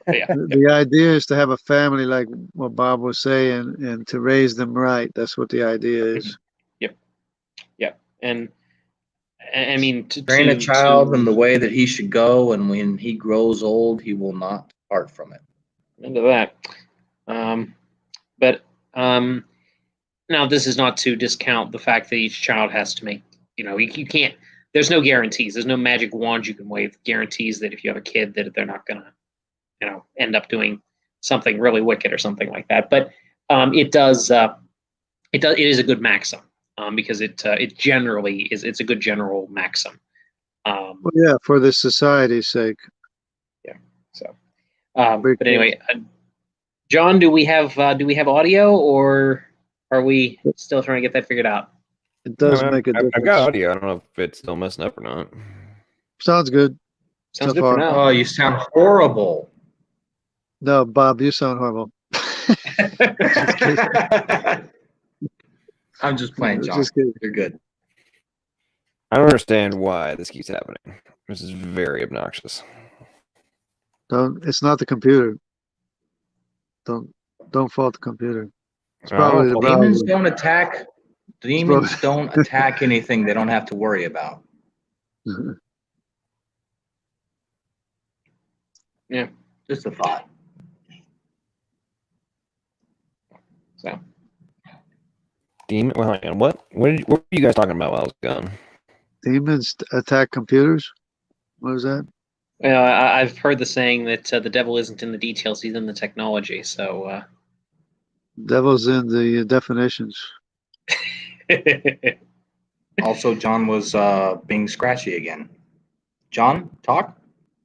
Yeah. The idea is to have a family, like what Bob was saying, and to raise them right. That's what the idea is. Yep. And I mean, Train a child in the way that he should go, and when he grows old, he will not depart from it. Into that. But now this is not to discount the fact that each child has to make, you can't, there's no guarantees. There's no magic wand you can wave guarantees that if you have a kid that they're not going to, end up doing something really wicked or something like that. But it is a good maxim because it generally is, it's a good general maxim. Well, yeah, for the society's sake. Yeah. So, but anyway, John, do we have audio, or are we still trying to get that figured out? It does make a difference. I've got audio. I don't know if it's still messing up or not. Sounds good. Sounds so good far. for now. Oh, you sound horrible. No, Bob, you sound horrible. I'm just playing, John. Just kidding. You're good. I don't understand why this keeps happening. This is very obnoxious. It's not the computer. Don't fault the computer. It's probably the Demons browser. don't attack anything they don't have to worry about. Yeah. Just a thought. So. Demon? Well, hang on. What were you guys talking about while I was gone? Demons attack computers? What was that? I've heard the saying that the devil isn't in the details; he's in the technology. So. Devil's in the definitions. Also, John was being scratchy again. John, talk.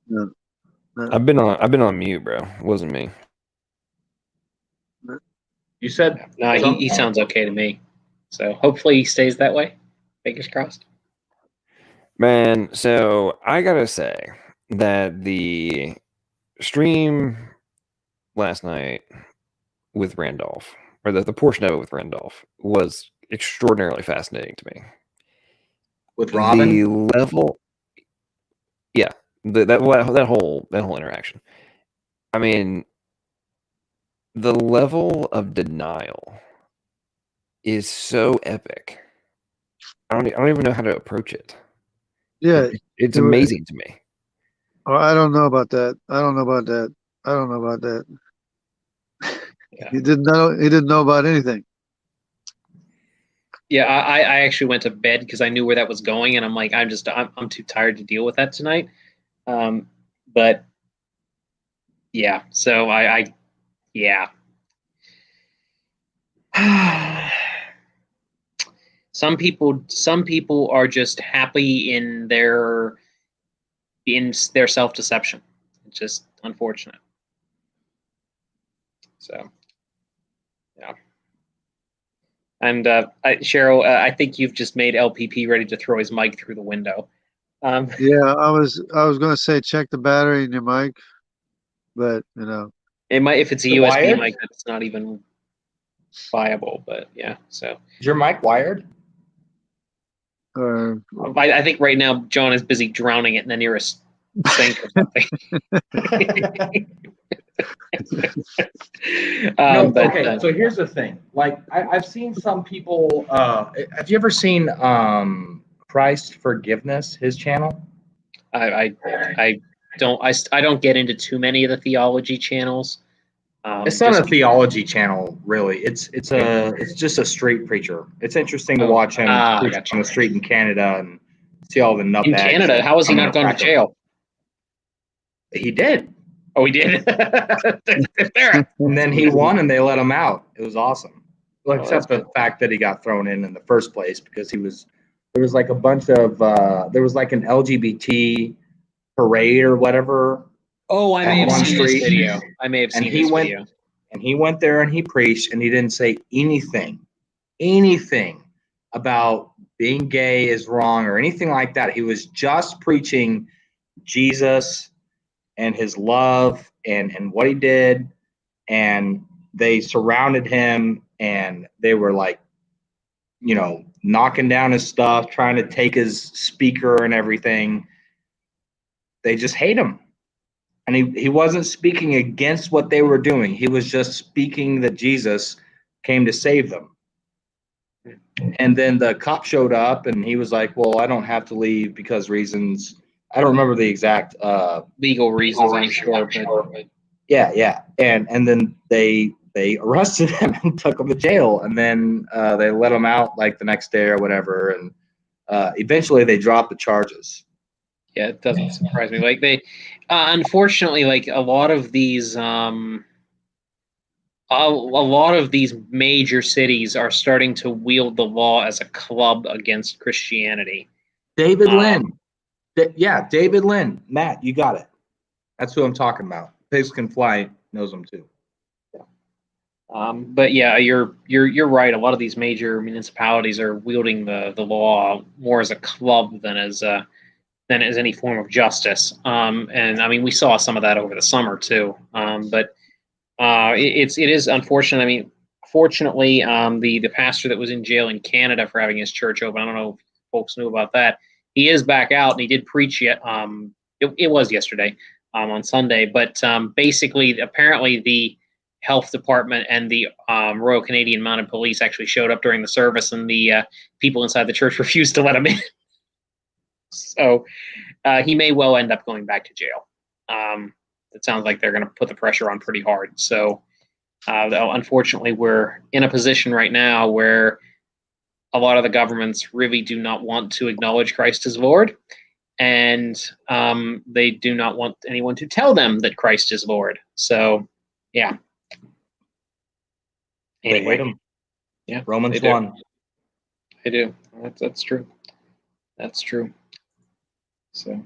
No. I've been on mute, bro. It wasn't me. You said no. He sounds okay to me. So hopefully he stays that way. Fingers crossed. Man, so I gotta say that the stream last night with Randolph, or the portion of it with Randolph, was extraordinarily fascinating to me. With Robin? The level, yeah, that whole interaction. I mean, the level of denial is so epic. I don't even know how to approach it. Yeah, it's amazing to me. Oh, I don't know about that. Yeah. He didn't know about anything. Yeah, I actually went to bed because I knew where that was going, and I'm like, I'm too tired to deal with that tonight. But yeah, so yeah. Some people are just happy in their self-deception. It's just unfortunate. So, yeah. And Cheryl, I think you've just made LPP ready to throw his mic through the window. Yeah, I was going to say check the battery in your mic, but it might, if it's a USB mic, that's not even viable. But yeah, so is your mic wired? I think right now John is busy drowning it in the nearest sink or something. Okay, so here's the thing. Like I've seen some people. Have you ever seen Christ Forgiveness? His channel. I don't get into too many of the theology channels. It's not a theology channel, really. It's just a straight preacher. It's interesting to watch him preach on the street in Canada and see all the nutbags. In Canada, how has he not gone to jail? He did. Oh, he did. And then he won, and they let him out. It was awesome. Well, except the fact that he got thrown in the first place because he was There was like a bunch of there was like an LGBT parade or whatever. Oh, I may at have one seen this street. video. I may have And seen he this went video. and he went there and he preached, and he didn't say anything about being gay is wrong or anything like that. He was just preaching Jesus and his love and what he did. And they surrounded him and they were like, you know, knocking down his stuff, trying to take his speaker and everything. They just hate him. And he wasn't speaking against what they were doing. He was just speaking that Jesus came to save them. And then the cop showed up and he was like, well, I don't have to leave because reasons. I don't remember the exact Legal reasons, I'm sure. But yeah. And then they arrested him and took him to jail. And then they let him out like the next day or whatever. And eventually they dropped the charges. yeah, it doesn't surprise me. Like they, unfortunately, like a lot of these, a lot of these major cities are starting to wield the law as a club against Christianity. David Lynn. Yeah, David Lynn. Matt, you got it. That's who I'm talking about. Pigs Can Fly knows them too. But yeah, you're right. A lot of these major municipalities are wielding the law more as a club than as any form of justice. And I mean, we saw some of that over the summer too. But it is unfortunate. I mean, fortunately, the pastor that was in jail in Canada for having his church open, I don't know if folks knew about that. He is back out and he did preach yet. It was yesterday, on Sunday, but basically, apparently the health department and the Royal Canadian Mounted Police actually showed up during the service, and the people inside the church refused to let him in. So he may well end up going back to jail. It sounds like they're going to put the pressure on pretty hard. So unfortunately, we're in a position right now where a lot of the governments really do not want to acknowledge Christ as Lord, and they do not want anyone to tell them that Christ is Lord. So, yeah. Anyway, they hate him. Yeah, Romans 1. They do. That's true. That's true. So,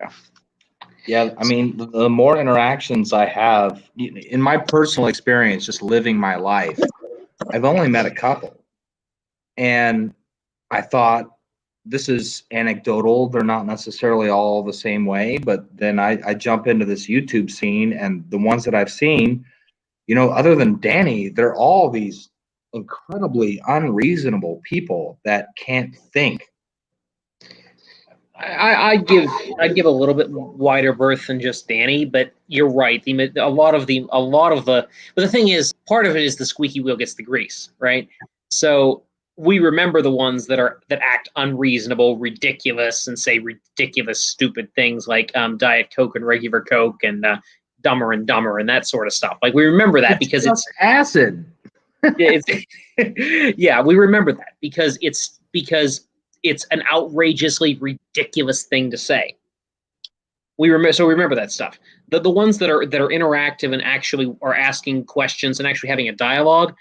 yeah. Yeah, I mean, the more interactions I have, in my personal experience, just living my life, I've only met a couple. And I thought, this is anecdotal. They're not necessarily all the same way. But then I jump into this YouTube scene, and the ones that I've seen, you know, other than Danny, they're all these incredibly unreasonable people that can't think. I'd give a little bit wider berth than just Danny, but you're right. A lot of the, but the thing is, part of it is the squeaky wheel gets the grease, right? So we remember the ones that act unreasonable, ridiculous, and say ridiculous, stupid things like Diet Coke and regular Coke and Dumber and Dumber and that sort of stuff. Like we remember that because it's acid. Yeah, we remember that because it's an outrageously ridiculous thing to say. We remember that stuff. The ones that are interactive and actually are asking questions and actually having a dialogue,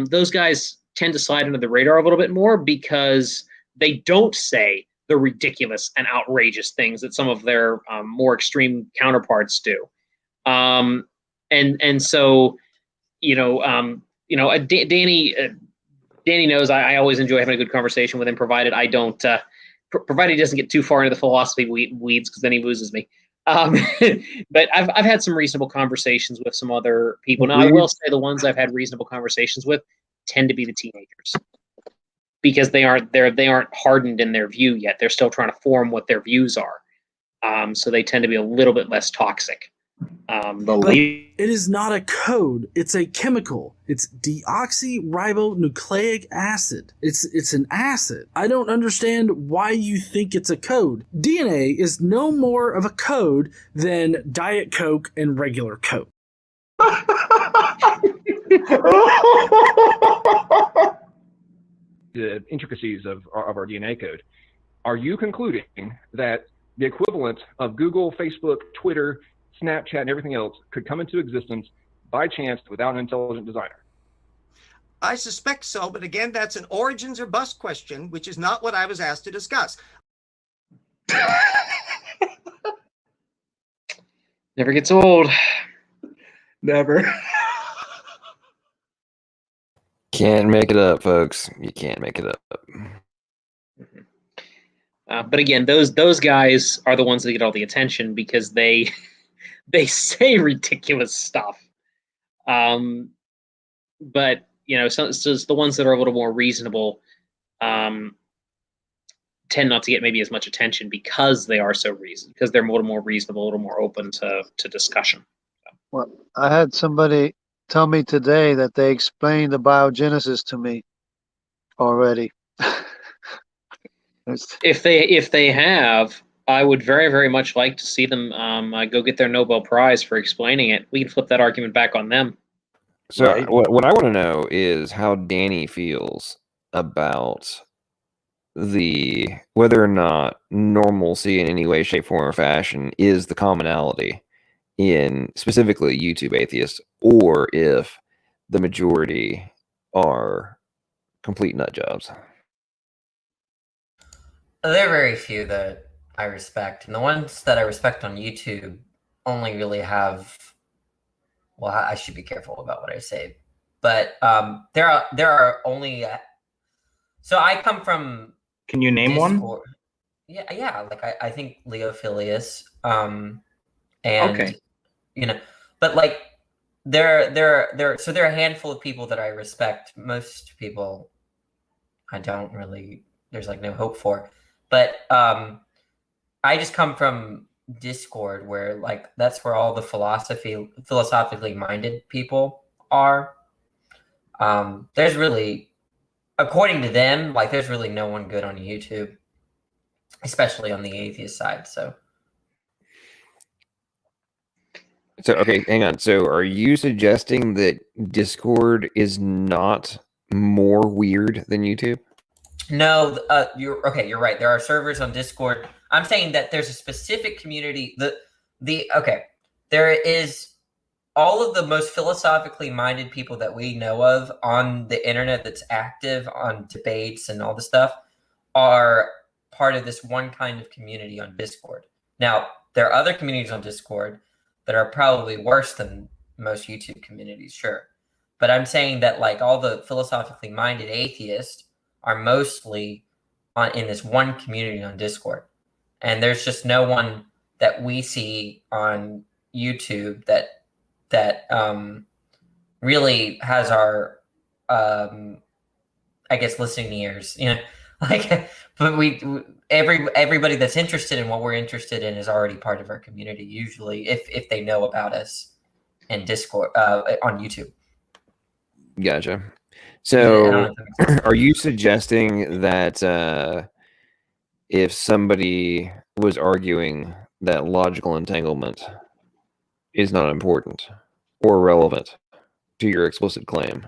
those guys tend to slide under the radar a little bit more because they don't say the ridiculous and outrageous things that some of their more extreme counterparts do. And so, Danny knows I always enjoy having a good conversation with him, provided I don't, provided he doesn't get too far into the philosophy weeds, because then he loses me. But I've had some reasonable conversations with some other people. Now, I will say the ones I've had reasonable conversations with tend to be the teenagers, because they aren't hardened in their view yet. They're still trying to form what their views are. So they tend to be a little bit less toxic. But it is not a code. It's a chemical. It's deoxyribonucleic acid. It's an acid. I don't understand why you think it's a code. DNA is no more of a code than Diet Coke and regular Coke. The intricacies of our DNA code. Are you concluding that the equivalent of Google, Facebook, Twitter, Snapchat, and everything else could come into existence by chance without an intelligent designer? I suspect so, but again, that's an origins or bust question, which is not what I was asked to discuss. Never gets old. Never. Can't make it up, folks. You can't make it up. But again, those guys are the ones that get all the attention because they say ridiculous stuff. But so the ones that are a little more reasonable tend not to get maybe as much attention because they are so reasonable, because they're a little more reasonable, a little more open to discussion. Well, I had somebody tell me today that they explained the biogenesis to me already. If they have, I would very, very much like to see them go get their Nobel Prize for explaining it. We can flip that argument back on them. So what I want to know is how Danny feels about whether or not normalcy in any way, shape, form, or fashion is the commonality in specifically YouTube atheists, or if the majority are complete nut jobs. There are very few that I respect, and the ones that I respect on YouTube only really have. Well, I should be careful about what I say, but there are only. So I come from. Can you name Discord. one? Yeah. Like I think Leo Filius, and okay. But like there are a handful of people that I respect. Most people, I don't really. There's like no hope for, but I just come from Discord, where like that's where all the philosophically minded people are. There's really, according to them, like there's really no one good on YouTube, especially on the atheist side. So okay, hang on. So are you suggesting that Discord is not more weird than YouTube? No, you're right. There are servers on Discord. I'm saying that there's a specific community. There is all of the most philosophically minded people that we know of on the internet that's active on debates and all the stuff are part of this one kind of community on Discord. Now, there are other communities on Discord that are probably worse than most YouTube communities, sure. But I'm saying that like all the philosophically minded atheists are mostly in this one community on Discord. And there's just no one that we see on YouTube that really has our, I guess, listening ears, like, but everybody that's interested in what we're interested in is already part of our community, usually, if they know about us in Discord, on YouTube. Gotcha. So are you suggesting that if somebody was arguing that logical entanglement is not important or relevant to your explicit claim,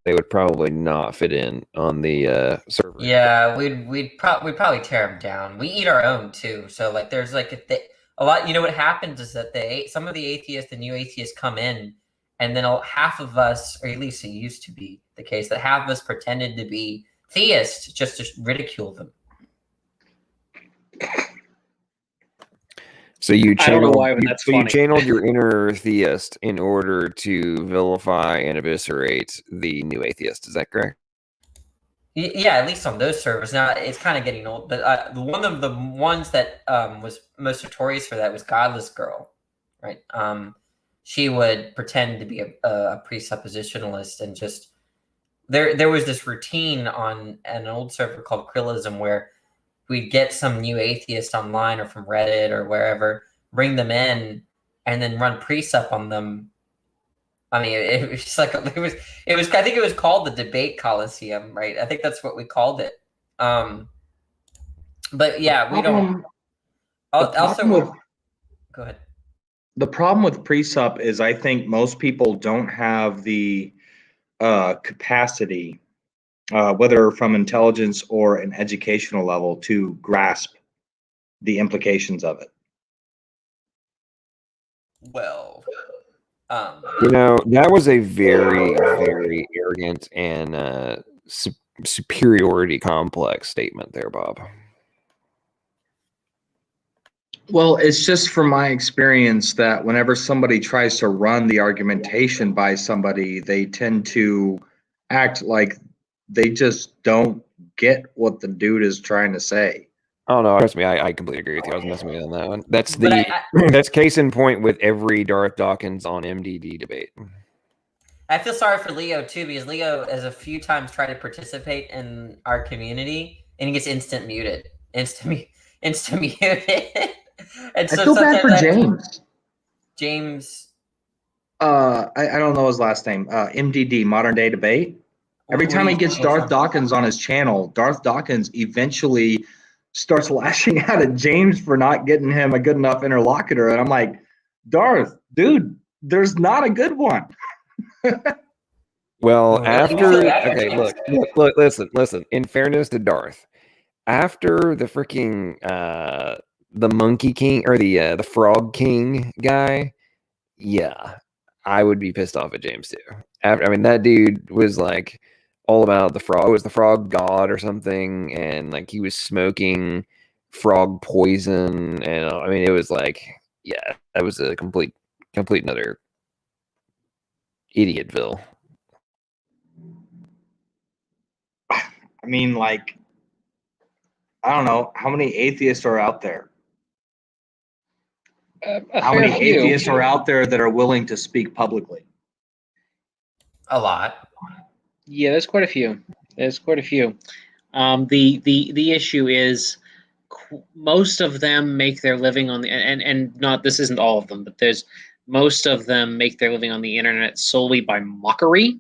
they would probably not fit in on the server? Yeah, we'd probably tear them down. We eat our own too. So like there's like a lot, what happens is that some of the atheists, the new atheists come in, and then half of us, or at least it used to be the case, that half of us pretended to be theists just to ridicule them. So you channeled, you channeled your inner theist in order to vilify and eviscerate the new atheist. Is that correct? Yeah, at least on those servers. Now it's kind of getting old, but one of the ones that was most notorious for that was Godless Girl, right? She would pretend to be a presuppositionalist, and just there was this routine on an old server called Krillism where we'd get some new atheist online or from Reddit or wherever, bring them in, and then run presup on them. I mean, it was just like it was. I think it was called the Debate Coliseum, right? I think that's what we called it. But yeah, we don't. Also, go ahead. The problem with presup is I think most people don't have the capacity, whether from intelligence or an educational level, to grasp the implications of it. Well, That was a very, very arrogant and superiority complex statement there, Bob. Well, it's just from my experience that whenever somebody tries to run the argumentation by somebody, they tend to act like they just don't get what the dude is trying to say. Oh no, trust me, I completely agree with you. I was messing with you on that one. That's that's case in point with every Darth Dawkins on MDD debate. I feel sorry for Leo too, because Leo has a few times tried to participate in our community and he gets instant muted. Instant muted. And I feel bad for James. James. I don't know his last name. MDD, Modern Day Debate. Every time he gets Darth Dawkins on his channel, Darth Dawkins eventually starts lashing out at James for not getting him a good enough interlocutor. And I'm like, Darth, dude, there's not a good one. Well, look, listen. In fairness to Darth, after the freaking the Monkey King or the Frog King guy, yeah, I would be pissed off at James too. That dude was like all about the frog. It was the frog god or something, and like he was smoking frog poison, and it was like, yeah, that was a complete another idiotville. Like, I don't know how many atheists are out there. How many atheists are out there that are willing to speak publicly? A lot. Yeah, there's quite a few. The issue is most of them make their living on the and not this isn't all of them, but there's most of them make their living on the internet solely by mockery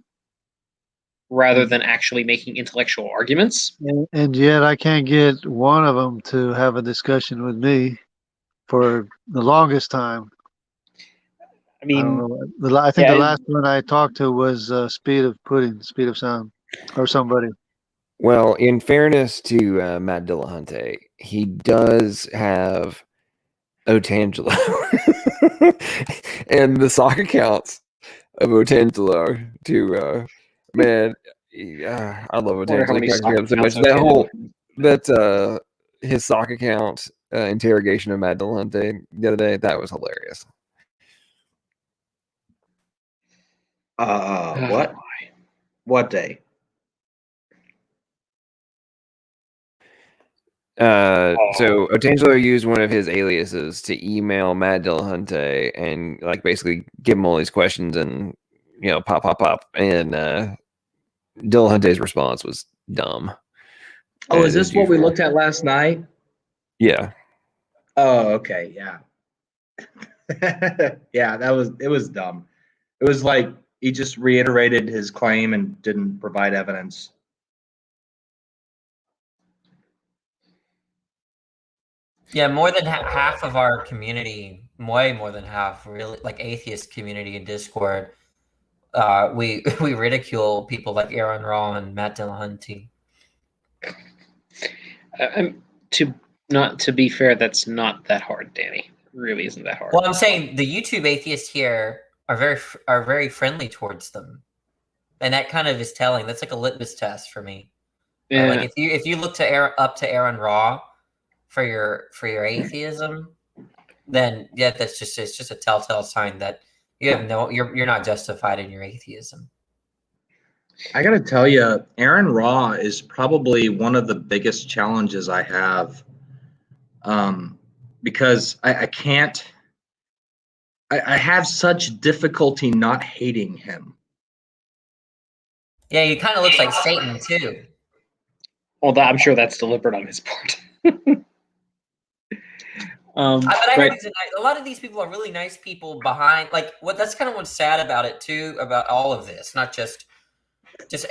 rather than actually making intellectual arguments. And yet I can't get one of them to have a discussion with me for the longest time. I don't know. I think the last one I talked to was Speed of Sound, or somebody. Well, in fairness to Matt Dillahunty, he does have Otangelo and the sock accounts of Otangelo to man. Yeah, I love Otangelo so much. His sock account interrogation of Matt Dillahunty the other day, that was hilarious. What day? So Otangelo used one of his aliases to email Matt Dillahunty and like basically give him all these questions and pop, and Dillahunty's response was dumb. Oh, is this what we looked at last night? Yeah. Oh, okay, yeah. Yeah, it was dumb. It was like he just reiterated his claim and didn't provide evidence. Yeah, more than half of our community, way more than half, really, like atheist community in Discord, we ridicule people like Aaron Raw and Matt Dillahunty. To be fair, that's not that hard, Danny. It really isn't that hard. Well, I'm saying the YouTube atheists here are very friendly towards them, and that kind of is telling. That's like a litmus test for me. Yeah. Like if you look up to Aaron Raw for your atheism, then yeah, it's just a telltale sign that you're not justified in your atheism. I gotta tell you, Aaron Raw is probably one of the biggest challenges I have, because I can't. I have such difficulty not hating him. Yeah, he kind of looks like Satan too. Well, I'm sure that's deliberate on his part. A lot of these people are really nice people behind. Like, that's kind of what's sad about it too, about all of this, not just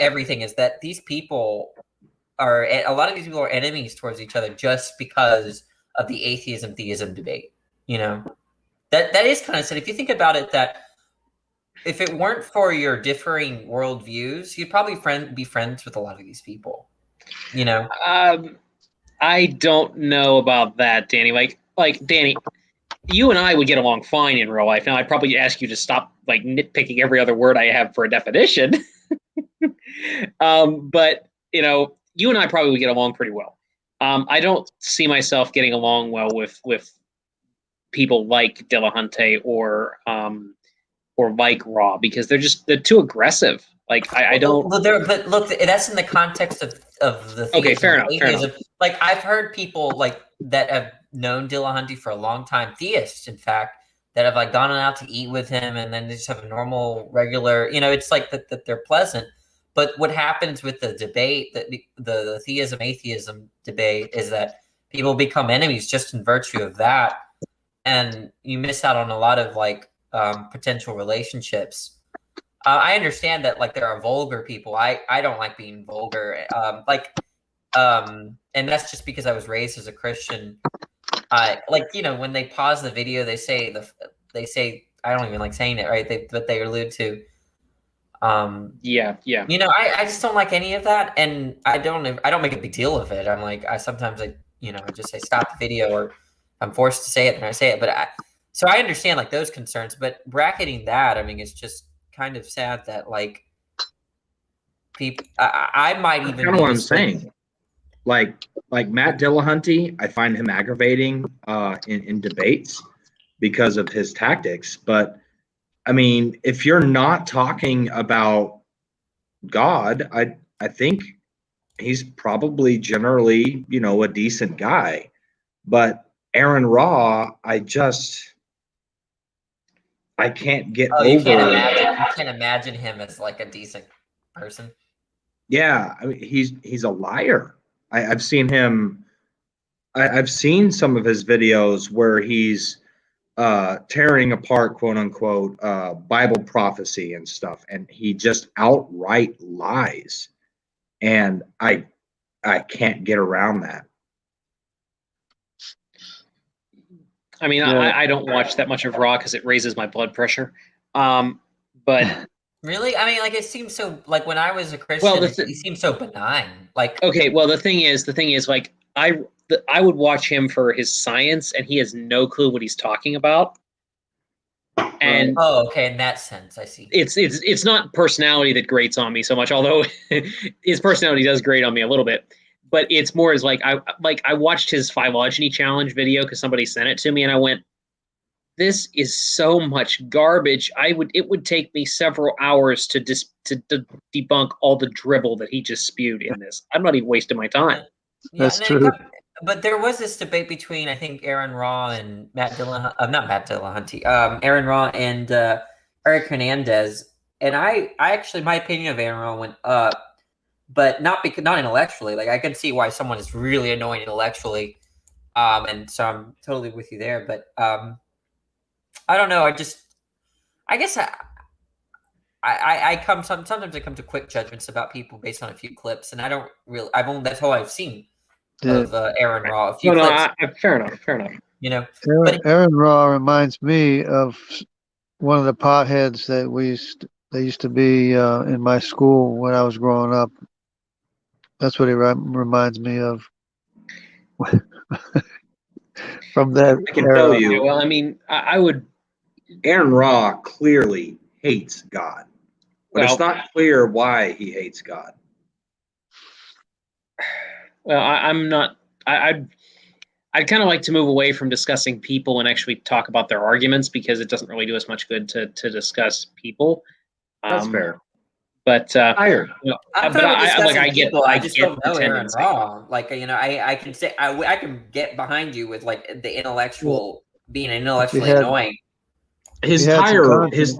everything, is that these people a lot of these people are enemies towards each other just because of the atheism-theism debate. That is kind of sad. If you think about it, that if it weren't for your differing worldviews, you'd probably be friends with a lot of these people. I don't know about that, Danny. Like Danny, you and I would get along fine in real life. Now, I'd probably ask you to stop like nitpicking every other word I have for a definition. But you know, you and I probably would get along pretty well. I don't see myself getting along well with people like Dillahunty or like Raw, because they're too aggressive. Like I don't. Well, but look, that's in the context of the theism. Okay, fair enough. Fair enough. Like I've heard people like that have known Dillahunty for a long time, theists, in fact, that have like gone out to eat with him, and then they just have a normal, regular. You know, it's like that they're pleasant. But what happens with the debate, the theism atheism debate, is that people become enemies just in virtue of that, and you miss out on a lot of like potential relationships. I understand that like there are vulgar people. I don't like being vulgar. And that's just because I was raised as a Christian. Like, you know, when they pause the video, they say I don't even like saying it, right? But they allude to yeah. You know, I just don't like any of that, and I don't make a big deal of it. I'm like, I just say stop the video, or I'm forced to say it, and I say it. But so I understand like those concerns, but bracketing that, I mean, it's just kind of sad that like people. I might even kind of what I'm saying. Like Matt Dillahunty, I find him aggravating in debates because of his tactics. But I mean, if you're not talking about God, I think he's probably generally, you know, a decent guy. But Aaron Raw, I can't get over. You can't imagine him as like a decent person. Yeah, I mean, he's a liar. I've seen him. I've seen some of his videos where he's tearing apart, quote unquote, Bible prophecy and stuff, and he just outright lies, and I can't get around that. I mean, yeah. I don't watch that much of Raw because it raises my blood pressure. But really, I mean, like it seems so. Like when I was a Christian, he seemed so benign. Like, okay, well, the thing is, like I would watch him for his science, and he has no clue what he's talking about. And okay, in that sense, I see. It's not personality that grates on me so much, although his personality does grate on me a little bit. But it's more as like I watched his phylogeny challenge video because somebody sent it to me, and I went, "This is so much garbage." It would take me several hours to debunk all the dribble that he just spewed in this. I'm not even wasting my time. Yeah, that's true. But there was this debate between I think Aaron Raw and Aaron Raw and Eric Hernandez, and I actually my opinion of Aaron Raw went up. But not intellectually. Like I can see why someone is really annoying intellectually, and so I'm totally with you there. But I don't know. I guess I sometimes I come to quick judgments about people based on a few clips, and I don't really. That's all I've seen of Aaron Raw. A few clips. Fair enough. You know, Aaron Raw reminds me of one of the potheads that they used to be in my school when I was growing up. That's what he reminds me of. From that I can era. tell you. Well, I mean, I would. Aaron Raw clearly hates God, but it's not clear why he hates God. Well, I'm not. I'd kind of like to move away from discussing people and actually talk about their arguments, because it doesn't really do us much good to discuss people. That's fair. But I just don't know Aaron Raw. Like, you know, I can say I can get behind you with like the intellectual being intellectually annoying. His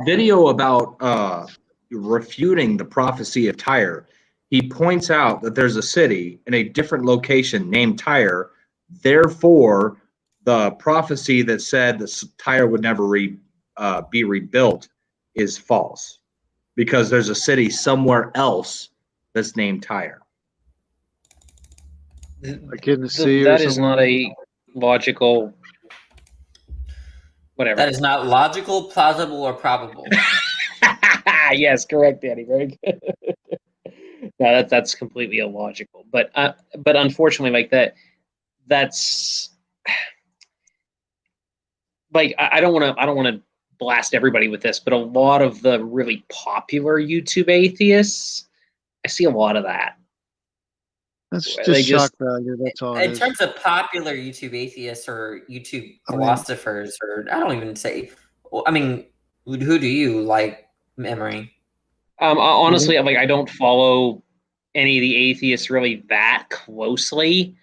video about refuting the prophecy of Tyre, he points out that there's a city in a different location named Tyre. Therefore, the prophecy that said that Tyre would never be rebuilt is false, because there's a city somewhere else that's named Tyre. That is not a logical. Whatever. That is not logical, plausible, or probable. Yes, correct, Danny. Very good. No, that's completely illogical. But unfortunately, like that's like I don't want to blast everybody with this, but a lot of the really popular YouTube atheists, I see a lot of that. That's They just shock value. That's all it In is. terms of popular YouTube atheists or YouTube philosophers, or I don't even say. I mean, who do you like, Emery? Honestly, like I don't follow any of the atheists really that closely.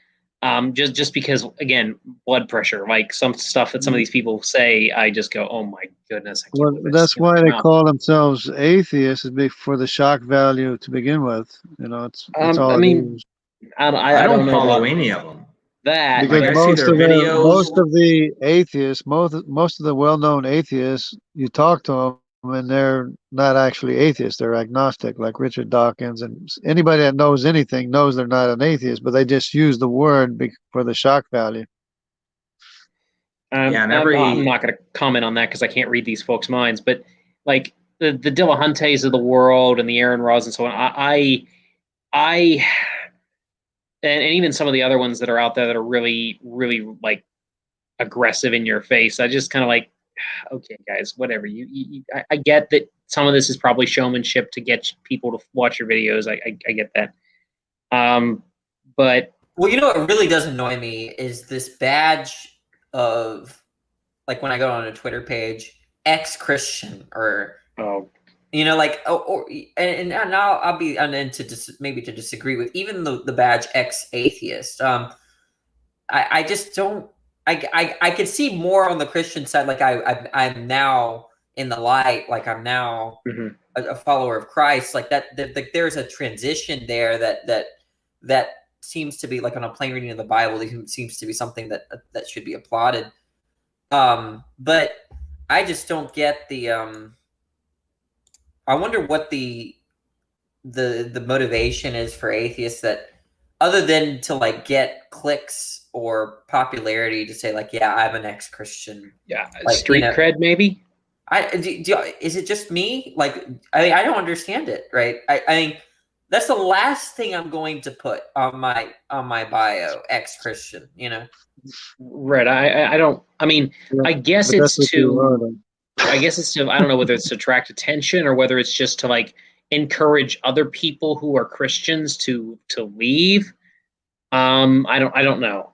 Just because, again, blood pressure. Like some stuff that some of these people say, I just go, "Oh my goodness!" I can't Well, believe this. that's why they call themselves atheists, is for the shock value to begin with. You know, it's all I it mean, is. I don't know follow about any of them. that. Because Like, I see their videos. most of the atheists, most of the well-known atheists, you talk to them and they're not actually atheists. They're agnostic, like Richard Dawkins, and anybody that knows anything knows they're not an atheist, but they just use the word for the shock value. I'm not going to comment on that because I can't read these folks' minds. But like the Dillahuntes of the world and the Aaron Ross and so on, and even some of the other ones that are out there that are really, really like aggressive in your face. I just kind of like, okay, guys, whatever. I get that some of this is probably showmanship to get people to watch your videos. I get that. But well, you know what really does annoy me is this badge of, like, when I go on a Twitter page, ex-Christian, or like, and I'll be maybe to disagree with even the badge ex-atheist. I just don't. I could see more on the Christian side. Like I'm now in the light. Like I'm now a follower of Christ. Like that. There's a transition there that seems to be, like, on a plain reading of the Bible, it seems to be something that should be applauded. But I just don't get the. I wonder what the motivation is for atheists, that other than to, like, get clicks or popularity, to say, like, yeah, I'm an ex-Christian. Yeah, like, street cred, maybe. Is it just me? Like, I don't understand it. Right? I mean, that's the last thing I'm going to put on my bio, ex-Christian. You know. Right. I don't. I mean, I guess it's to. I guess it's to. I don't know whether it's to attract attention or whether it's just to, like, encourage other people who are Christians to leave. I don't know.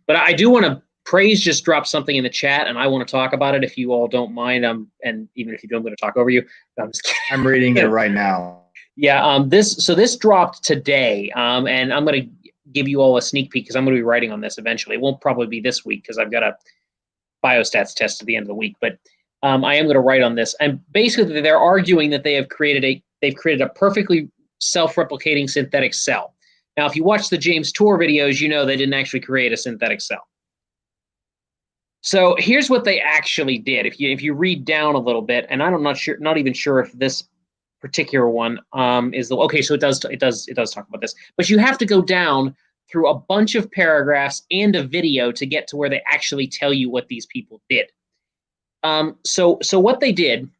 But I do want to. Praise just dropped something in the chat, and I want to talk about it if you all don't mind. And even if you don't, I'm going to talk over you. I'm just kidding. I'm reading it right now. Yeah. This dropped today. And I'm going to give you all a sneak peek because I'm going to be writing on this eventually. It won't probably be this week because I've got a biostats test at the end of the week. But I am going to write on this. And basically, they're arguing that they've created a perfectly self-replicating synthetic cell. Now, if you watch the James Tour videos, you know they didn't actually create a synthetic cell. So here's what they actually did. If you read down a little bit, and I'm not even sure if this particular one is the okay. So it does talk about this, but you have to go down through a bunch of paragraphs and a video to get to where they actually tell you what these people did. So what they did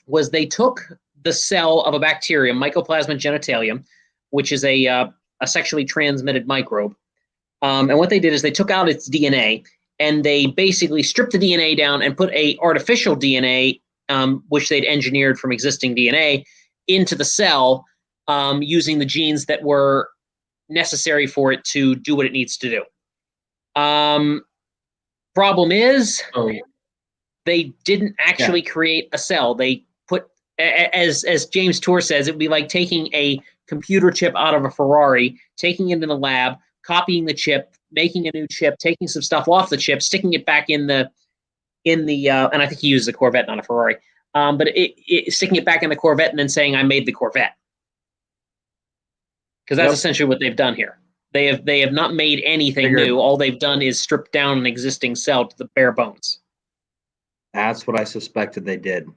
was they took the cell of a bacterium, Mycoplasma genitalium, which is a sexually transmitted microbe. And what they did is they took out its DNA and they basically stripped the DNA down and put a artificial DNA, which they'd engineered from existing DNA, into the cell using the genes that were necessary for it to do what it needs to do. Problem is, they didn't actually create a cell. They put, as James Tour says, it would be like taking a computer chip out of a Ferrari, taking it in the lab, copying the chip, making a new chip, taking some stuff off the chip, sticking it back in the and I think he uses a Corvette, not a Ferrari. But sticking it back in the Corvette and then saying, I made the Corvette. Because that's essentially what they've done here. They have not made anything new. All they've done is strip down an existing cell to the bare bones. That's what I suspected they did.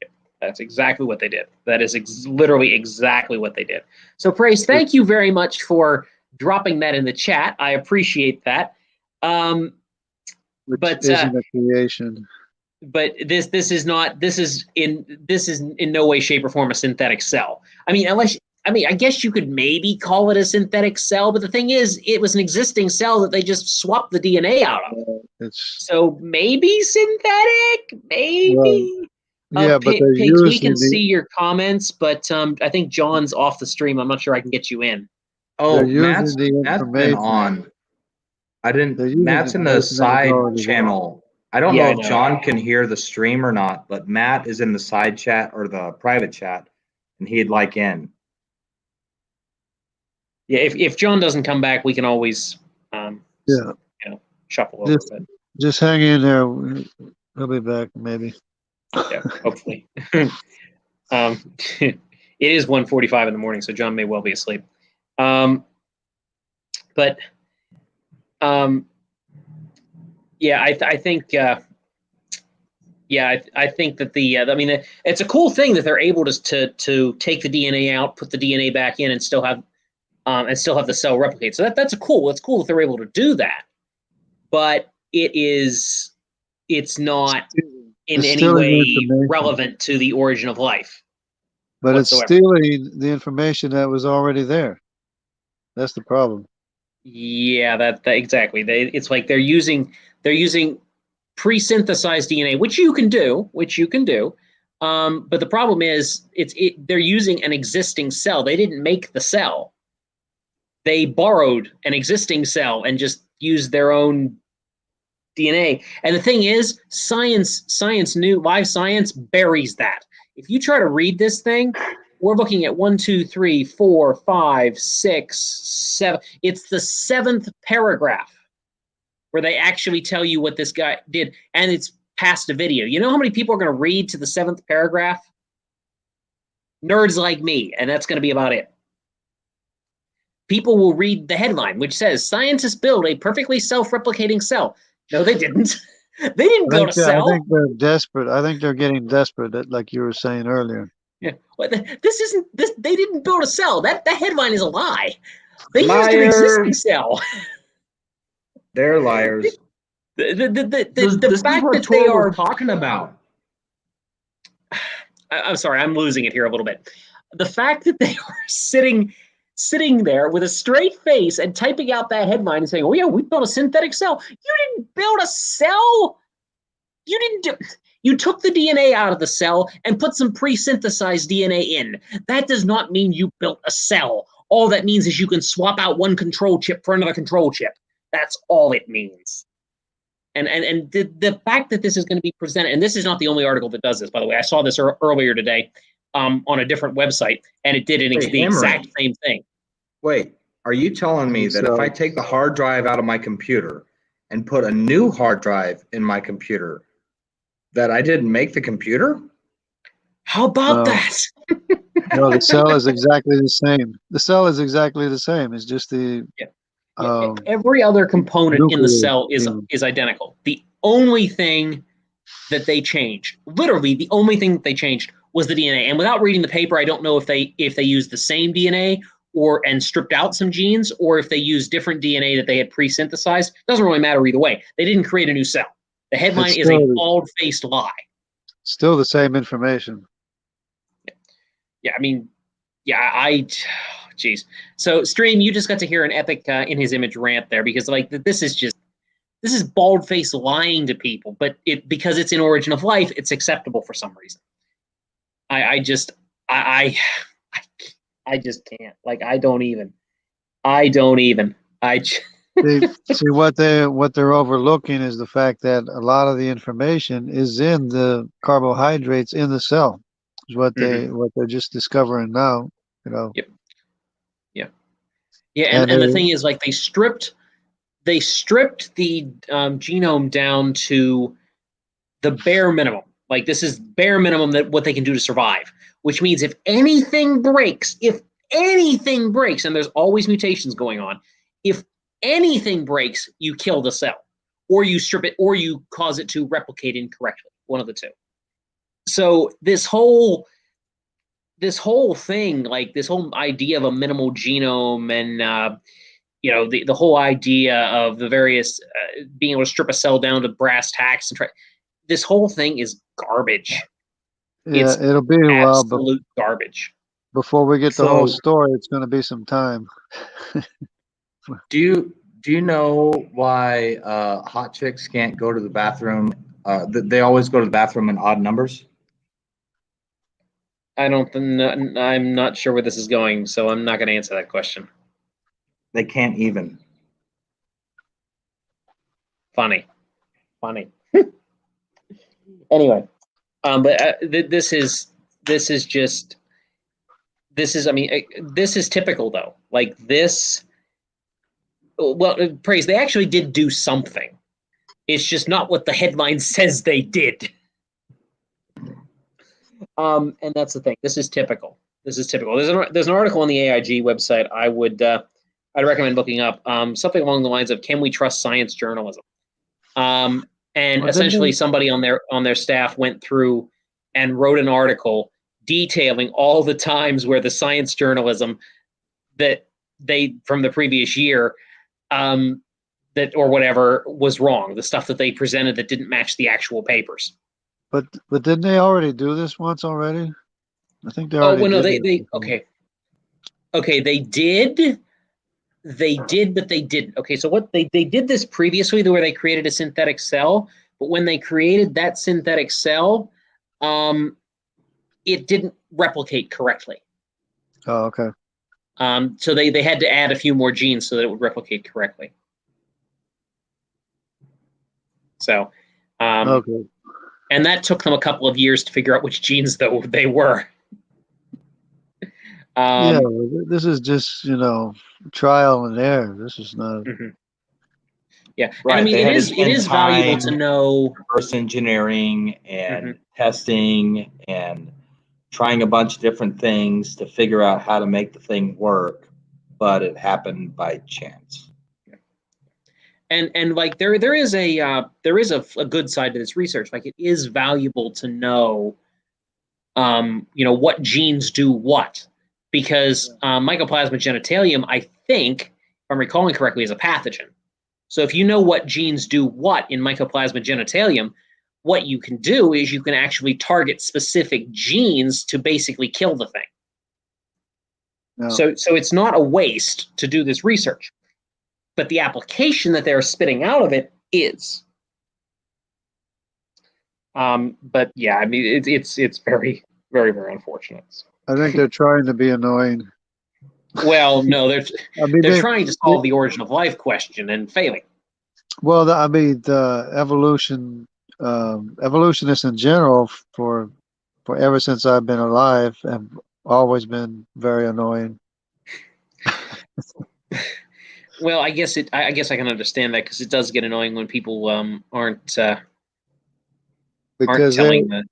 Yeah, that's exactly what they did. That is literally exactly what they did. So, Praise, thank you very much for dropping that in the chat. I appreciate that. But isn't a creation. But this is in no way, shape, or form a synthetic cell. I mean, unless I mean, I guess you could maybe call it a synthetic cell, but the thing is, it was an existing cell that they just swapped the DNA out of. So maybe synthetic, maybe. Yeah, but they're Pigs, we using can see your comments, but I think John's off the stream. I'm not sure I can get you in. Oh, using Matt's the been information. on. I didn't. They're using Matt's in the information that was side already there. channel. I don't Yeah, know I if know. John can hear the stream or not, but Matt is in the side chat or the private chat, and he'd like in. Yeah, if John doesn't come back, we can always shuffle over. Just hang in there. He'll be back maybe. Yeah, hopefully. It is 1:45 in the morning, so John may well be asleep. I think that I mean, it's a cool thing that they're able to take the DNA out, put the DNA back in, and still have the cell replicate. So that's cool. It's cool that they're able to do that, but it's not in any way relevant to the origin of life. But whatsoever. It's stealing the information that was already there. That's the problem. Yeah, that exactly. It's like they're using pre-synthesized DNA, which you can do. But the problem is they're using an existing cell. They didn't make the cell. They borrowed an existing cell and just used their own DNA. And the thing is, live science buries that. If you try to read this thing, we're looking at 1, 2, 3, 4, 5, 6, 7. It's the 7th paragraph where they actually tell you what this guy did, and it's past a video. You know how many people are going to read to the 7th paragraph? Nerds like me, and that's going to be about it. People will read the headline, which says, "Scientists build a perfectly self-replicating cell." No, they didn't. They didn't build a cell. I think they're desperate. I think they're getting desperate, like you were saying earlier. Yeah, well, this isn't this. They didn't build a cell. That headline is a lie. They used an Liars. existing cell. They're liars. The fact that they are talking about. I'm sorry, I'm losing it here a little bit. The fact that they are sitting there with a straight face and typing out that headline and saying, "Oh yeah, we built a synthetic cell." You didn't build a cell. You didn't do. You took the DNA out of the cell and put some pre-synthesized DNA in. That does not mean you built a cell. All that means is you can swap out one control chip for another control chip. That's all it means. And the fact that this is going to be presented, and this is not the only article that does this, by the way. I saw this earlier today on a different website, and it did the exact same thing. Wait, are you telling me that if I take the hard drive out of my computer and put a new hard drive in my computer, that I didn't make the computer? How about that? No, the cell is exactly the same. The cell is exactly the same. It's just the every other component in the cell is identical. The only thing that they changed, literally the only thing that they changed, was the DNA. And without reading the paper, I don't know if they used the same DNA and stripped out some genes, or if they used different DNA that they had pre-synthesized. Doesn't really matter either way. They didn't create a new cell. The headline is a bald-faced lie. Still the same information. Yeah, I mean, geez. So, Stream, you just got to hear an epic in his image rant there, because like this is bald-faced lying to people, but because it's in Origin of Life, it's acceptable for some reason. I just can't. Like, I don't even. See what they're overlooking is the fact that a lot of the information is in the carbohydrates in the cell. Is what they're just discovering now. You know. Yep. Yeah, and the thing is, like, they stripped the genome down to the bare minimum. Like, this is bare minimum that what they can do to survive. Which means if anything breaks, and there's always mutations going on, if anything breaks, you kill the cell, or you strip it, or you cause it to replicate incorrectly. One of the two. So this whole thing, like this whole idea of a minimal genome, and the whole idea of the various being able to strip a cell down to brass tacks and try. This whole thing is garbage. Yeah, it's it'll be a while, absolute garbage. Before we get the So- whole story, it's going to be some time. Do you know why hot chicks can't go to the bathroom? They always go to the bathroom in odd numbers. I'm not sure where this is going, so I'm not going to answer that question. They can't even. Funny. Anyway, but this is typical though. Like this. Well, praise. They actually did do something. It's just not what the headline says they did. And that's the thing. This is typical. There's an article on the AIG website. I'd recommend looking up something along the lines of "Can we trust science journalism?" And essentially, somebody on their staff went through and wrote an article detailing all the times where the science journalism that they from the previous year that or whatever was wrong. The stuff that they presented that didn't match the actual papers. But didn't they already do this once already? I think they already. Oh, well, no, did they okay, they did. They did, but they didn't. Okay, so what they did this previously where they created a synthetic cell, but when they created that synthetic cell, it didn't replicate correctly. Oh, okay. So they had to add a few more genes so that it would replicate correctly. So, Okay. And that took them a couple of years to figure out which genes though they were. Yeah, this is just trial and error. This is not. Mhm. Yeah, Right. and I mean it is valuable to know reverse engineering and testing and trying a bunch of different things to figure out how to make the thing work, but it happened by chance. And like there is a good side to this research. Like it is valuable to know what genes do what, because Mycoplasma genitalium, I think, if I'm recalling correctly, is a pathogen. So if you know what genes do what in Mycoplasma genitalium, what you can do is you can actually target specific genes to basically kill the thing. No. So it's not a waste to do this research, but the application that they're spitting out of it is. But yeah, I mean it's very, very, very unfortunate. I think they're trying to be annoying. Well, no, they're they're trying to solve the origin of life question and failing. Well, the evolutionists in general, for ever since I've been alive, have always been very annoying. Well, I guess I can understand that because it does get annoying when people aren't telling the.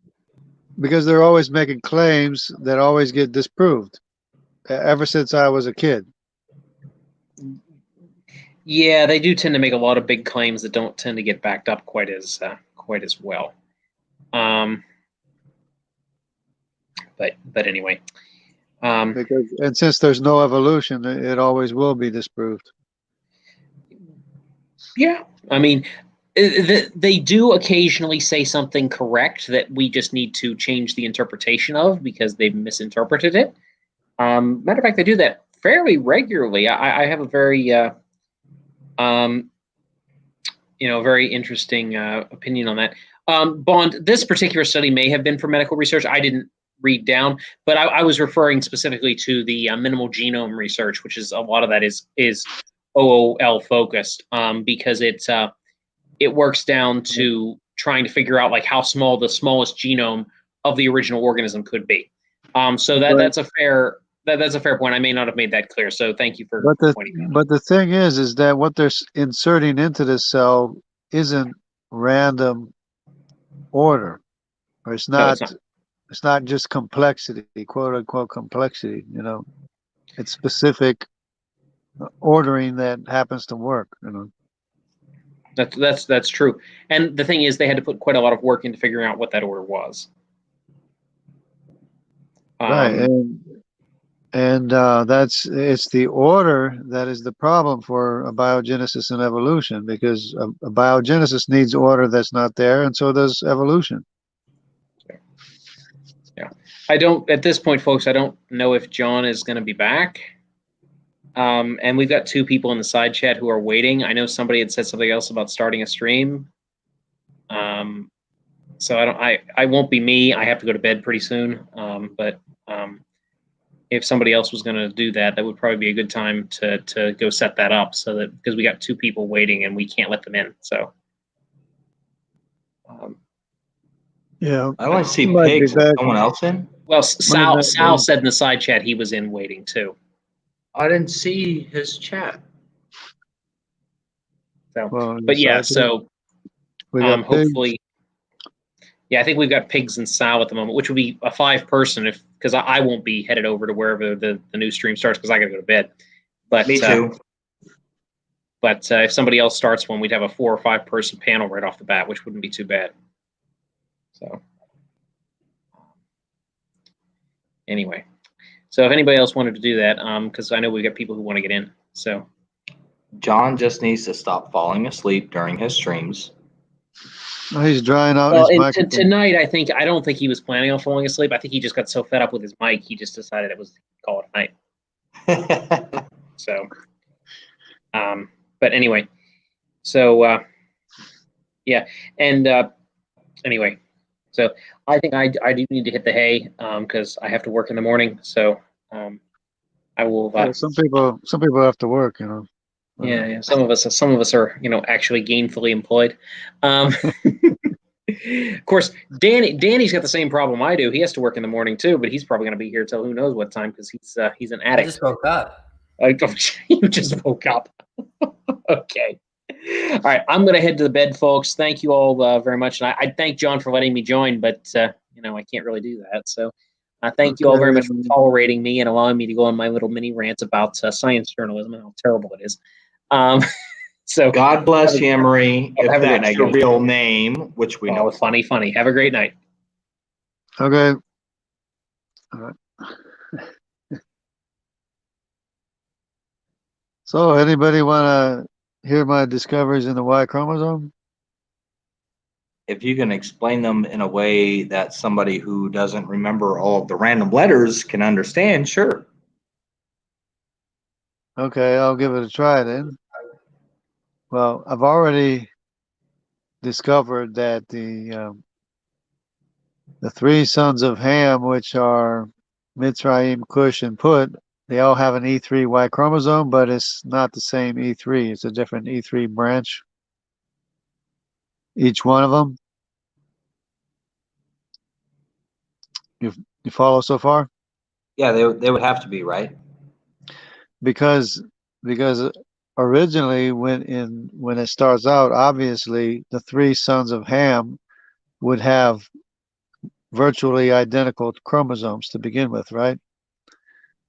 Because they're always making claims that always get disproved. Ever since I was a kid. Yeah, they do tend to make a lot of big claims that don't tend to get backed up quite as well. But anyway. And since there's no evolution, it always will be disproved. Yeah, I mean, they do occasionally say something correct that we just need to change the interpretation of because they've misinterpreted it. Matter of fact, they do that fairly regularly. I have a very, very interesting opinion on that. Bond, this particular study may have been for medical research. I didn't read down, but I was referring specifically to the minimal genome research, which is a lot of that is OOL focused, because it works down to trying to figure out like how small the smallest genome of the original organism could be. So that's a fair point. I may not have made that clear, so thank you for pointing that out. But the thing is that what they're inserting into the cell isn't random order, or it's not. No, it's not just complexity, quote unquote complexity. It's specific ordering that happens to work. That's true. And the thing is, they had to put quite a lot of work into figuring out what that order was. Right, and it's the order that is the problem for abiogenesis and evolution, because abiogenesis needs order that's not there, and so does evolution. Yeah. I don't, at this point, folks, I don't know if John is going to be back. And we've got 2 people in the side chat who are waiting. I know somebody had said something else about starting a stream. So I won't be me. I have to go to bed pretty soon. But if somebody else was going to do that, that would probably be a good time to go set that up, so that, because we got 2 people waiting and we can't let them in. So. Yeah. I only see pigs. Is someone else in? Well, Sal said in the side chat he was in waiting too. I didn't see his chat. So, Well, but yeah, so hopefully, yeah, I think we've got pigs and Sal at the moment, which would be a 5-person because I won't be headed over to wherever the new stream starts because I got to go to bed. But me too. But if somebody else starts one, we'd have a 4 or 5-person panel right off the bat, which wouldn't be too bad. So anyway, so if anybody else wanted to do that, because I know we've got people who want to get in. So John just needs to stop falling asleep during his streams. Oh, he's drying out well, his microphone. Tonight, I don't think he was planning on falling asleep. I think he just got so fed up with his mic, he just decided it was call it night. So, but anyway, so yeah, and anyway, so I think I do need to hit the hay because I have to work in the morning. So I will. Yeah, some people have to work, you know. Yeah. Some of us are, actually gainfully employed. Of course, Danny's got the same problem I do. He has to work in the morning too, but he's probably going to be here till who knows what time because he's an addict. I just woke up. You just woke up. Okay. All right, I'm going to head to the bed, folks. Thank you all very much, and I thank John for letting me join, but I can't really do that. So, thank you all very much for tolerating me and allowing me to go on my little mini rant about science journalism and how terrible it is. So, God bless you, Emery. If have that's your real name, which we know. Funny. Have a great night. Okay. All right. So, anybody want to hear my discoveries in the Y chromosome? If you can explain them in a way that somebody who doesn't remember all of the random letters can understand, sure. Okay, I'll give it a try then. Well, I've already discovered that the 3 sons of Ham, which are Mitzrayim, Cush, and Put, they all have an E3 Y chromosome, but it's not the same E3. It's a different E3 branch. Each one of them. You follow so far? Yeah, they would have to be, right? Because originally when it starts out, obviously the 3 sons of Ham would have virtually identical chromosomes to begin with, right?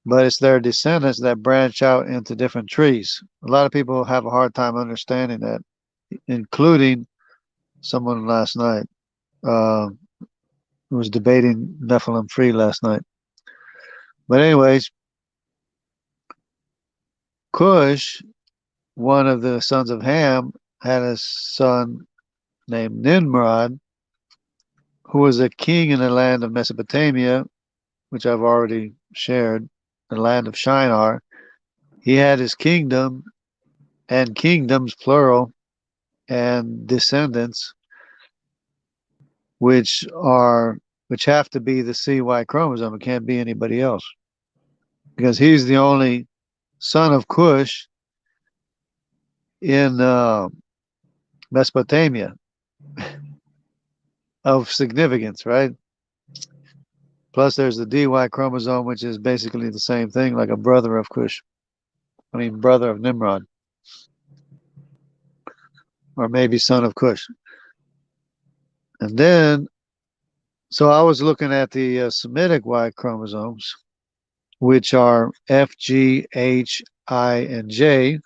But it's their descendants that branch out into different trees. A lot of people have a hard time understanding that, including someone last night who was debating Nephilim free last night. But anyways, Cush, one of the sons of Ham, had a son named Nimrod, who was a king in the land of Mesopotamia, which I've already shared, the land of Shinar. He had his kingdom and kingdoms, plural, and descendants, which have to be the CY chromosome. It can't be anybody else, because he's the only son of Cush in Mesopotamia of significance, right? Plus, there's the DY chromosome, which is basically the same thing, like a brother of Cush. I mean, brother of Nimrod. Or maybe son of Cush. And then, so I was looking at the Semitic Y chromosomes, which are F, G, H, I, and J.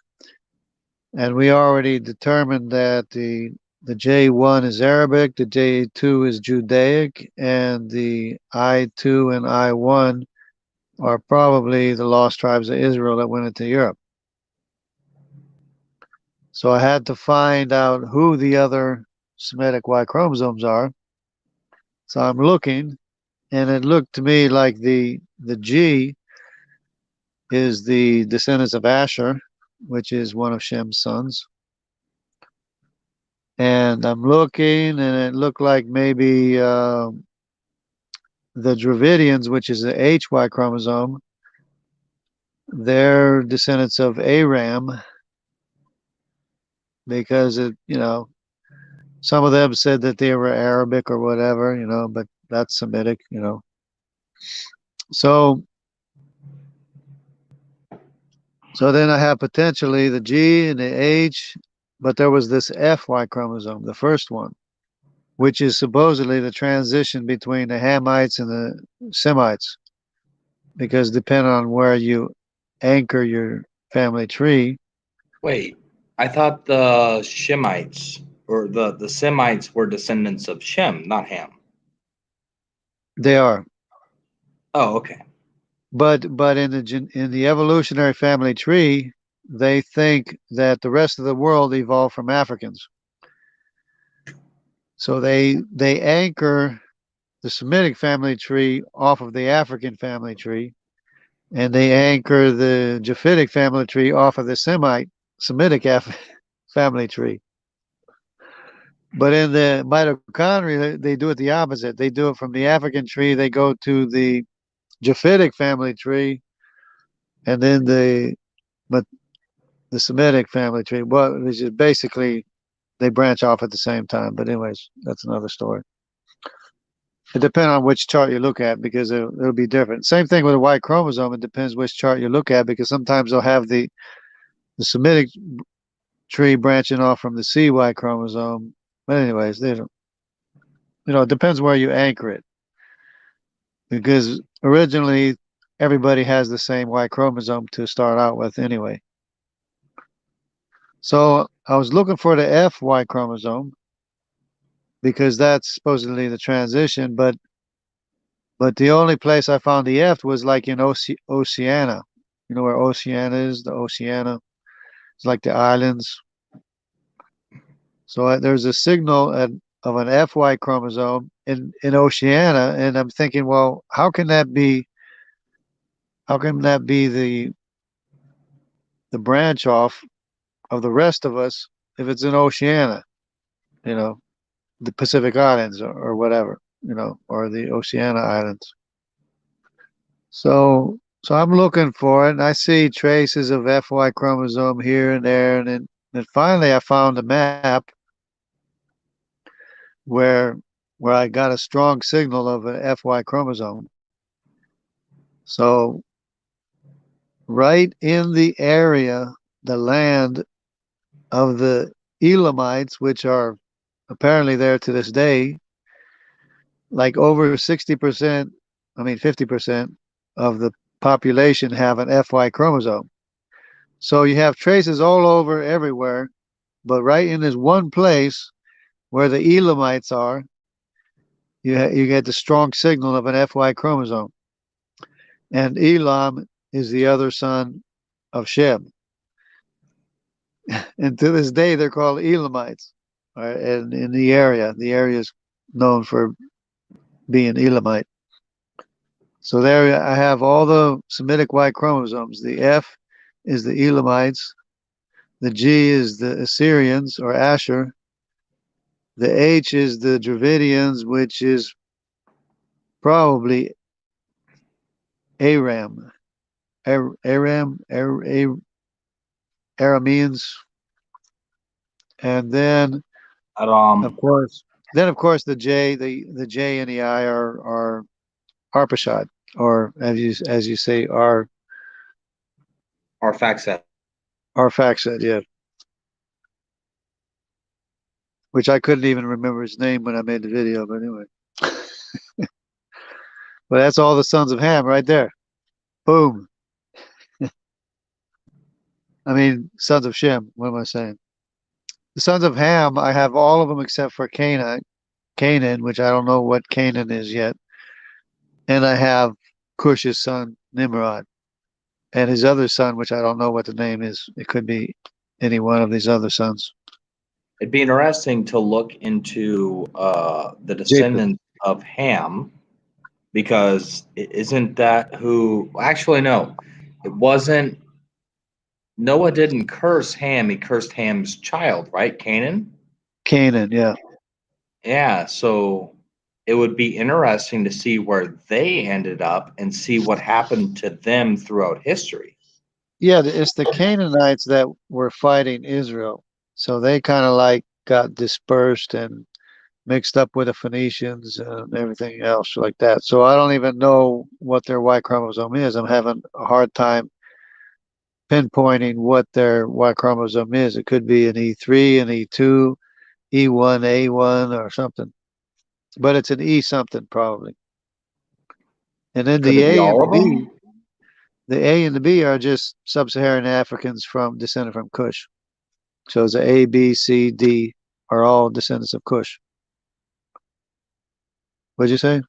And we already determined that the J1 is Arabic, the J2 is Judaic, and the I2 and I1 are probably the lost tribes of Israel that went into Europe. So I had to find out who the other Semitic Y chromosomes are. So I'm looking, and it looked to me like the G is the descendants of Asher, which is one of Shem's sons. And I'm looking, and it looked like maybe the Dravidians, which is the HY chromosome, they're descendants of Aram, because some of them said that they were Arabic or whatever, but that's Semitic, So then I have potentially the G and the H, but there was this FY chromosome, the first one, which is supposedly the transition between the Hamites and the Semites, because depending on where you anchor your family tree. Wait, I thought the Shemites or the Semites were descendants of Shem, not Ham. They are. Oh, okay. But in the evolutionary family tree, they think that the rest of the world evolved from Africans. So they anchor the Semitic family tree off of the African family tree, and they anchor the Japhetic family tree off of the Semitic family tree. But in the mitochondria, they do it the opposite. They do it from the African tree. They go to the Japhetic family tree, and then the Semitic family tree. Well, which is basically they branch off at the same time. But anyways, that's another story. It depends on which chart you look at, because it'll be different. Same thing with a Y chromosome. It depends which chart you look at, because sometimes they'll have the Semitic tree branching off from the CY chromosome. But anyways, they don't. It depends where you anchor it, because originally everybody has the same Y chromosome to start out with anyway. So I was looking for the FY chromosome, because that's supposedly the transition, but the only place I found the F was like in Oceania. You know where Oceania is? The Oceania. It's like the islands. So there's a signal of an FY chromosome in Oceania, and I'm thinking, well, how can that be? How can that be the branch off of the rest of us if it's in Oceania? The Pacific Islands or whatever, or the Oceania Islands. So I'm looking for it, and I see traces of FY chromosome here and there, and then finally I found a map where I got a strong signal of an FY chromosome. So right in the area, the land of the Elamites, which are apparently there to this day, like over 60%, 50% of the population have an FY chromosome. So you have traces all over everywhere, but right in this one place where the Elamites are, you get the strong signal of an FY chromosome. And Elam is the other son of Shem. And to this day, they're called Elamites. Right? And in the area is known for being Elamite. So there I have all the Semitic Y chromosomes. The F is the Elamites. The G is the Assyrians or Asher. The H is the Dravidians, which is probably Aram. Arameans. And then of course the J, the J and the I are Arpachshad, or as you say, Arphaxad. Arphaxad, yeah. Which I couldn't even remember his name when I made the video, but anyway. But that's all the sons of Ham right there. Boom. Sons of Shem. What am I saying? The sons of Ham, I have all of them except for Canaan, which I don't know what Canaan is yet. And I have Cush's son, Nimrod. And his other son, which I don't know what the name is. It could be any one of these other sons. It'd be interesting to look into the descendants of Ham Because isn't that who? Actually, no, it wasn't. Noah didn't curse Ham; he cursed Ham's child, right? Canaan. Canaan, yeah. Yeah, so it would be interesting to see where they ended up and see what happened to them throughout history. Yeah, it's the Canaanites that were fighting Israel. So they kind of like got dispersed and mixed up with the Phoenicians and everything else like that. So I don't even know what their Y chromosome is. I'm having a hard time pinpointing what their Y chromosome is. It could be an E3, an E2, E1, A1, or something. But it's an E something probably. And then Could the it be A and all the of B, them? the A and the B are just sub-Saharan Africans from descended from Kush. So the A, B, C, D are all descendants of Kush. What'd you say?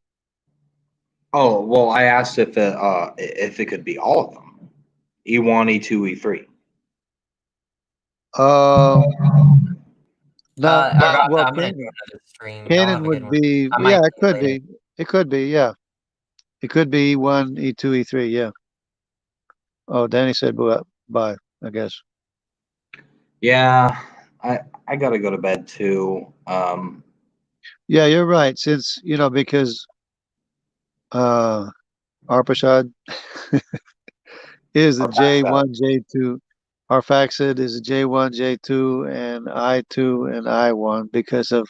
Oh, well, I asked if it could be all of them. E1, E2, E3. No, well, I'm gonna do another stream. Y'all have Canaan a good would one. be, I might yeah, it see you could later. be. It could be, yeah. It could be E1, E2, E3, yeah. Oh, Danny said bye, I guess. Yeah, I gotta go to bed too. Yeah, you're right. Since, because Arpachad is a J1, J2. Arphaxad is a J1, J2, and I2 and I1 because of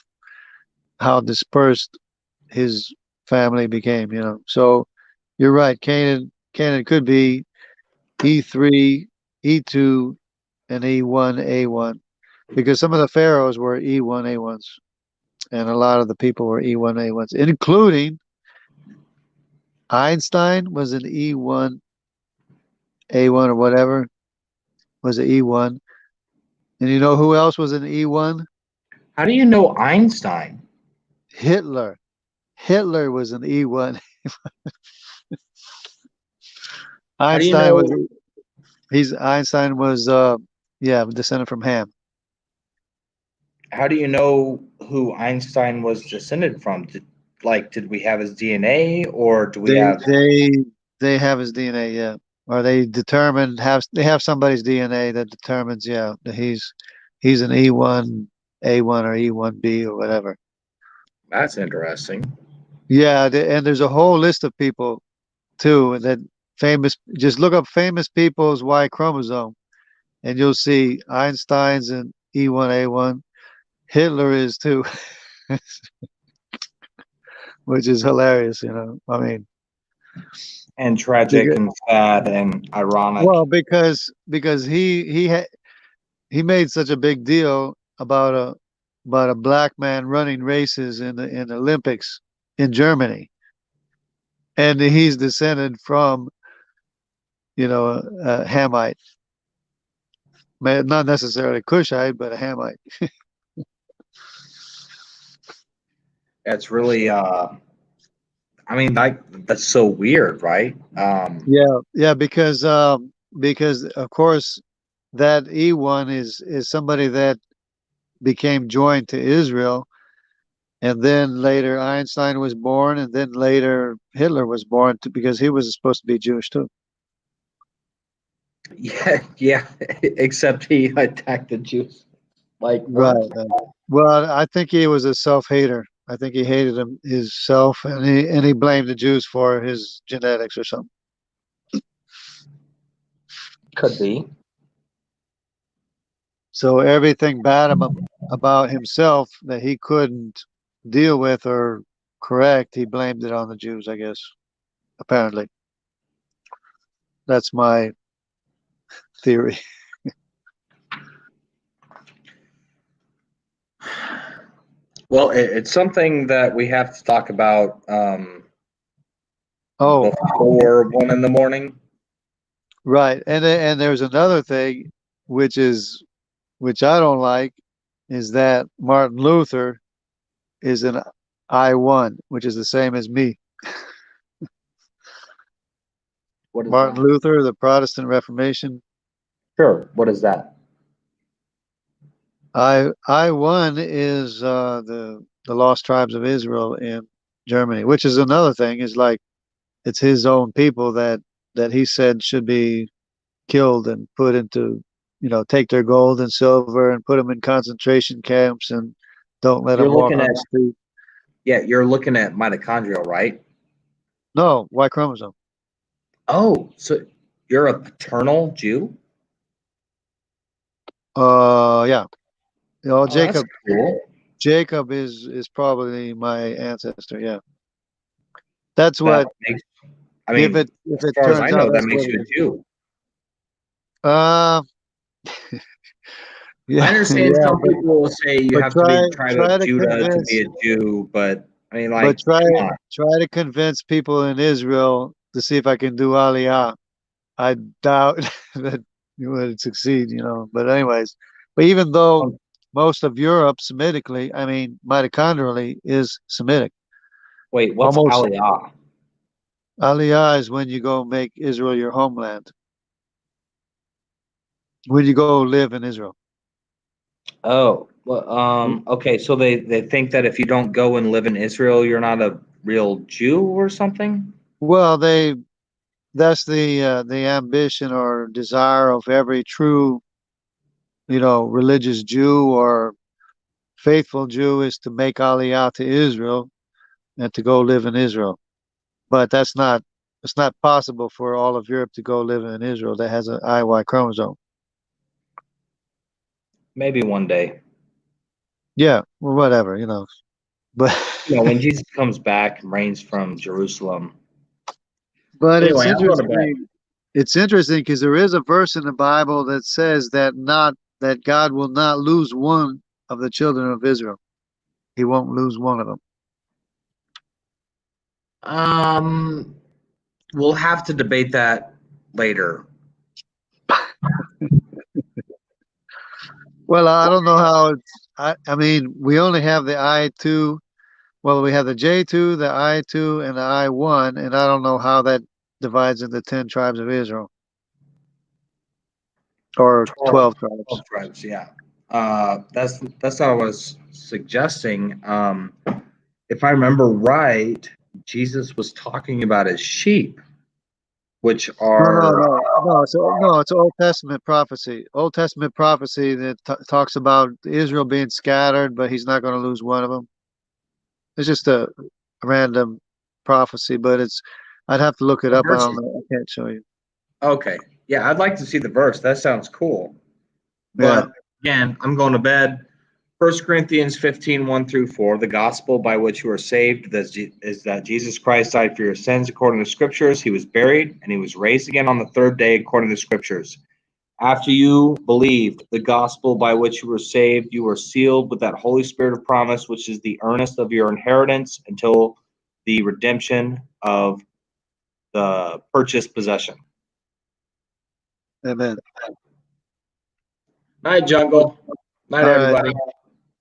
how dispersed his family became. So you're right. Canaan could be E3, E2, and E1, A1 because some of the pharaohs were E1, A1s, and a lot of the people were E1, A1s, including Einstein was an E1, A1 or whatever, was an E1. And you know who else was an E1? How do you know Einstein? Hitler. Hitler was an E1. How do you Einstein was know? Einstein was descended from Ham. How do you know who Einstein was descended from? Did we have his DNA, or do we They have? they they have his DNA, yeah. Or they have somebody's DNA that determines, yeah, that he's an E1 A1 or E1B or whatever. That's interesting. Yeah, and there's a whole list of people too that famous. Just look up famous people's Y chromosome, and you'll see Einstein's an E1 A1. Hitler is too, which is hilarious. I mean, And tragic and sad and ironic. well, because he made such a big deal about a black man running races in the Olympics in Germany, and he's descended from a Hamite, not necessarily Cushite, but a Hamite. It's really I mean, that's so weird, right? Yeah, because of course that E1 is somebody that became joined to Israel, and then later Einstein was born, and then later Hitler was born because he was supposed to be Jewish too. Yeah. Except he attacked the Jews. Like Right. what? Well, I think he was a self-hater. I think he hated himself, and he blamed the Jews for his genetics or something. Could be. So everything bad about himself that he couldn't deal with or correct, he blamed it on the Jews, I guess. Apparently. That's my theory. Well, it's something that we have to talk about before 1 in the morning. Right. And there's another thing which I don't like is that Martin Luther is an I1, which is the same as me. What is Martin that? Luther, the Protestant Reformation. Sure. What is that? I1 is the lost tribes of Israel in Germany, which is another thing. Is like it's his own people that he said should be killed and put into, take their gold and silver and put them in concentration camps and don't let You're them walk looking on at the street. you're looking at mitochondrial, right? No, Y chromosome. Oh, so you're a paternal Jew? Yeah. Oh, Jacob. that's cool. Jacob is probably my ancestor. Yeah. That's That what. makes, I mean, if as it far as I turns know, out that that's makes what you it a is. Jew. Yeah. I understand Yeah. some people will say you But have to be the tribe try of to Judah to be convince. a Jew, but I mean, But like, come on. try to convince people in Israel to see if I can do Aliyah. I doubt that you would succeed, But anyways, but even though Um, most of Europe Semitically, I mean mitochondrially, is Semitic. Wait, what's Almost. Aliyah? Aliyah is when you go make Israel your homeland. When you go live in Israel. Oh, well, okay, so they think that if you don't go and live in Israel, you're not a real Jew or something? Well, that's the ambition or desire of every true, religious Jew or faithful Jew is to make Aliyah to Israel and to go live in Israel. But it's not possible for all of Europe to go live in Israel that has an IY chromosome. Maybe one day. Yeah, well, whatever, But When Jesus comes back and reigns from Jerusalem. but Anyway, I'm going to bed. It's interesting because there is a verse in the Bible that says that God will not lose one of the children of Israel. He won't lose one of them. We'll have to debate that later. Well, I don't know how I mean, we only have the I2. Well, we have the J2, the I2, and the I1, and I don't know how that divides into 10 tribes of Israel. Or 12 tribes. 12 tribes, yeah. That's what I was suggesting. If I remember right, Jesus was talking about his sheep, which are No. It's Old Testament prophecy. Old Testament prophecy that talks about Israel being scattered, but he's not going to lose one of them. It's just a random prophecy, but I'd have to look it up. I don't know. I can't show you. Okay. Yeah, I'd like to see the verse. That sounds cool. But again, I'm going to bed. 1 Corinthians 15, 1-4, the gospel by which you are saved is that Jesus Christ died for your sins according to scriptures. He was buried and he was raised again on the third day according to scriptures. After you believed the gospel by which you were saved, you were sealed with that Holy Spirit of promise, which is the earnest of your inheritance until the redemption of the purchased possession. Amen. Night, Jungle. Night, everybody. Right.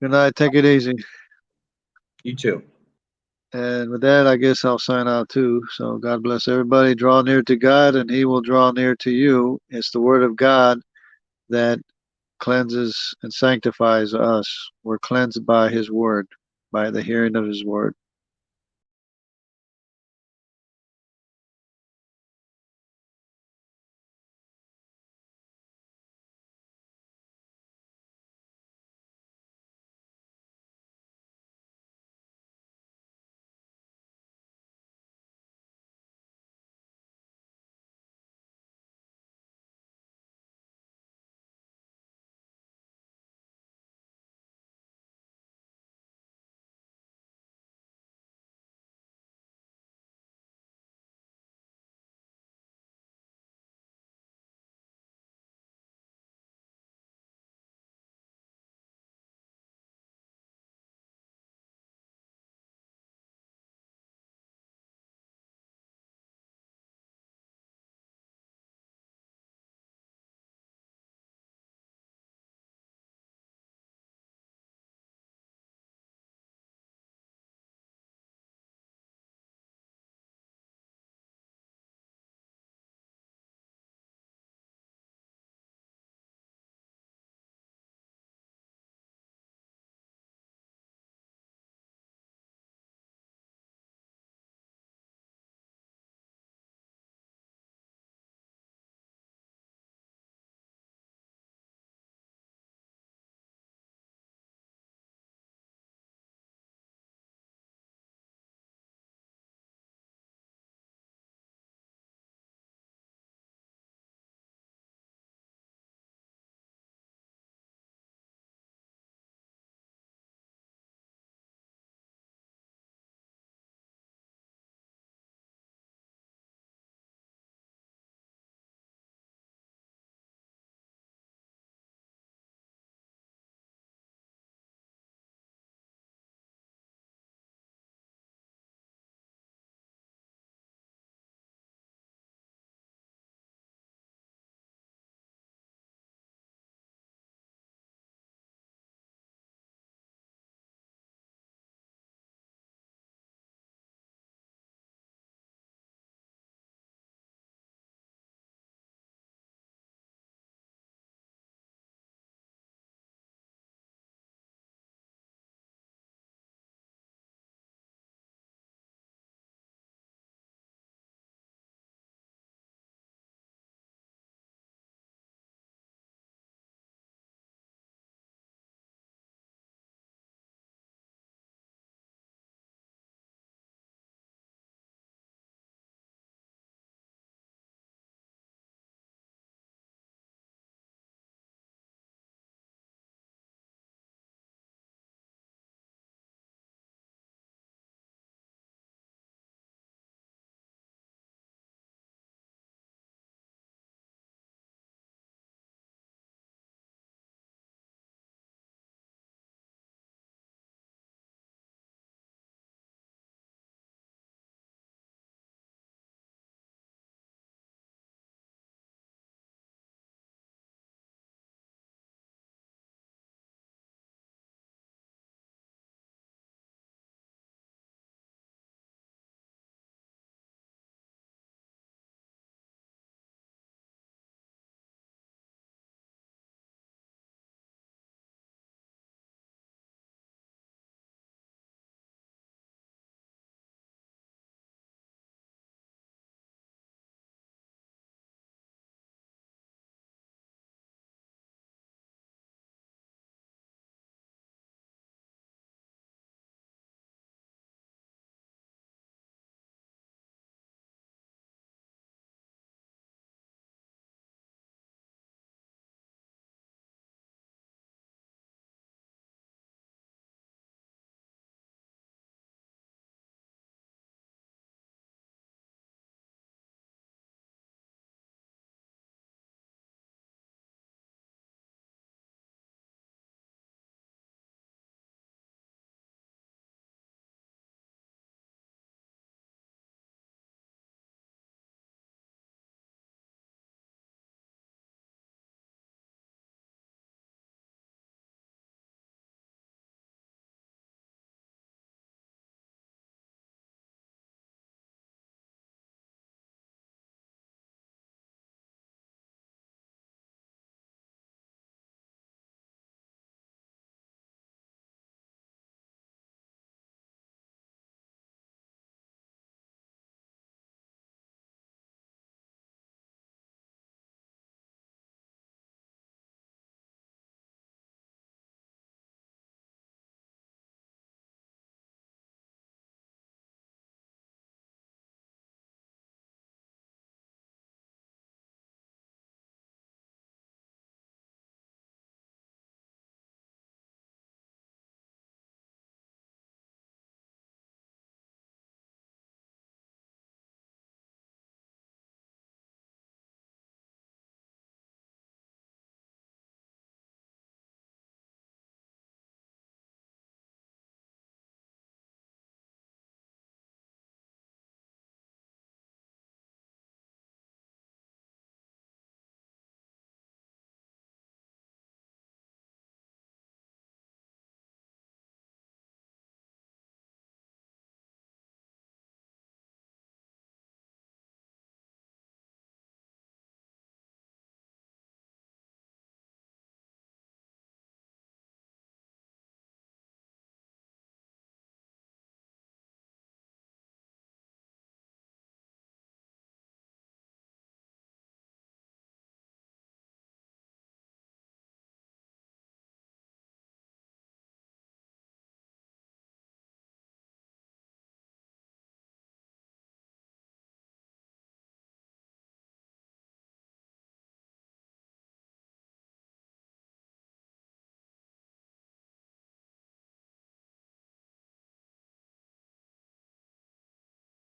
Good night. Take it easy. You too. And with that, I guess I'll sign out too. So God bless everybody. Draw near to God, and He will draw near to you. It's the Word of God that cleanses and sanctifies us. We're cleansed by His Word, by the hearing of His Word.